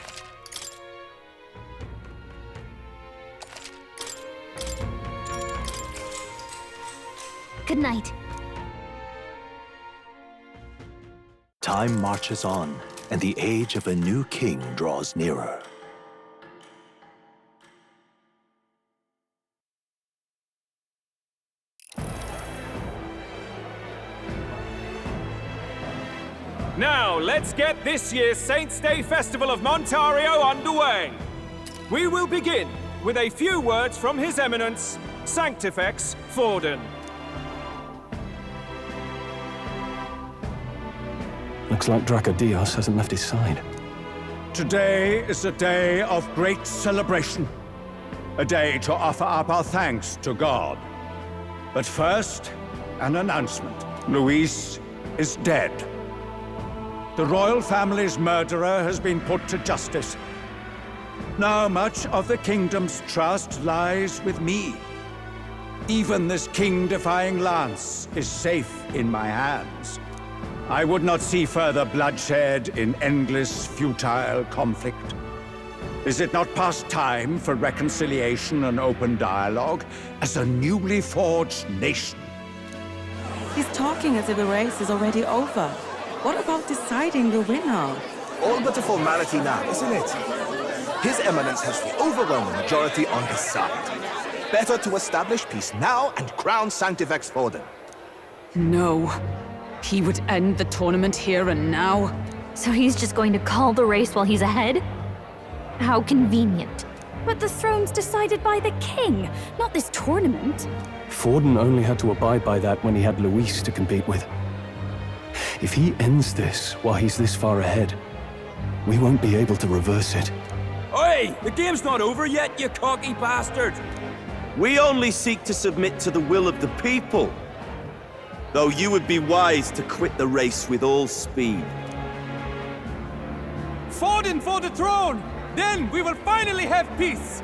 Good night. Time marches on, and the age of a new king draws nearer. Now, let's get this year's Saints' Day Festival of Montario underway. We will begin with a few words from His Eminence, Sanctifex Forden. Looks like Dracodios hasn't left his side. Today is a day of great celebration. A day to offer up our thanks to God. But first, an announcement. Luis is dead. The royal family's murderer has been put to justice. Now much of the kingdom's trust lies with me. Even this king-defying lance is safe in my hands. I would not see further bloodshed in endless, futile conflict. Is it not past time for reconciliation and open dialogue as a newly forged nation? He's talking as if the race is already over. What about deciding the winner? All but a formality now, isn't it? His Eminence has the overwhelming majority on his side. Better to establish peace now and crown Sanctifex Forden. No. He would end the tournament here and now. So he's just going to call the race while he's ahead? How convenient. But the throne's decided by the king, not this tournament. Forden only had to abide by that when he had Luis to compete with. If he ends this while he's this far ahead, we won't be able to reverse it. Oi! The game's not over yet, you cocky bastard! We only seek to submit to the will of the people. Though you would be wise to quit the race with all speed. Forden for the throne! Then we will finally have peace!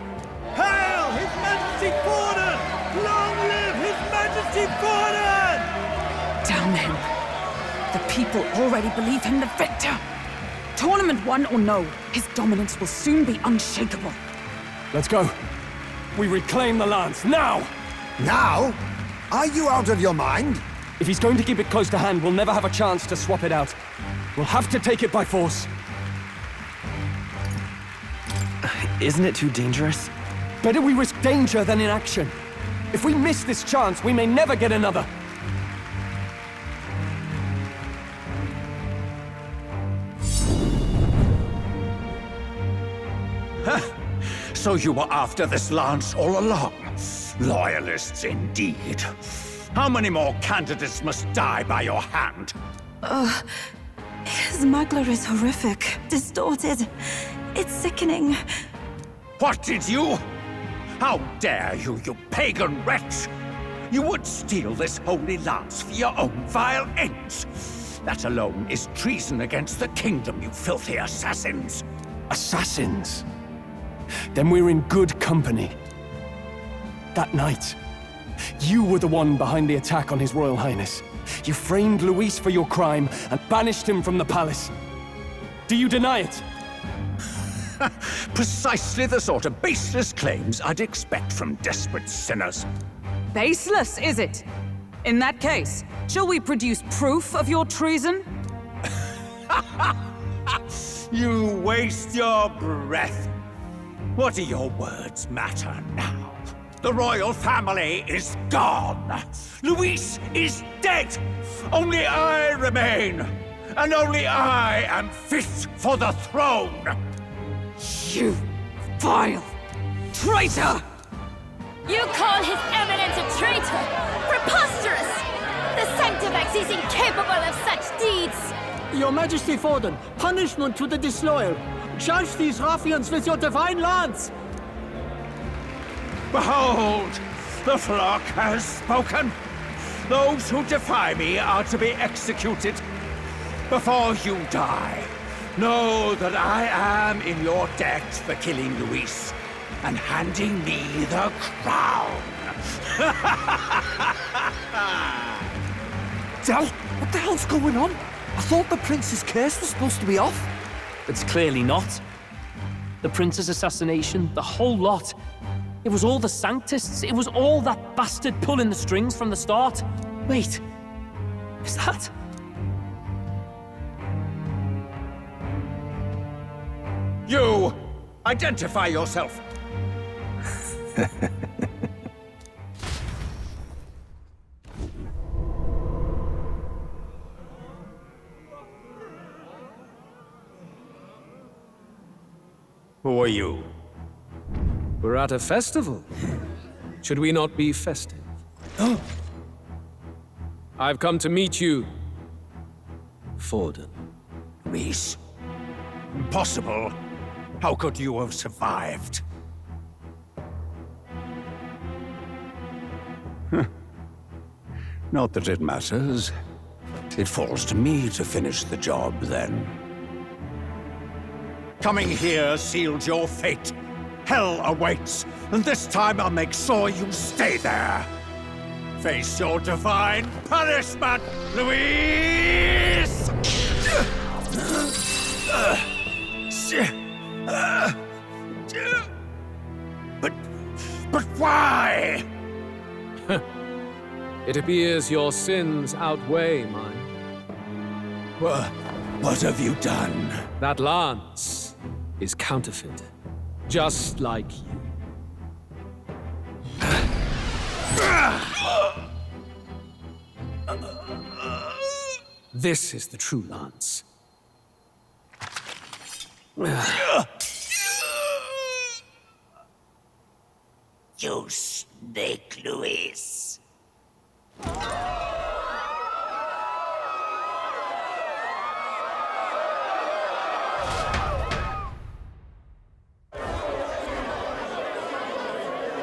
Hail His Majesty Forden! Long live His Majesty Forden! Damn him. The people already believe him the victor. Tournament won or no, his dominance will soon be unshakable. Let's go. We reclaim the lance, now! Now? Are you out of your mind? If he's going to keep it close to hand, we'll never have a chance to swap it out. We'll have to take it by force. Isn't it too dangerous? Better we risk danger than inaction. If we miss this chance, we may never get another. So you were after this lance all along? Loyalists indeed. How many more candidates must die by your hand? His Magler is horrific, distorted. It's sickening. What did you? How dare you, you pagan wretch! You would steal this holy lance for your own vile ends. That alone is treason against the kingdom, you filthy assassins. Assassins? Then we're in good company. That night, you were the one behind the attack on His Royal Highness. You framed Luis for your crime and banished him from the palace. Do you deny it? Precisely the sort of baseless claims I'd expect from desperate sinners. Baseless, is it? In that case, shall we produce proof of your treason? You waste your breath. What do your words matter now? The royal family is gone. Luis is dead. Only I remain. And only I am fit for the throne. You Vile! Traitor! You call His Eminence a traitor? Preposterous! The Sanctifex is incapable of such deeds! Your Majesty Forden, punishment to the disloyal. Judge these ruffians with your divine lance! Behold, the flock has spoken. Those who defy me are to be executed. Before you die, know that I am in your debt for killing Luis and handing me the crown. Del, what the hell's going on? I thought the prince's curse was supposed to be off. It's clearly not. The prince's assassination, the whole lot. It was all the Sanctists. It was all that bastard pulling the strings from the start. Wait, is that? You! Identify yourself! Who are you? We're at a festival. Should we not be festive? I've come to meet you, Forden. Reese? Impossible. How could you have survived? Not that it matters. It falls to me to finish the job, then. Coming here sealed your fate. Hell awaits, and this time I'll make sure you stay there. Face your divine punishment, Luis! But why? It appears your sins outweigh mine. What have you done? That lance is counterfeit, just like you. This is the true lance. You snake, Luis.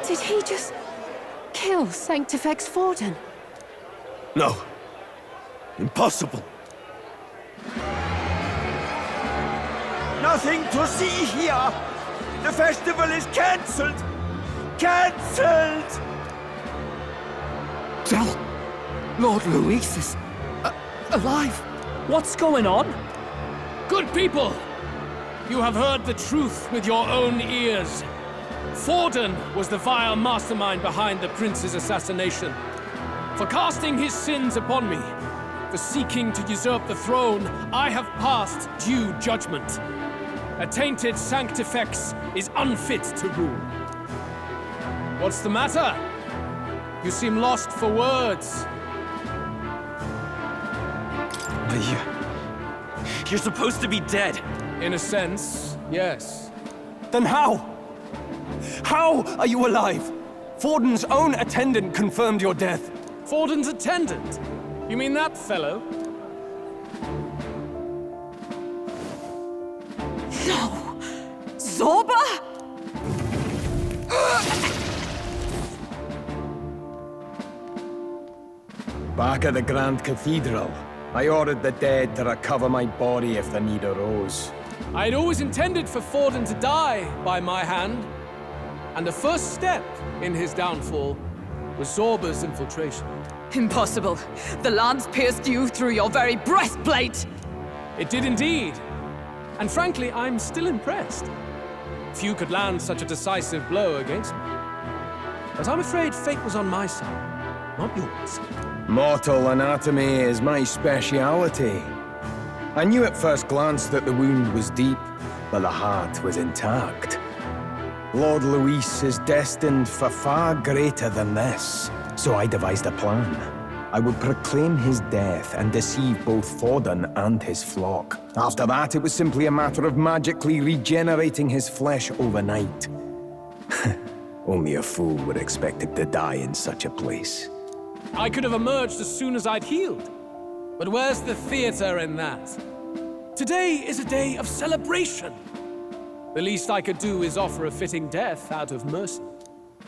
Did he just kill Sanctifex Forden? No. Impossible. Nothing to see here! The festival is cancelled! Cancelled! Del, Lord Luis is alive. What's going on? Good people! You have heard the truth with your own ears. Forden was the vile mastermind behind the prince's assassination. For casting his sins upon me, for seeking to usurp the throne, I have passed due judgment. A tainted Sanctifex is unfit to rule. What's the matter? You seem lost for words. You're supposed to be dead. In a sense, yes. Then how? How are you alive? Forden's own attendant confirmed your death. Forden's attendant? You mean that fellow? No! Zorba? Back at the Grand Cathedral, I ordered the dead to recover my body if the need arose. I had always intended for Forden to die by my hand. And the first step in his downfall was Zorba's infiltration. Impossible. The lance pierced you through your very breastplate! It did indeed. And frankly, I'm still impressed. Few could land such a decisive blow against me. But I'm afraid fate was on my side, not yours. Mortal anatomy is my speciality. I knew at first glance that the wound was deep, but the heart was intact. Lord Luis is destined for far greater than this, so I devised a plan. I would proclaim his death and deceive both Forden and his flock. After that, it was simply a matter of magically regenerating his flesh overnight. Only a fool would expect him to die in such a place. I could have emerged as soon as I'd healed. But where's the theater in that? Today is a day of celebration. The least I could do is offer a fitting death out of mercy.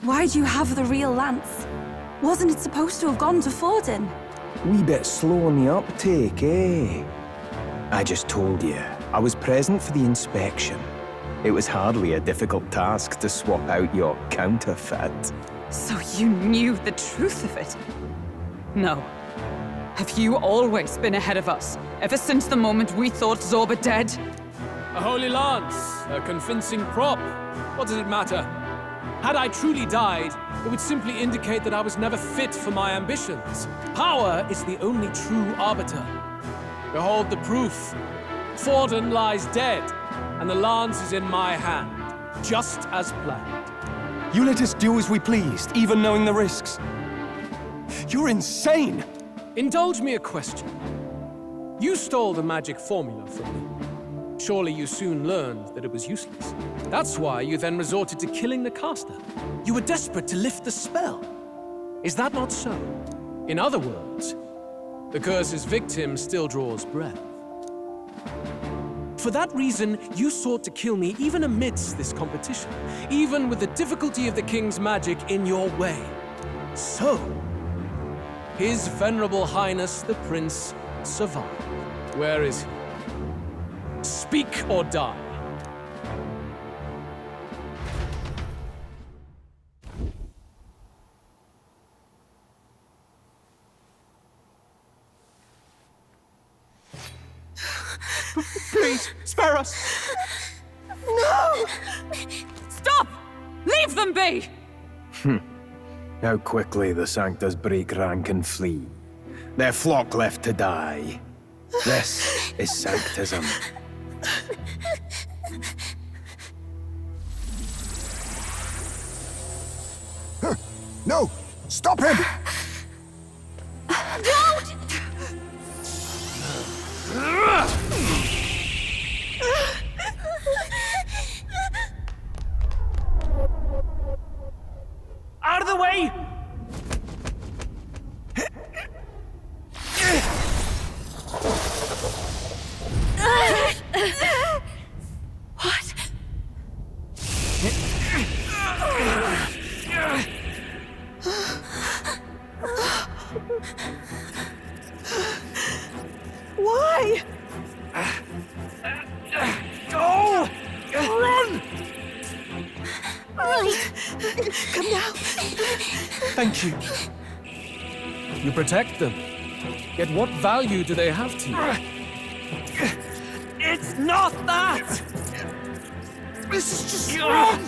Why do you have the real lance? Wasn't it supposed to have gone to Forden? Wee bit slow on the uptake, eh? I just told you, I was present for the inspection. It was hardly a difficult task to swap out your counterfeit. So you knew the truth of it? No. Have you always been ahead of us, ever since the moment we thought Zorba dead? A holy lance, a convincing prop. What does it matter? Had I truly died, it would simply indicate that I was never fit for my ambitions. Power is the only true arbiter. Behold the proof. Forden lies dead, and the lance is in my hand, just as planned. You let us do as we pleased, even knowing the risks. You're insane! Indulge me a question. You stole the magic formula from me. Surely you soon learned that it was useless. That's why you then resorted to killing the caster. You were desperate to lift the spell. Is that not so? In other words, the curse's victim still draws breath. For that reason, you sought to kill me even amidst this competition, even with the difficulty of the king's magic in your way. So, His Venerable Highness the Prince survived. Where is he? Speak or die. Please, spare us! No! Stop! Leave them be! How quickly the Sanctas break rank and flee. Their flock left to die. This is Sanctism. No! Stop him! Don't! Out of the way! What? Why? Go! Run! Right. Come now. Thank you. You protect them. Yet what value do they have to you? It's not that! This is just wrong!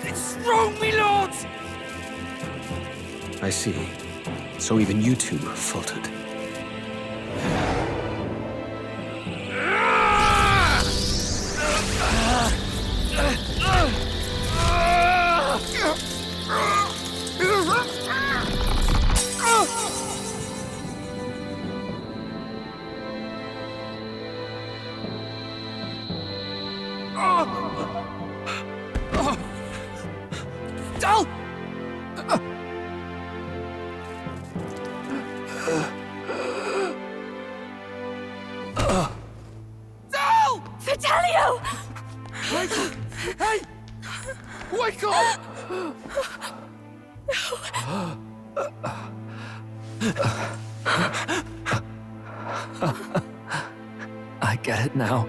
It's wrong, me lords! I see. So even you two faltered. Dal! Dal! Vitelio! Hey! Wake up! I get it now.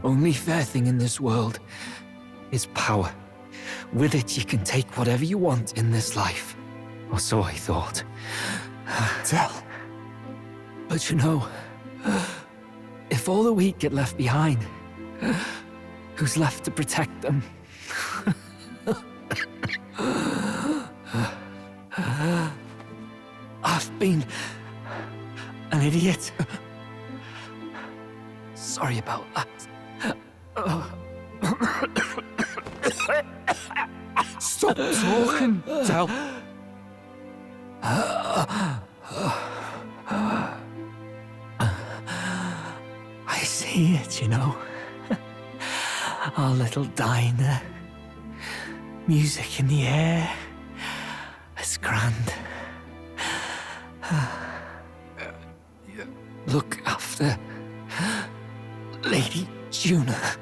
Only fair thing in this world is power. With it, you can take whatever you want in this life. Or so I thought. Tell. But you know, if all the weak get left behind, who's left to protect them? I've been an idiot. Sorry about that. Stop talking, Del. I see it, you know. Our little diner. Music in the air. It's grand. Look after Lady Juna.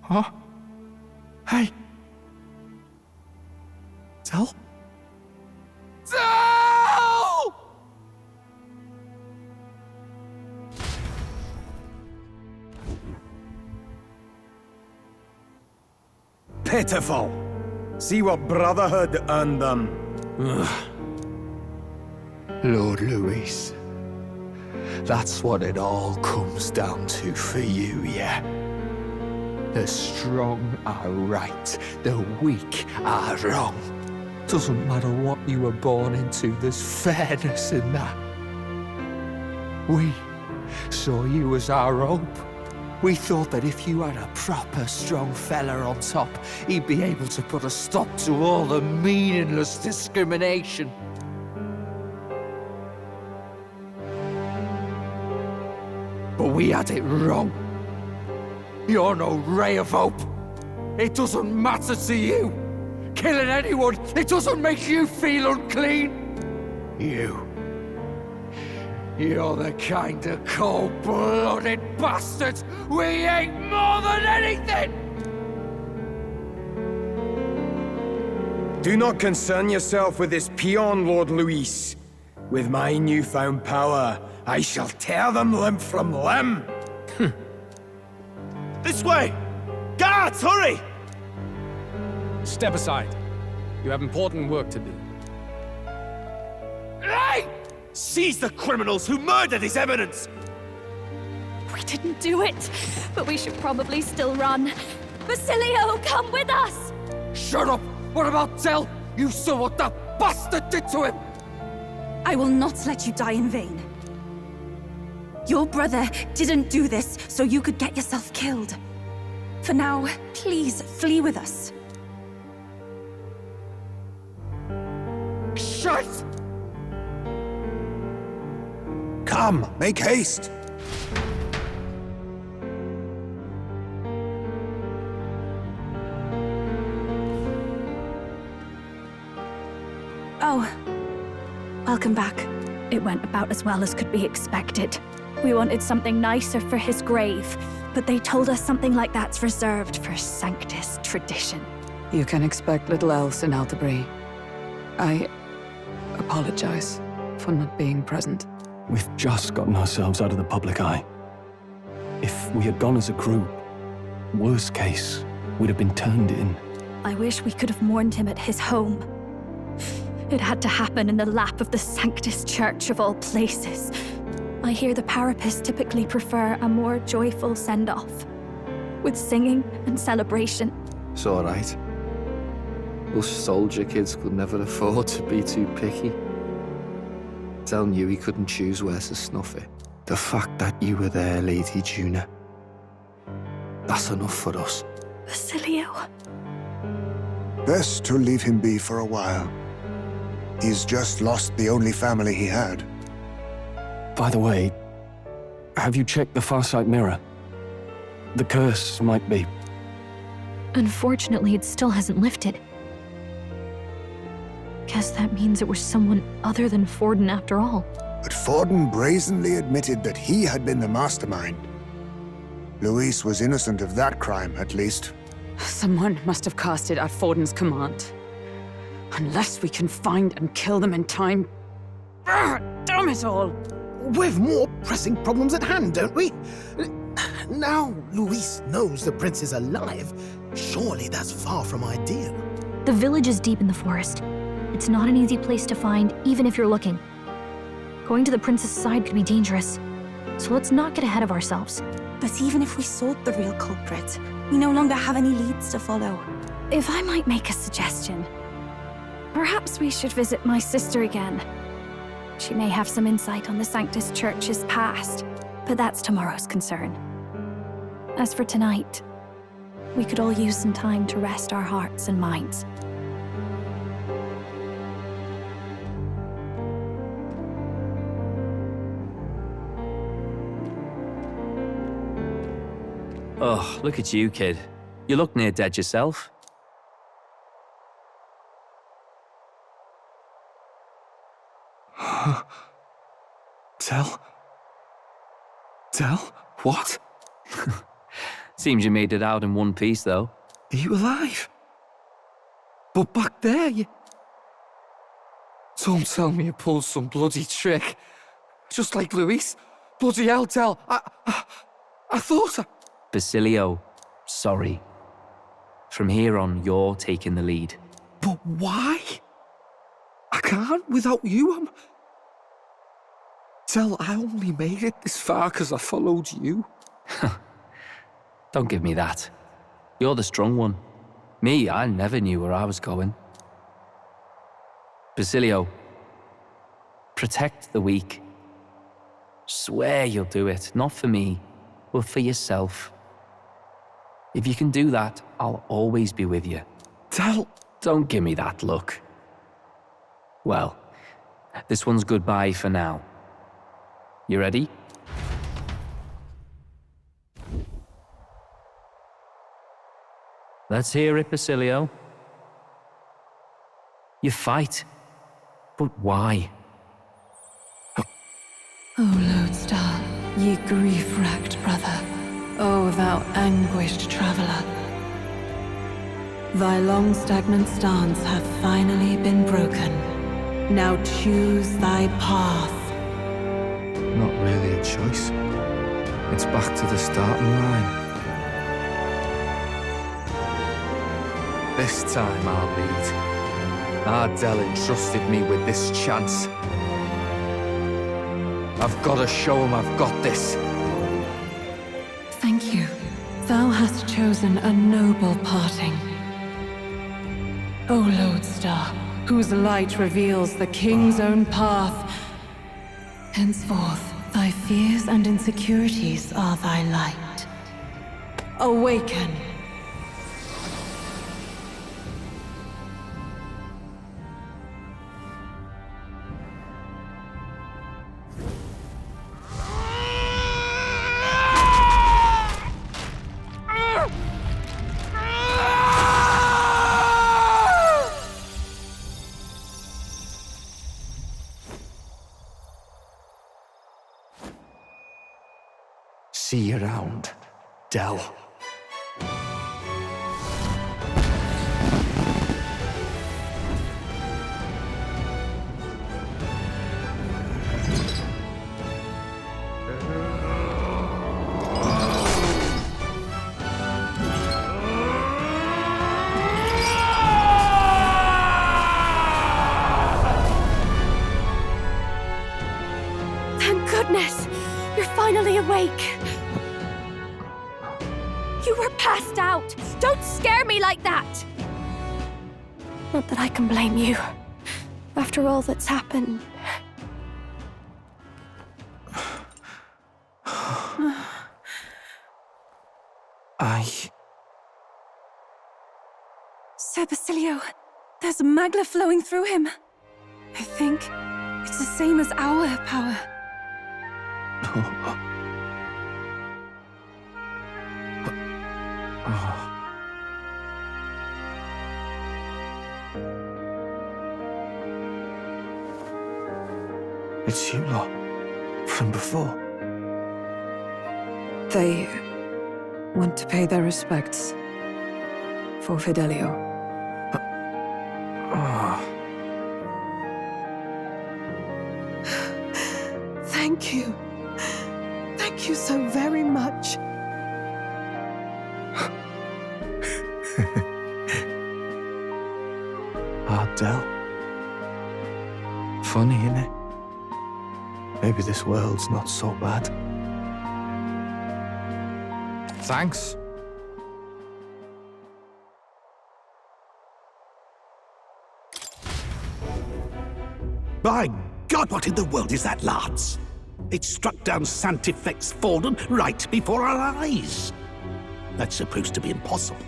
Huh? Hey. Tell? Tell! Pitiful. See what Brotherhood earned them. Lord Louis. That's what it all comes down to for you, yeah? The strong are right, the weak are wrong. Doesn't matter what you were born into, there's fairness in that. We saw you as our hope. We thought that if you had a proper strong fella on top, he'd be able to put a stop to all the meaningless discrimination. But we had it wrong. You're no ray of hope. It doesn't matter to you. Killing anyone, it doesn't make you feel unclean. You're the kind of cold-blooded bastards we hate more than anything! Do not concern yourself with this peon, Lord Louis. With my newfound power, I shall tear them limb from limb. This way! Guards, hurry! Step aside. You have important work to do. Hey! Seize the criminals who murdered his eminence! We didn't do it, but we should probably still run. Basilio, come with us! Shut up! What about Zell? You saw what that bastard did to him! I will not let you die in vain. Your brother didn't do this so you could get yourself killed. For now, please flee with us. Shut! Come, make haste! Oh, welcome back. It went about as well as could be expected. We wanted something nicer for his grave, but they told us something like that's reserved for Sanctus tradition. You can expect little else in Altabri. I apologize for not being present. We've just gotten ourselves out of the public eye. If we had gone as a group, worst case, we'd have been turned in. I wish we could have mourned him at his home. It had to happen in the lap of the Sanctus Church of all places. I hear the Parapists typically prefer a more joyful send-off, with singing and celebration. It's all right. Us soldier kids could never afford to be too picky. Telling you he couldn't choose where to snuff it. The fact that you were there, Lady Juna, that's enough for us. Basilio. Best to leave him be for a while. He's just lost the only family he had. By the way, have you checked the Farsight mirror? The curse might be... Unfortunately, it still hasn't lifted. Guess that means it was someone other than Forden after all. But Forden brazenly admitted that he had been the mastermind. Luis was innocent of that crime, at least. Someone must have cast it at Forden's command. Unless we can find and kill them in time. Damn it all! We've more pressing problems at hand, don't we? Now Luis knows the prince is alive. Surely that's far from ideal. The village is deep in the forest. It's not an easy place to find, even if you're looking. Going to the prince's side could be dangerous. So let's not get ahead of ourselves. But even if we sought the real culprit, we no longer have any leads to follow. If I might make a suggestion, perhaps we should visit my sister again. She may have some insight on the Sanctus Church's past, but that's tomorrow's concern. As for tonight, We could all use some time to rest our hearts and minds. Oh, look at you, kid. You look near dead yourself. Tell? What? Seems you made it out in one piece, though. Are you alive? But back there, you... Don't tell me you pulled some bloody trick. Just like Luis. Bloody hell, Tell. I thought Basilio, sorry. From here on, you're taking the lead. But why? I can't without you. Tell, I only made it this far because I followed you. Don't give me that. You're the strong one. Me, I never knew where I was going. Basilio, protect the weak. Swear you'll do it, not for me, but for yourself. If you can do that, I'll always be with you. Tell... Don't give me that look. Well, this one's goodbye for now. You ready? Let's hear it, Basilio. You fight, but why? O Lodestar, ye grief-racked brother, O thou anguished traveler. Thy long stagnant stance hath finally been broken. Now choose thy path. Not really a choice. It's back to the starting line. This time I'll lead. Ardell entrusted me with this chance. I've got to show him I've got this. Thank you. Thou hast chosen a noble parting. O Lodestar, whose light reveals the king's own path. Henceforth, thy fears and insecurities are thy light. Awaken! See you around, Dell. Thank goodness! You're finally awake! You were passed out! Don't scare me like that! Not that I can blame you. After all that's happened. Sir Basilio, there's magla flowing through him. I think it's the same as our power. It's you lot, from before. They want to pay their respects for Fidelio. Thank you. Thank you so very much. Ardell. Funny, innit? Maybe this world's not so bad. Thanks. By God, what in the world is that, lads? It struck down Santifex Forden right before our eyes. That's supposed to be impossible.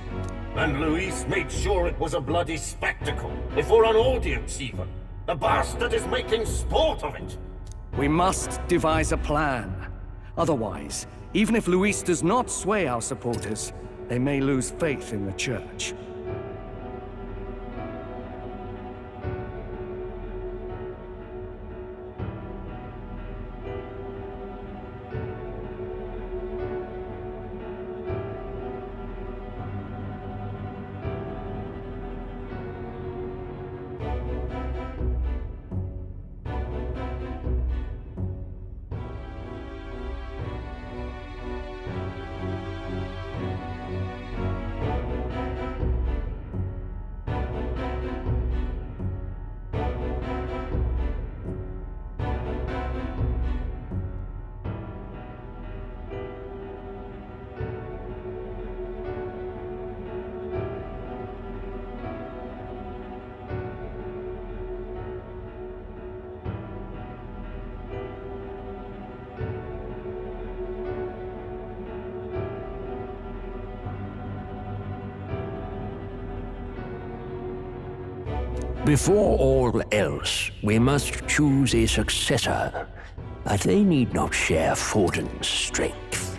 And Luis made sure it was a bloody spectacle, before an audience even. The bastard is making sport of it. We must devise a plan. Otherwise, even if Luis does not sway our supporters, they may lose faith in the church. Before all else, we must choose a successor, but they need not share Forden's strength.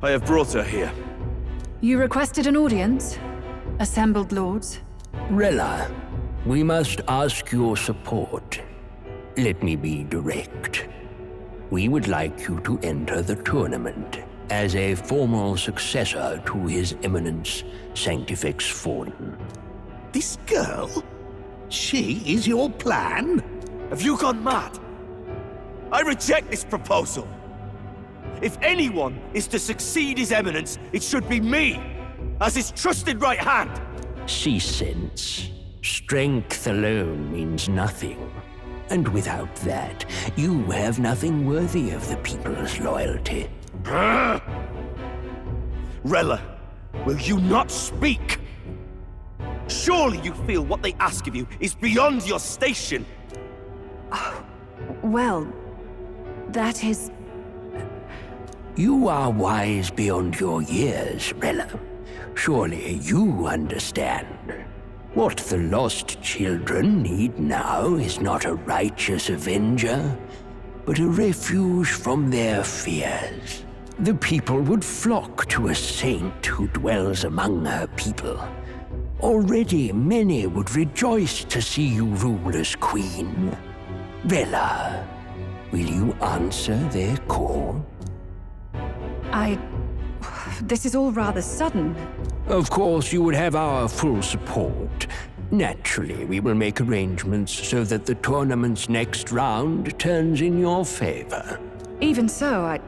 I have brought her here. You requested an audience? Assembled lords? Rella, we must ask your support. Let me be direct. We would like you to enter the tournament as a formal successor to His Eminence Sanctifex Forden. This girl? She is your plan? Have you gone mad? I reject this proposal. If anyone is to succeed His Eminence, it should be me, as his trusted right hand. Cease sense. Strength alone means nothing. And without that, you have nothing worthy of the people's loyalty. Rella, will you not speak? Surely you feel what they ask of you is beyond your station. Well, that is... You are wise beyond your years, Rella. Surely you understand. What the lost children need now is not a righteous avenger, but a refuge from their fears. The people would flock to a saint who dwells among her people. Already many would rejoice to see you rule as queen. Rella, will you answer their call? This is all rather sudden. Of course, you would have our full support. Naturally, we will make arrangements so that the tournament's next round turns in your favor. Even so,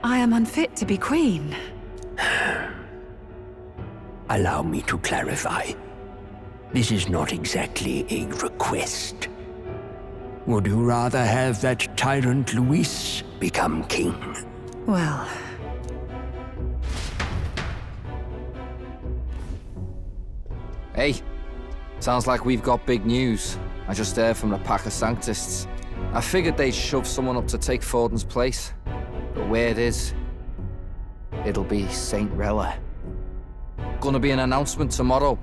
I am unfit to be queen. Allow me to clarify. This is not exactly a request. Would you rather have that tyrant Luis become king? Well... Hey, sounds like we've got big news. I just heard from the pack of Sanctists. I figured they'd shove someone up to take Forden's place. But where it is, it'll be Saint Rella. Gonna be an announcement tomorrow.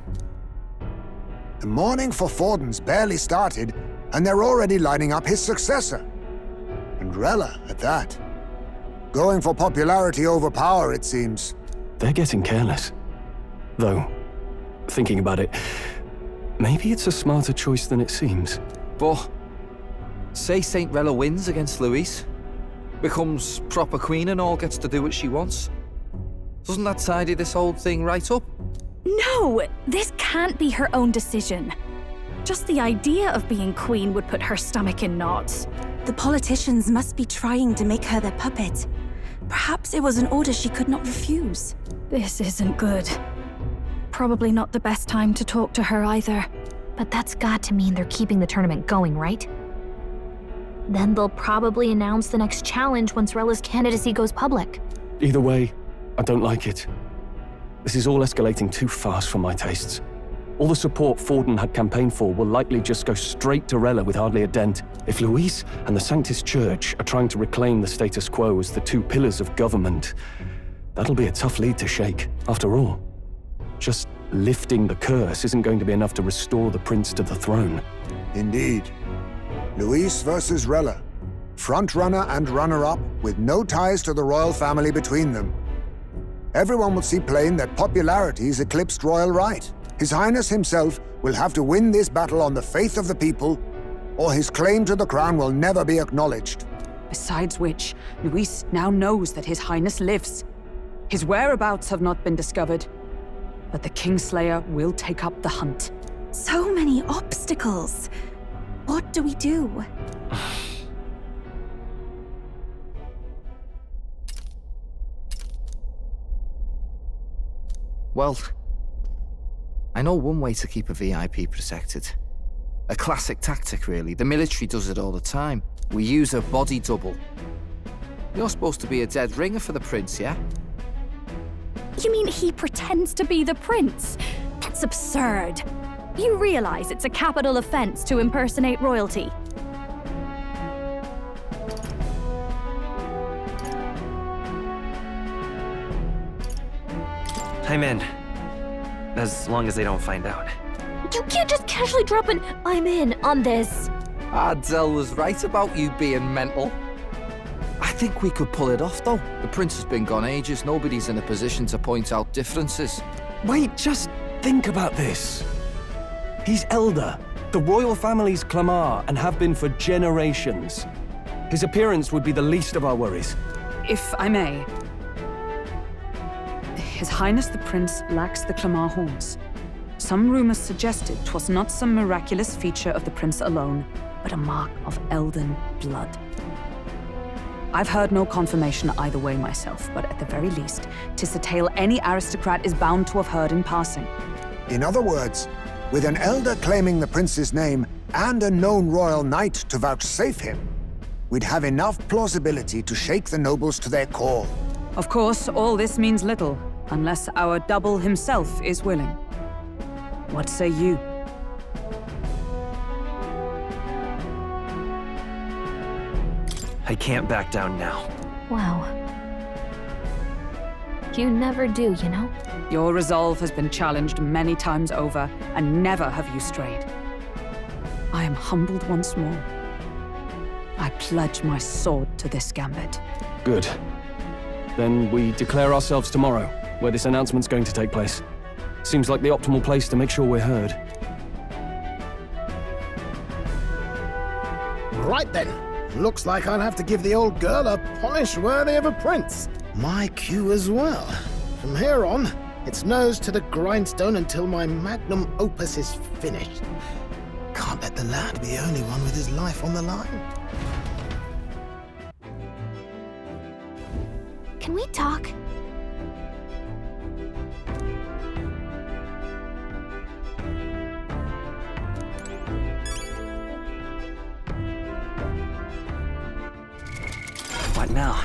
The mourning for Forden's barely started, and they're already lining up his successor. And Rella at that. Going for popularity over power, it seems. They're getting careless. Though, thinking about it, maybe it's a smarter choice than it seems. But, say Saint Rella wins against Luis, becomes proper queen and all gets to do what she wants. Doesn't that tidy this whole thing right up? No! This can't be her own decision. Just the idea of being queen would put her stomach in knots. The politicians must be trying to make her their puppet. Perhaps it was an order she could not refuse. This isn't good. Probably not the best time to talk to her either. But that's got to mean they're keeping the tournament going, right? Then they'll probably announce the next challenge once Rella's candidacy goes public. Either way, I don't like it. This is all escalating too fast for my tastes. All the support Forden had campaigned for will likely just go straight to Rella with hardly a dent. If Luis and the Sanctus Church are trying to reclaim the status quo as the two pillars of government, that'll be a tough lead to shake. After all, just lifting the curse isn't going to be enough to restore the prince to the throne. Indeed. Luis versus Rella. Front-runner and runner-up with no ties to the royal family between them. Everyone will see plain that popularity's eclipsed royal right. His Highness himself will have to win this battle on the faith of the people, or his claim to the crown will never be acknowledged. Besides which, Luis now knows that His Highness lives. His whereabouts have not been discovered, but the Kingslayer will take up the hunt. So many obstacles. What do we do? Well, I know one way to keep a VIP protected. A classic tactic, really. The military does it all the time. We use a body double. You're supposed to be a dead ringer for the prince, yeah? You mean he pretends to be the prince? That's absurd. You realize it's a capital offense to impersonate royalty. I'm in. As long as they don't find out. You can't just casually drop an "I'm in" on this. Ardell was right about you being mental. I think we could pull it off, though. The prince has been gone ages. Nobody's in a position to point out differences. Wait, just think about this. He's elder. The royal family's Clamar and have been for generations. His appearance would be the least of our worries. If I may. His Highness the Prince lacks the Clamar horns. Some rumors suggested 'twas not some miraculous feature of the prince alone, but a mark of elden blood. I've heard no confirmation either way myself, but at the very least, 'tis a tale any aristocrat is bound to have heard in passing. In other words, with an elder claiming the prince's name and a known royal knight to vouchsafe him, we'd have enough plausibility to shake the nobles to their core. Of course, all this means little, unless our double himself is willing. What say you? I can't back down now. Wow. You never do, you know? Your resolve has been challenged many times over, and never have you strayed. I am humbled once more. I pledge my sword to this gambit. Good. Then we declare ourselves tomorrow, where this announcement's going to take place. Seems like the optimal place to make sure we're heard. Right then. Looks like I'll have to give the old girl a polish worthy of a prince. My cue as well. From here on, it's nose to the grindstone until my magnum opus is finished. Can't let the lad be the only one with his life on the line. Can we talk? What now?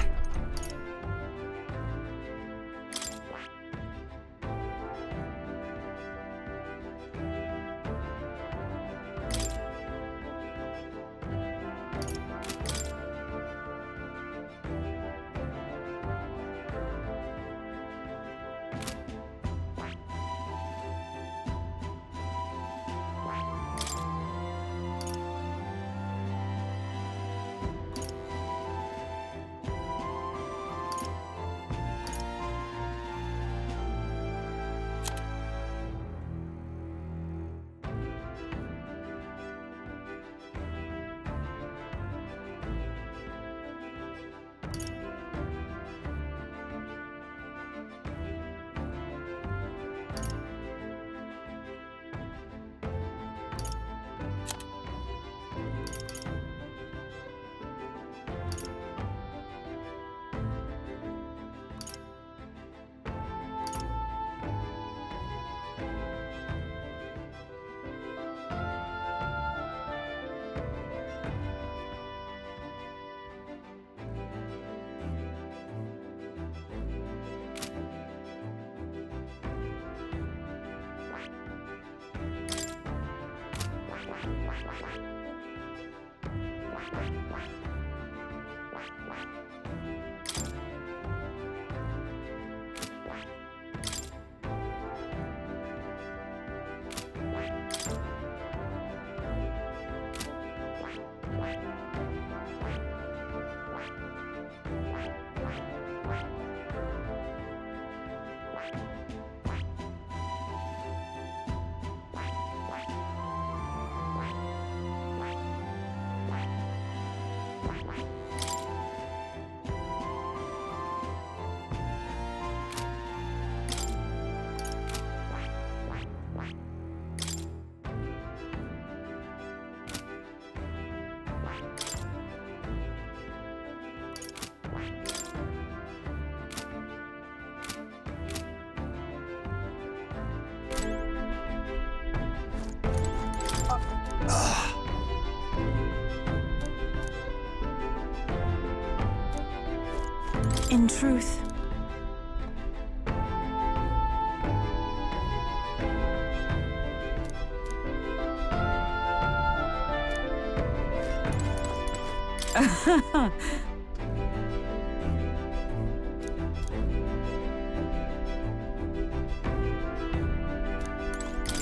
In truth,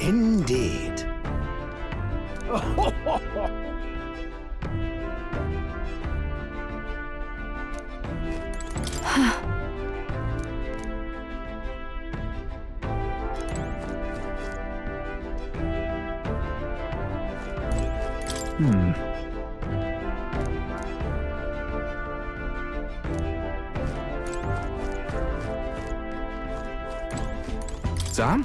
Indeed. Sam?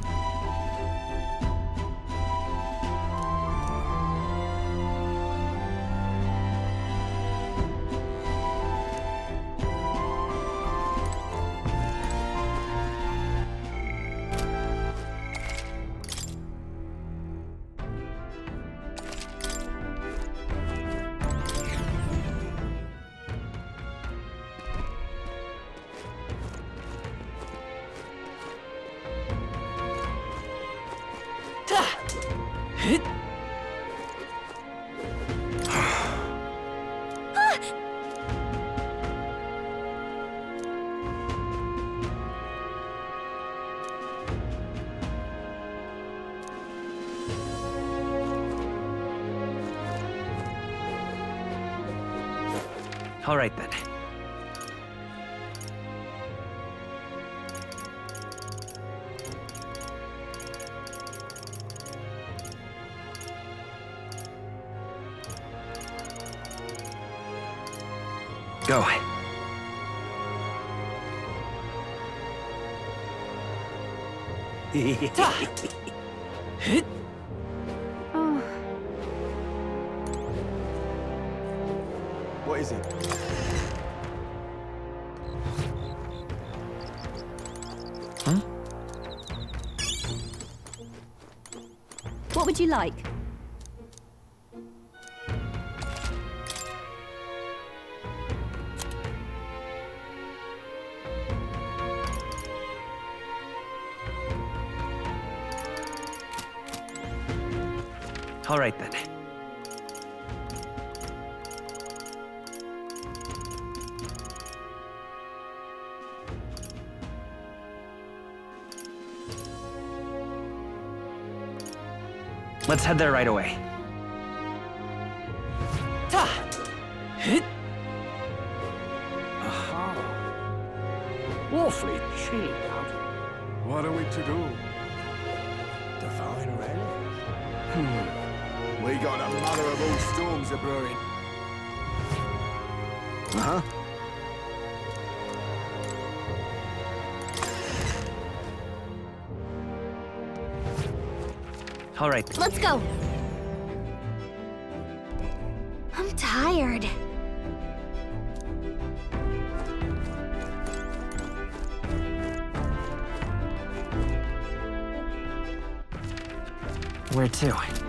All right then. Go. oh, What is it? Huh? What would you like? All right then. Let's head there right away. Aha. Awfully chilly out. What are we to do? Divine relic? We got a mother of all storms a brewing. Uh-huh. All right. Let's go. I'm tired. Where to?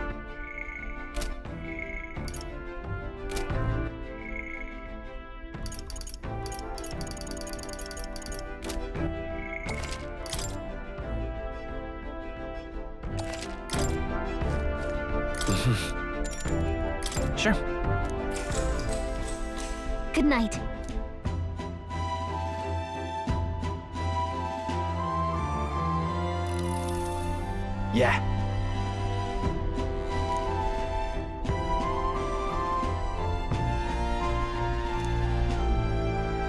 Sure. Good night. Yeah.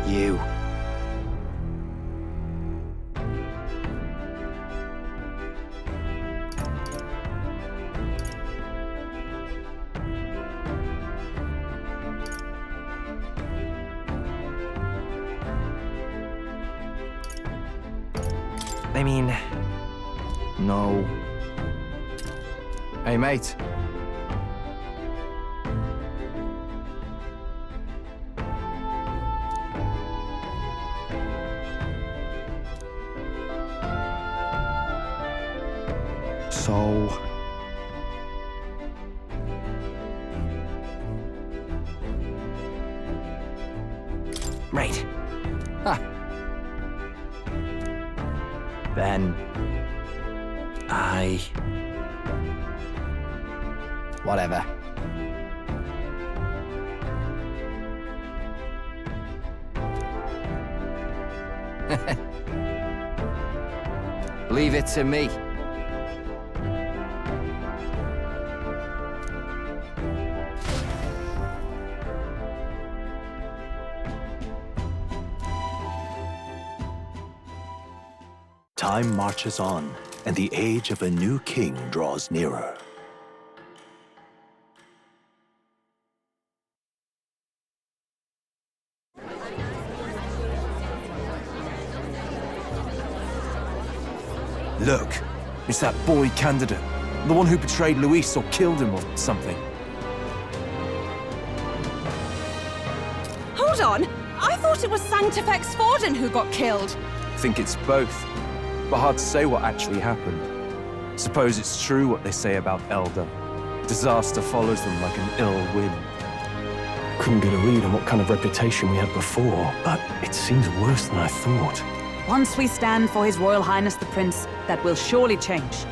You. I mean... No. Hey, mate. So... Right. Ah. Then... Whatever. Leave it to me. Time marches on, and the age of a new king draws nearer. Look, it's that boy candidate. The one who betrayed Luis or killed him or something. Hold on! I thought it was Sanctifex Forden who got killed. I think it's both, but hard to say what actually happened. Suppose it's true what they say about Elder. Disaster follows them like an ill wind. Couldn't get a read on what kind of reputation we had before, but it seems worse than I thought. Once we stand for His Royal Highness the Prince, that will surely change.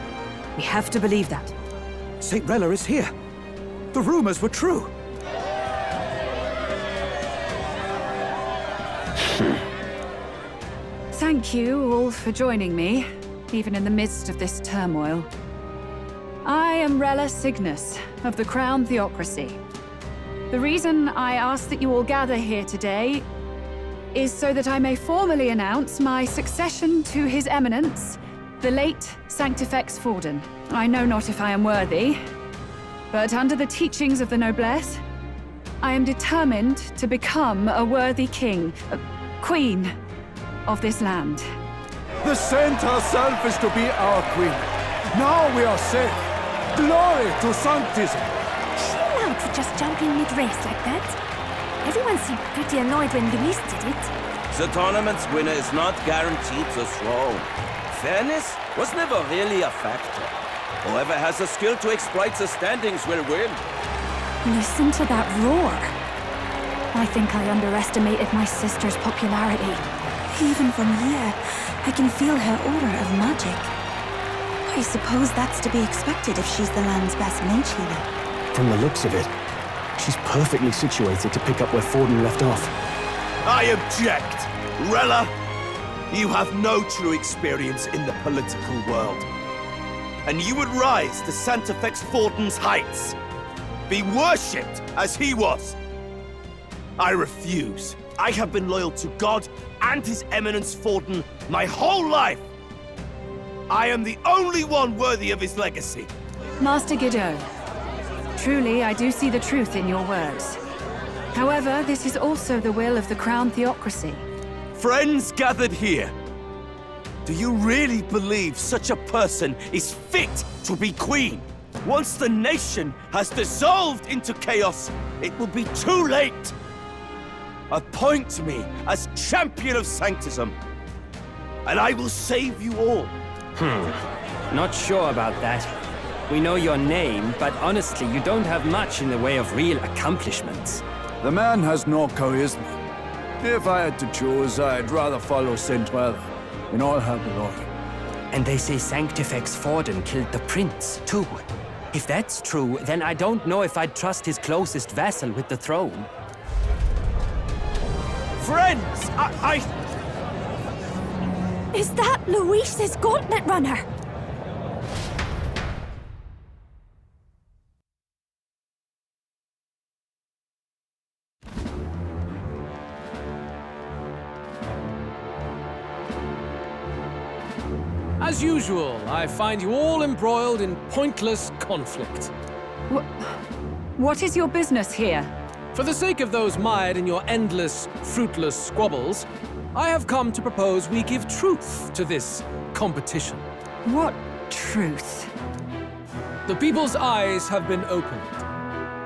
We have to believe that. St. Rella is here. The rumors were true. Thank you all for joining me, even in the midst of this turmoil. I am Rella Cygnus of the Crown Theocracy. The reason I ask that you all gather here today is so that I may formally announce my succession to His Eminence, the late Sanctifex Forden. I know not if I am worthy, but under the teachings of the noblesse, I am determined to become a worthy king, queen of this land. The saint herself is to be our queen. Now we are safe. Glory to Sanctism. Is she allowed to just jump in mid-race like that? Everyone seemed pretty annoyed when Luis did it. The tournament's winner is not guaranteed the throne. Fairness was never really a factor. Whoever has the skill to exploit the standings will win. Listen to that roar. I think I underestimated my sister's popularity. Even from here, I can feel her aura of magic. I suppose that's to be expected if she's the land's best mage healer. From the looks of it, she's perfectly situated to pick up where Forden left off. I object! Rella, you have no true experience in the political world. And you would rise to Sanctifex Forden's heights. Be worshipped as he was. I refuse. I have been loyal to God and His Eminence Forden my whole life. I am the only one worthy of his legacy. Master Guido, truly I do see the truth in your words. However, this is also the will of the Crown Theocracy. Friends gathered here, do you really believe such a person is fit to be queen? Once the nation has dissolved into chaos, it will be too late. Appoint me as champion of Sanctism, and I will save you all. Not sure about that. We know your name, but honestly, you don't have much in the way of real accomplishments. The man has no charisma. If I had to choose, I'd rather follow St. Rella in all her glory. And they say Sanctifex Forden killed the prince, too. If that's true, then I don't know if I'd trust his closest vassal with the throne. Friends, Is that Luis's gauntlet runner? As usual, I find you all embroiled in pointless conflict. What is your business here? For the sake of those mired in your endless, fruitless squabbles, I have come to propose we give truth to this competition. What truth? The people's eyes have been opened.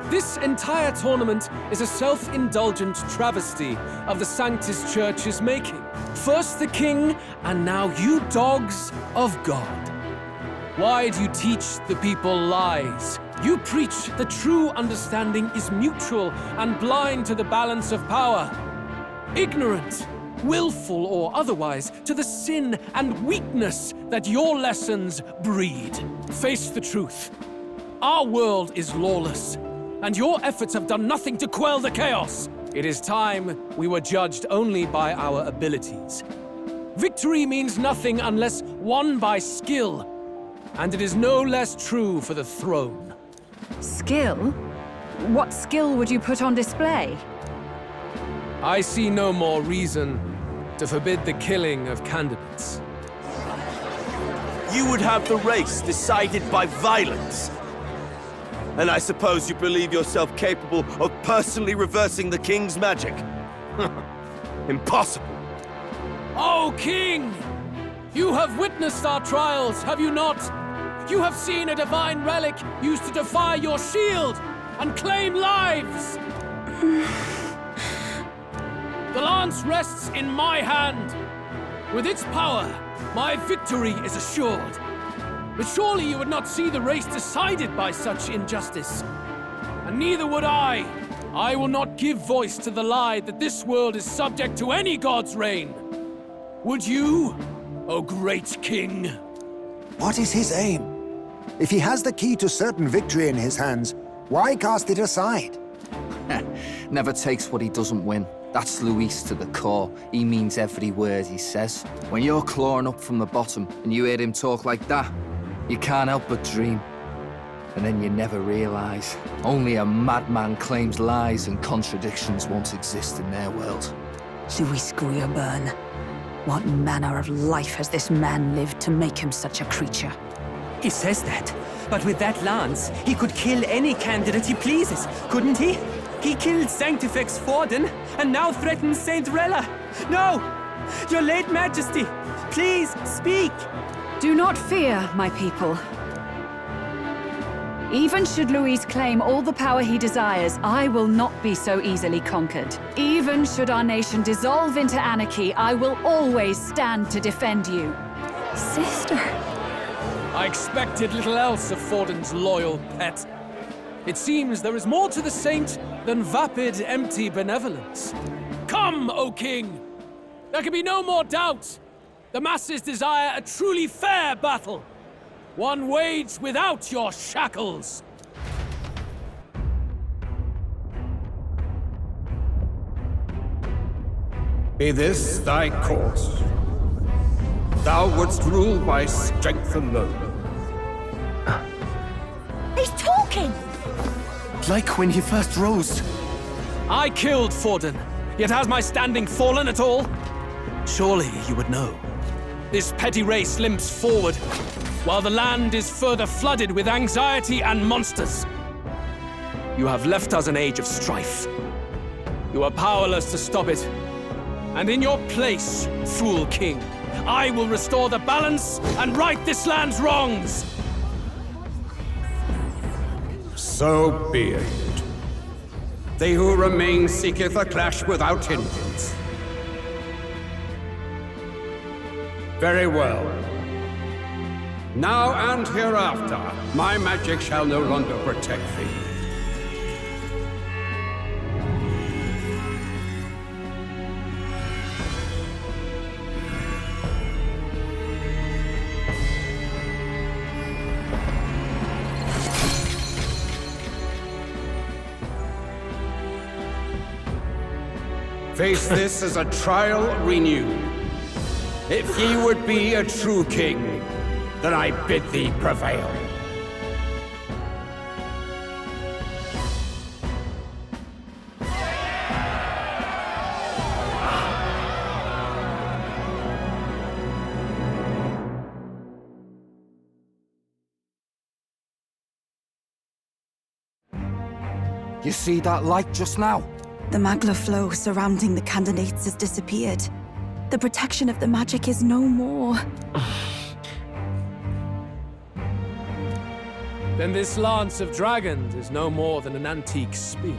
This entire tournament is a self-indulgent travesty of the Sanctus Church's making. First the king, and now you dogs of God. Why do you teach the people lies? You preach the true understanding is mutual and blind to the balance of power. Ignorant, willful or otherwise, to the sin and weakness that your lessons breed. Face the truth. Our world is lawless, and your efforts have done nothing to quell the chaos. It is time we were judged only by our abilities. Victory means nothing unless won by skill, and it is no less true for the throne. Skill? What skill would you put on display? I see no more reason to forbid the killing of candidates. You would have the race decided by violence. And I suppose you believe yourself capable of personally reversing the king's magic? Impossible. Oh, King! You have witnessed our trials, have you not? You have seen a divine relic used to defy your shield and claim lives! The lance rests in my hand. With its power, my victory is assured. But surely you would not see the race decided by such injustice. And neither would I. I will not give voice to the lie that this world is subject to any god's reign. Would you, O great king? What is his aim? If he has the key to certain victory in his hands, why cast it aside? Never takes what he doesn't win. That's Luis to the core. He means every word he says. When you're clawing up from the bottom and you hear him talk like that, you can't help but dream. And then you never realize. Only a madman claims lies and contradictions won't exist in their world. Luis Guyaburn. What manner of life has this man lived to make him such a creature? He says that, but with that lance, he could kill any candidate he pleases, couldn't he? He killed Sanctifex Forden, and now threatens Saint Rella. No! Your late majesty, please, speak! Do not fear, my people. Even should Luis claim all the power he desires, I will not be so easily conquered. Even should our nation dissolve into anarchy, I will always stand to defend you. Sister. I expected little else of Forden's loyal pet. It seems there is more to the saint than vapid, empty benevolence. Come, O king! There can be no more doubt. The masses desire a truly fair battle. One waged without your shackles. Be this thy course. Thou wouldst rule by strength alone. He's talking! Like when he first rose. I killed Forden, yet has my standing fallen at all? Surely you would know. This petty race limps forward, while the land is further flooded with anxiety and monsters. You have left us an age of strife. You are powerless to stop it. And in your place, fool king, I will restore the balance and right this land's wrongs. So be it. They who remain seeketh a clash without hindrance. Very well. Now and hereafter, my magic shall no longer protect thee. Face this as a trial renewed. If ye would be a true king, then I bid thee prevail. You see that light just now? The magla flow surrounding the candidates has disappeared. The protection of the magic is no more. Then this lance of dragons is no more than an antique spear.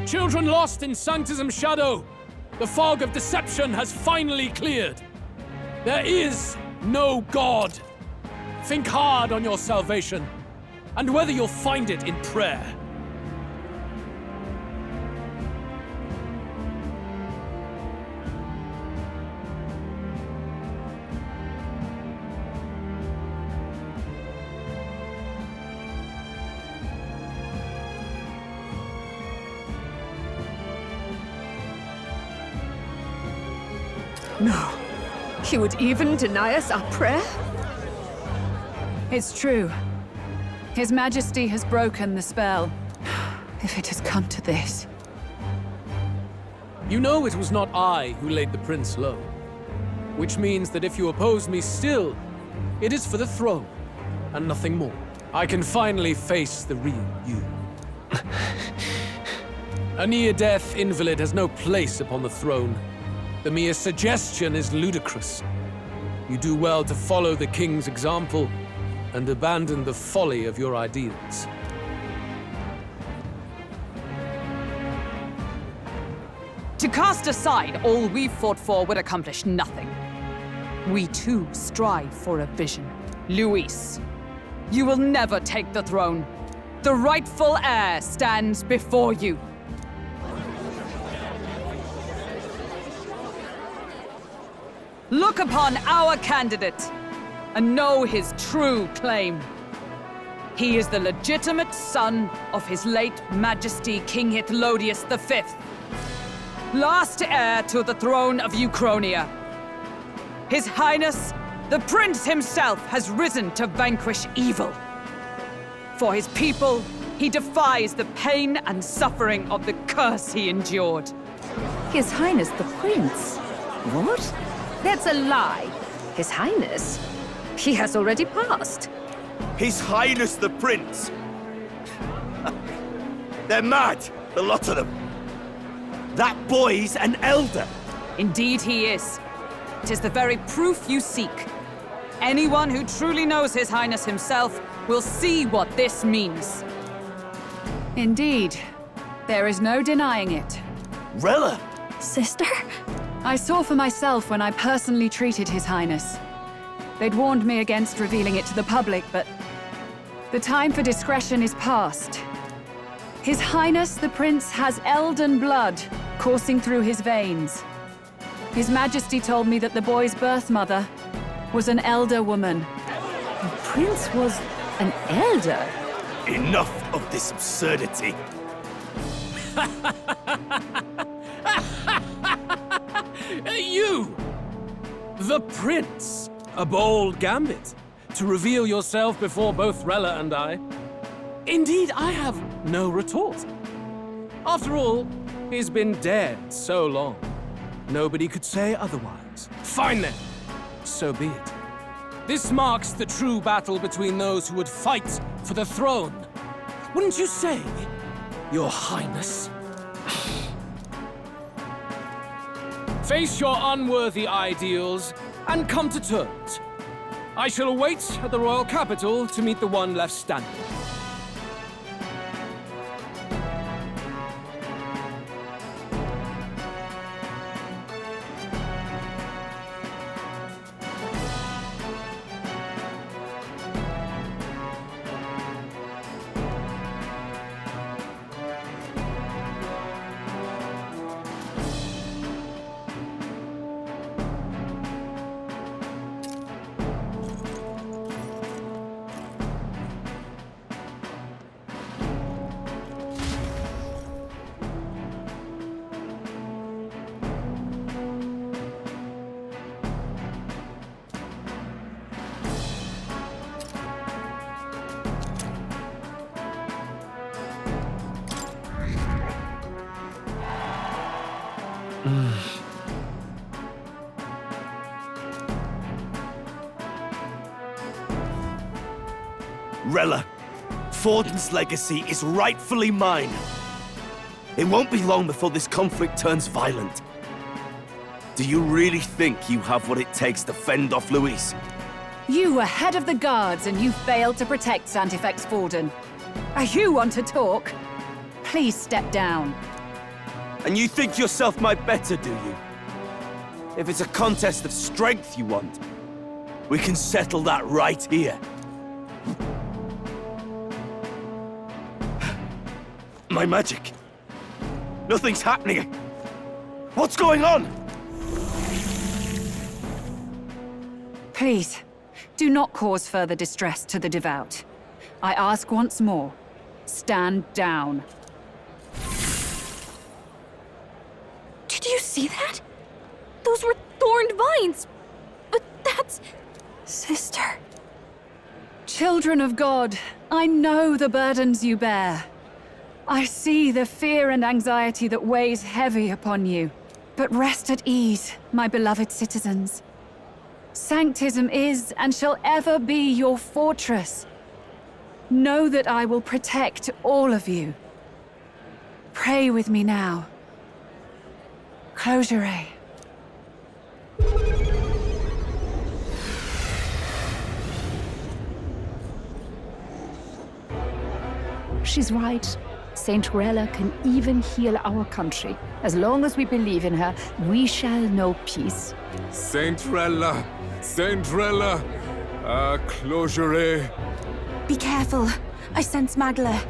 Children lost in Sanctism's shadow, the fog of deception has finally cleared. There is no God. Think hard on your salvation, and whether you'll find it in prayer. No. He would even deny us our prayer? It's true. His Majesty has broken the spell. If it has come to this. You know it was not I who laid the prince low. Which means that if you oppose me still, it is for the throne, and nothing more. I can finally face the real you. A near-death invalid has no place upon the throne. The mere suggestion is ludicrous. You do well to follow the king's example and abandon the folly of your ideals. To cast aside all we've fought for would accomplish nothing. We too strive for a vision. Luis, you will never take the throne. The rightful heir stands before you. Look upon our candidate and know his true claim. He is the legitimate son of his late Majesty King Hithlodius V, last heir to the throne of Uchronia. His Highness, the Prince himself, has risen to vanquish evil. For his people, he defies the pain and suffering of the curse he endured. His Highness the Prince? What? That's a lie. His Highness? He has already passed. His Highness the Prince! They're mad, the lot of them. That boy's an elder. Indeed he is. 'Tis the very proof you seek. Anyone who truly knows His Highness himself will see what this means. Indeed, there is no denying it. Rella! Sister? I saw for myself when I personally treated His Highness. They'd warned me against revealing it to the public, but the time for discretion is past. His Highness the Prince has elden blood coursing through his veins. His Majesty told me that the boy's birth mother was an elder woman. The Prince was an elder? Enough of this absurdity. You! The Prince! A bold gambit. To reveal yourself before both Rella and I. Indeed, I have no retort. After all, he's been dead so long. Nobody could say otherwise. Fine then. So be it. This marks the true battle between those who would fight for the throne. Wouldn't you say, Your Highness? Face your unworthy ideals and come to terms. I shall await at the royal capital to meet the one left standing. Rella, Forden's legacy is rightfully mine. It won't be long before this conflict turns violent. Do you really think you have what it takes to fend off Luis? You were head of the guards and you failed to protect Santifex Forden. You want to talk? Please step down. And you think yourself my better, do you? If it's a contest of strength you want, we can settle that right here. My magic. Nothing's happening. What's going on? Please, do not cause further distress to the devout. I ask once more, stand down. Did you see that? Those were thorned vines. But that's... Sister. Children of God, I know the burdens you bear. I see the fear and anxiety that weighs heavy upon you. But rest at ease, my beloved citizens. Sanctism is and shall ever be your fortress. Know that I will protect all of you. Pray with me now. Close your eyes. She's right. Saint Rella can even heal our country. As long as we believe in her, we shall know peace. Saint Rella! Saint Rella! Close your eyes. Be careful. I sense Magla.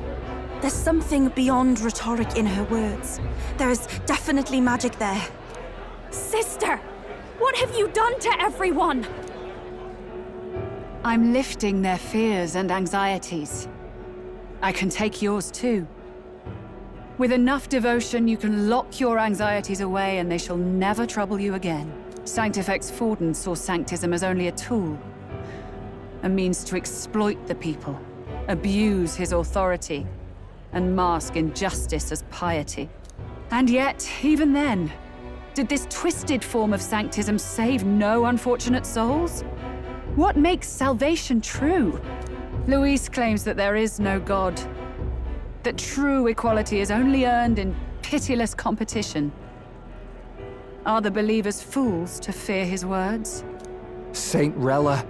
There's something beyond rhetoric in her words. There is definitely magic there. Sister! What have you done to everyone? I'm lifting their fears and anxieties. I can take yours too. With enough devotion, you can lock your anxieties away and they shall never trouble you again. Sanctifex Forden saw Sanctism as only a tool. A means to exploit the people, abuse his authority, and mask injustice as piety. And yet, even then, did this twisted form of Sanctism save no unfortunate souls? What makes salvation true? Luis claims that there is no God, that true equality is only earned in pitiless competition. Are the believers fools to fear his words? Saint Rella.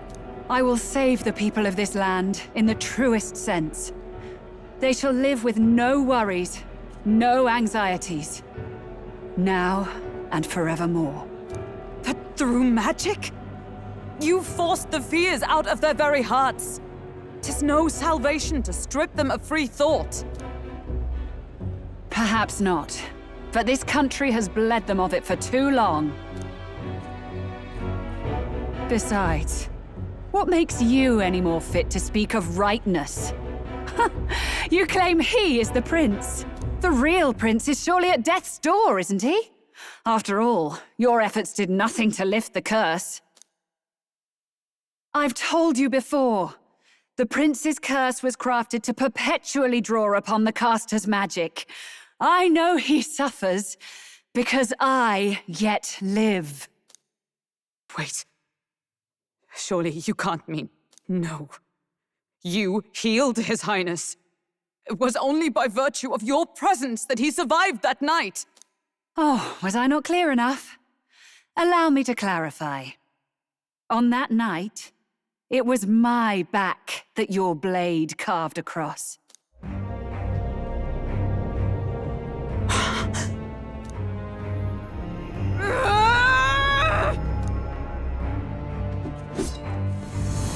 I will save the people of this land in the truest sense. They shall live with no worries, no anxieties. Now and forevermore. But through magic? You forced the fears out of their very hearts. 'Tis no salvation to strip them of free thought. Perhaps not. But this country has bled them of it for too long. Besides, what makes you any more fit to speak of rightness? You claim he is the prince. The real prince is surely at death's door, isn't he? After all, your efforts did nothing to lift the curse. I've told you before. The prince's curse was crafted to perpetually draw upon the caster's magic. I know he suffers, because I yet live. Wait. Surely you can't mean... No. You healed His Highness. It was only by virtue of your presence that he survived that night. Oh, was I not clear enough? Allow me to clarify. On that night, it was my back that your blade carved across.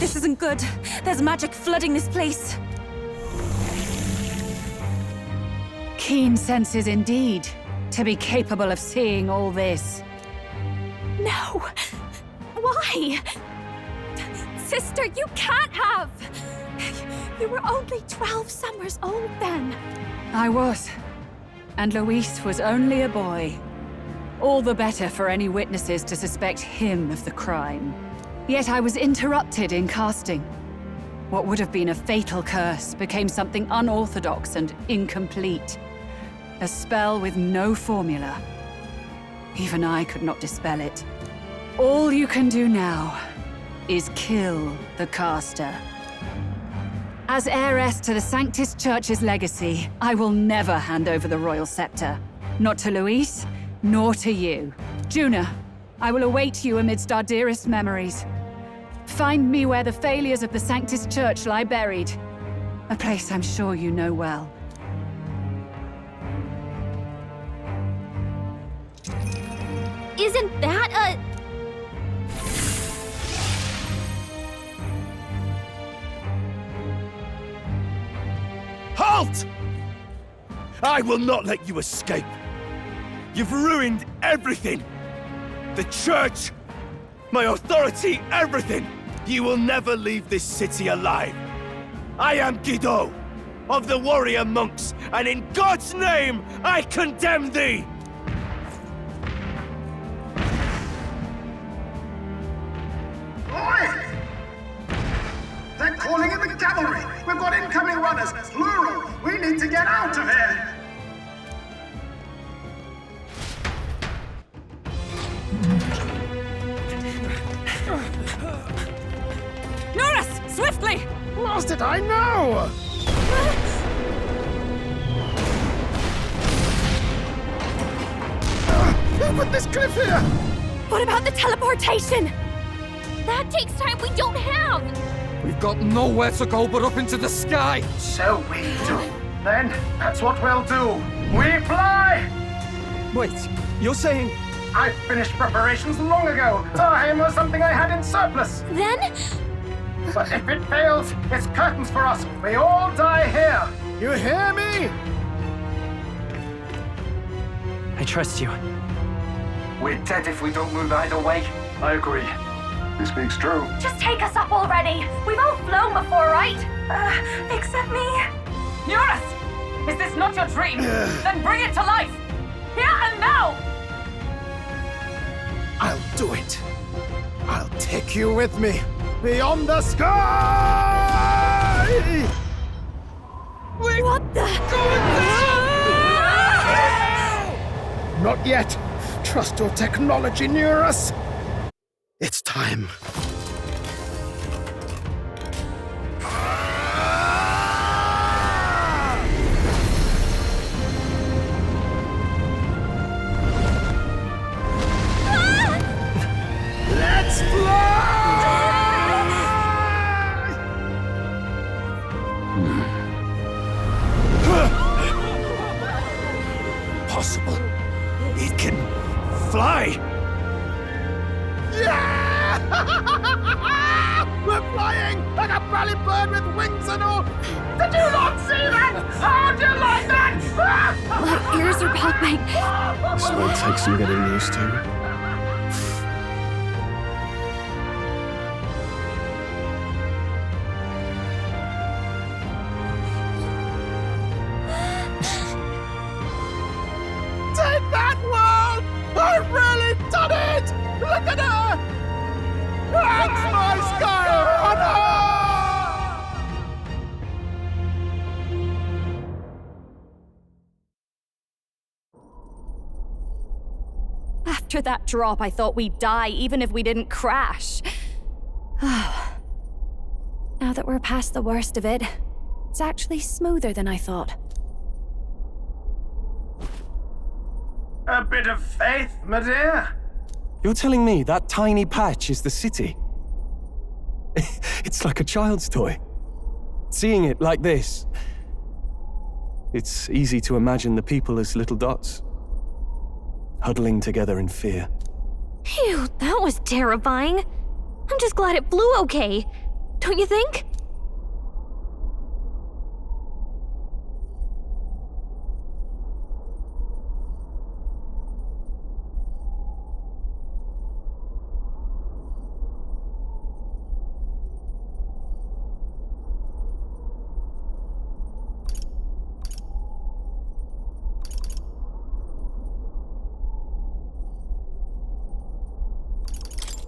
This isn't good. There's magic flooding this place. Keen senses indeed, to be capable of seeing all this. No! Why? Sister, you can't have! You were only 12 summers old then. I was. And Luis was only a boy. All the better for any witnesses to suspect him of the crime. Yet I was interrupted in casting. What would have been a fatal curse became something unorthodox and incomplete. A spell with no formula. Even I could not dispel it. All you can do now is kill the caster. As heiress to the Sanctis Church's legacy, I will never hand over the royal scepter. Not to Luis, nor to you. Juna, I will await you amidst our dearest memories. Find me where the failures of the Sanctis Church lie buried. A place I'm sure you know well. Isn't that a... Halt! I will not let you escape. You've ruined everything. The church, my authority, everything. You will never leave this city alive. I am Guido, of the warrior monks, and in God's name, I condemn thee! Oi! They're calling in the cavalry! We've got incoming runners, plural! We need to get out of here! Norris! Swiftly! Lost it, I know! Who put this cliff here? What about the teleportation? That takes time we don't have! We've got nowhere to go but up into the sky! So we do. Then, that's what we'll do. We fly! Wait, you're saying... I finished preparations long ago. Time was something I had in surplus. Then? But if it fails, it's curtains for us. We all die here. You hear me? I trust you. We're dead if we don't move either way. I agree. He speaks true. Just take us up already. We've all flown before, right? Except me. Norris! Is this not your dream? Then bring it to life! Here and now! I'll do it. I'll take you with me. Beyond the sky! What the? Not yet. Trust your technology near us. It's time. Let's fly! Possible. It can fly! Yeah! We're flying like a bally bird with wings and all. Did you not see that? How do you like that? My ears are popping. This might take some getting used to. Take that, world! I've really done it! Look at her! That's my sky runner! After that drop, I thought we'd die even if we didn't crash. Now that we're past the worst of it, it's actually smoother than I thought. A bit of faith, my dear. You're telling me that tiny patch is the city? It's like a child's toy. Seeing it like this, it's easy to imagine the people as little dots, huddling together in fear. Phew, that was terrifying. I'm just glad it flew okay. Don't you think?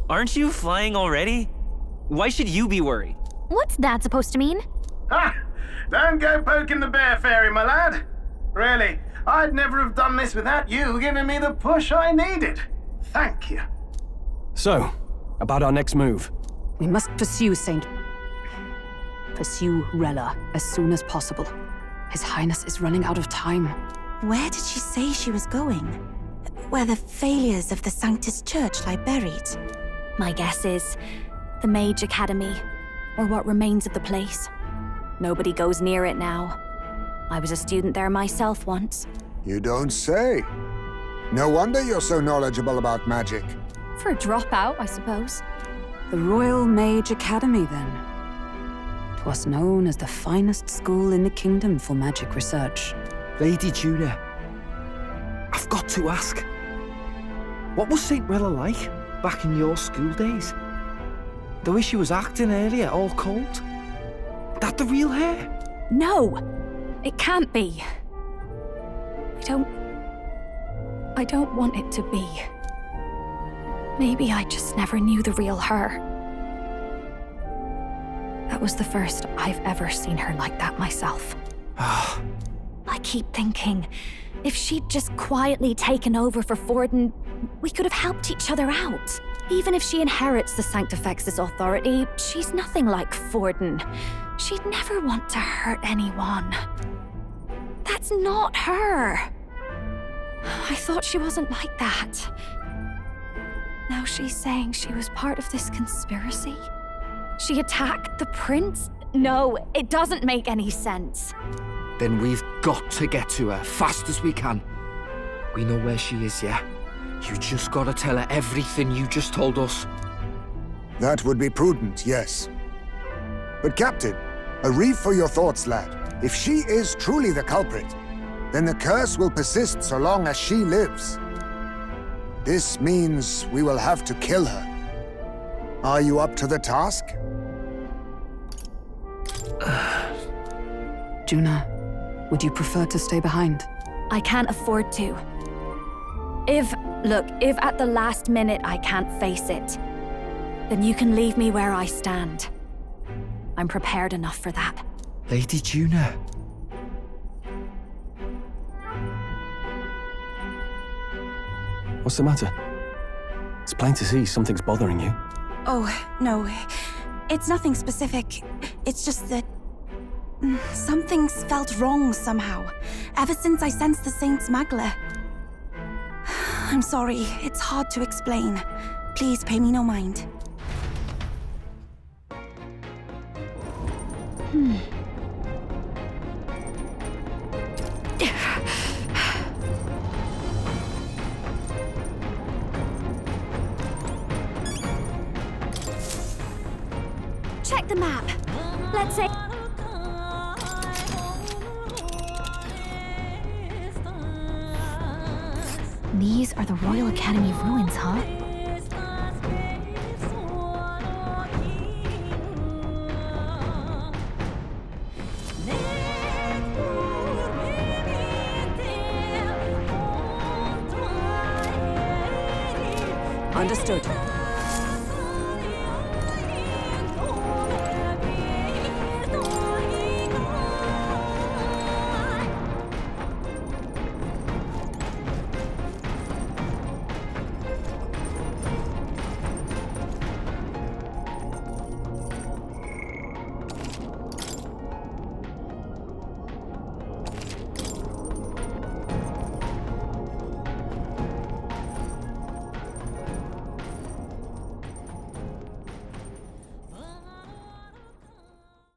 Aren't you flying already? Why should you be worried? What's that supposed to mean? Ha! Don't go poking the bear fairy, my lad. Really, I'd never have done this without you giving me the push I needed. Thank you. So, about our next move. We must pursue Rella as soon as possible. His Highness is running out of time. Where did she say she was going? Where the failures of the Sanctus Church lie buried? My guess is the Mage Academy, or what remains of the place. Nobody goes near it now. I was a student there myself once. You don't say. No wonder you're so knowledgeable about magic. For a dropout, I suppose. The Royal Mage Academy, then. 'Twas known as the finest school in the kingdom for magic research. Lady Juna, I've got to ask. What was St. Rella like back in your school days? The way she was acting earlier, all cold? That the real hair? No! It can't be. I don't want it to be. Maybe I just never knew the real her. That was the first I've ever seen her like that myself. I keep thinking, if she'd just quietly taken over for Forden, we could have helped each other out. Even if she inherits the Sanctifex's authority, she's nothing like Forden. She'd never want to hurt anyone. That's not her. I thought she wasn't like that. Now she's saying she was part of this conspiracy? She attacked the prince? No, it doesn't make any sense. Then we've got to get to her fast as we can. We know where she is, yeah? You just gotta tell her everything you just told us. That would be prudent, yes. But Captain, a reef for your thoughts, lad. If she is truly the culprit, then the curse will persist so long as she lives. This means we will have to kill her. Are you up to the task? Juna, would you prefer to stay behind? I can't afford to. If at the last minute I can't face it, then you can leave me where I stand. I'm prepared enough for that. Lady Juna. What's the matter? It's plain to see something's bothering you. Oh, no. It's nothing specific. It's just that something's felt wrong somehow, ever since I sensed the Saint's Magla. I'm sorry, it's hard to explain. Please pay me no mind. Check the map. Let's say... These are the Royal Academy ruins, huh? Understood.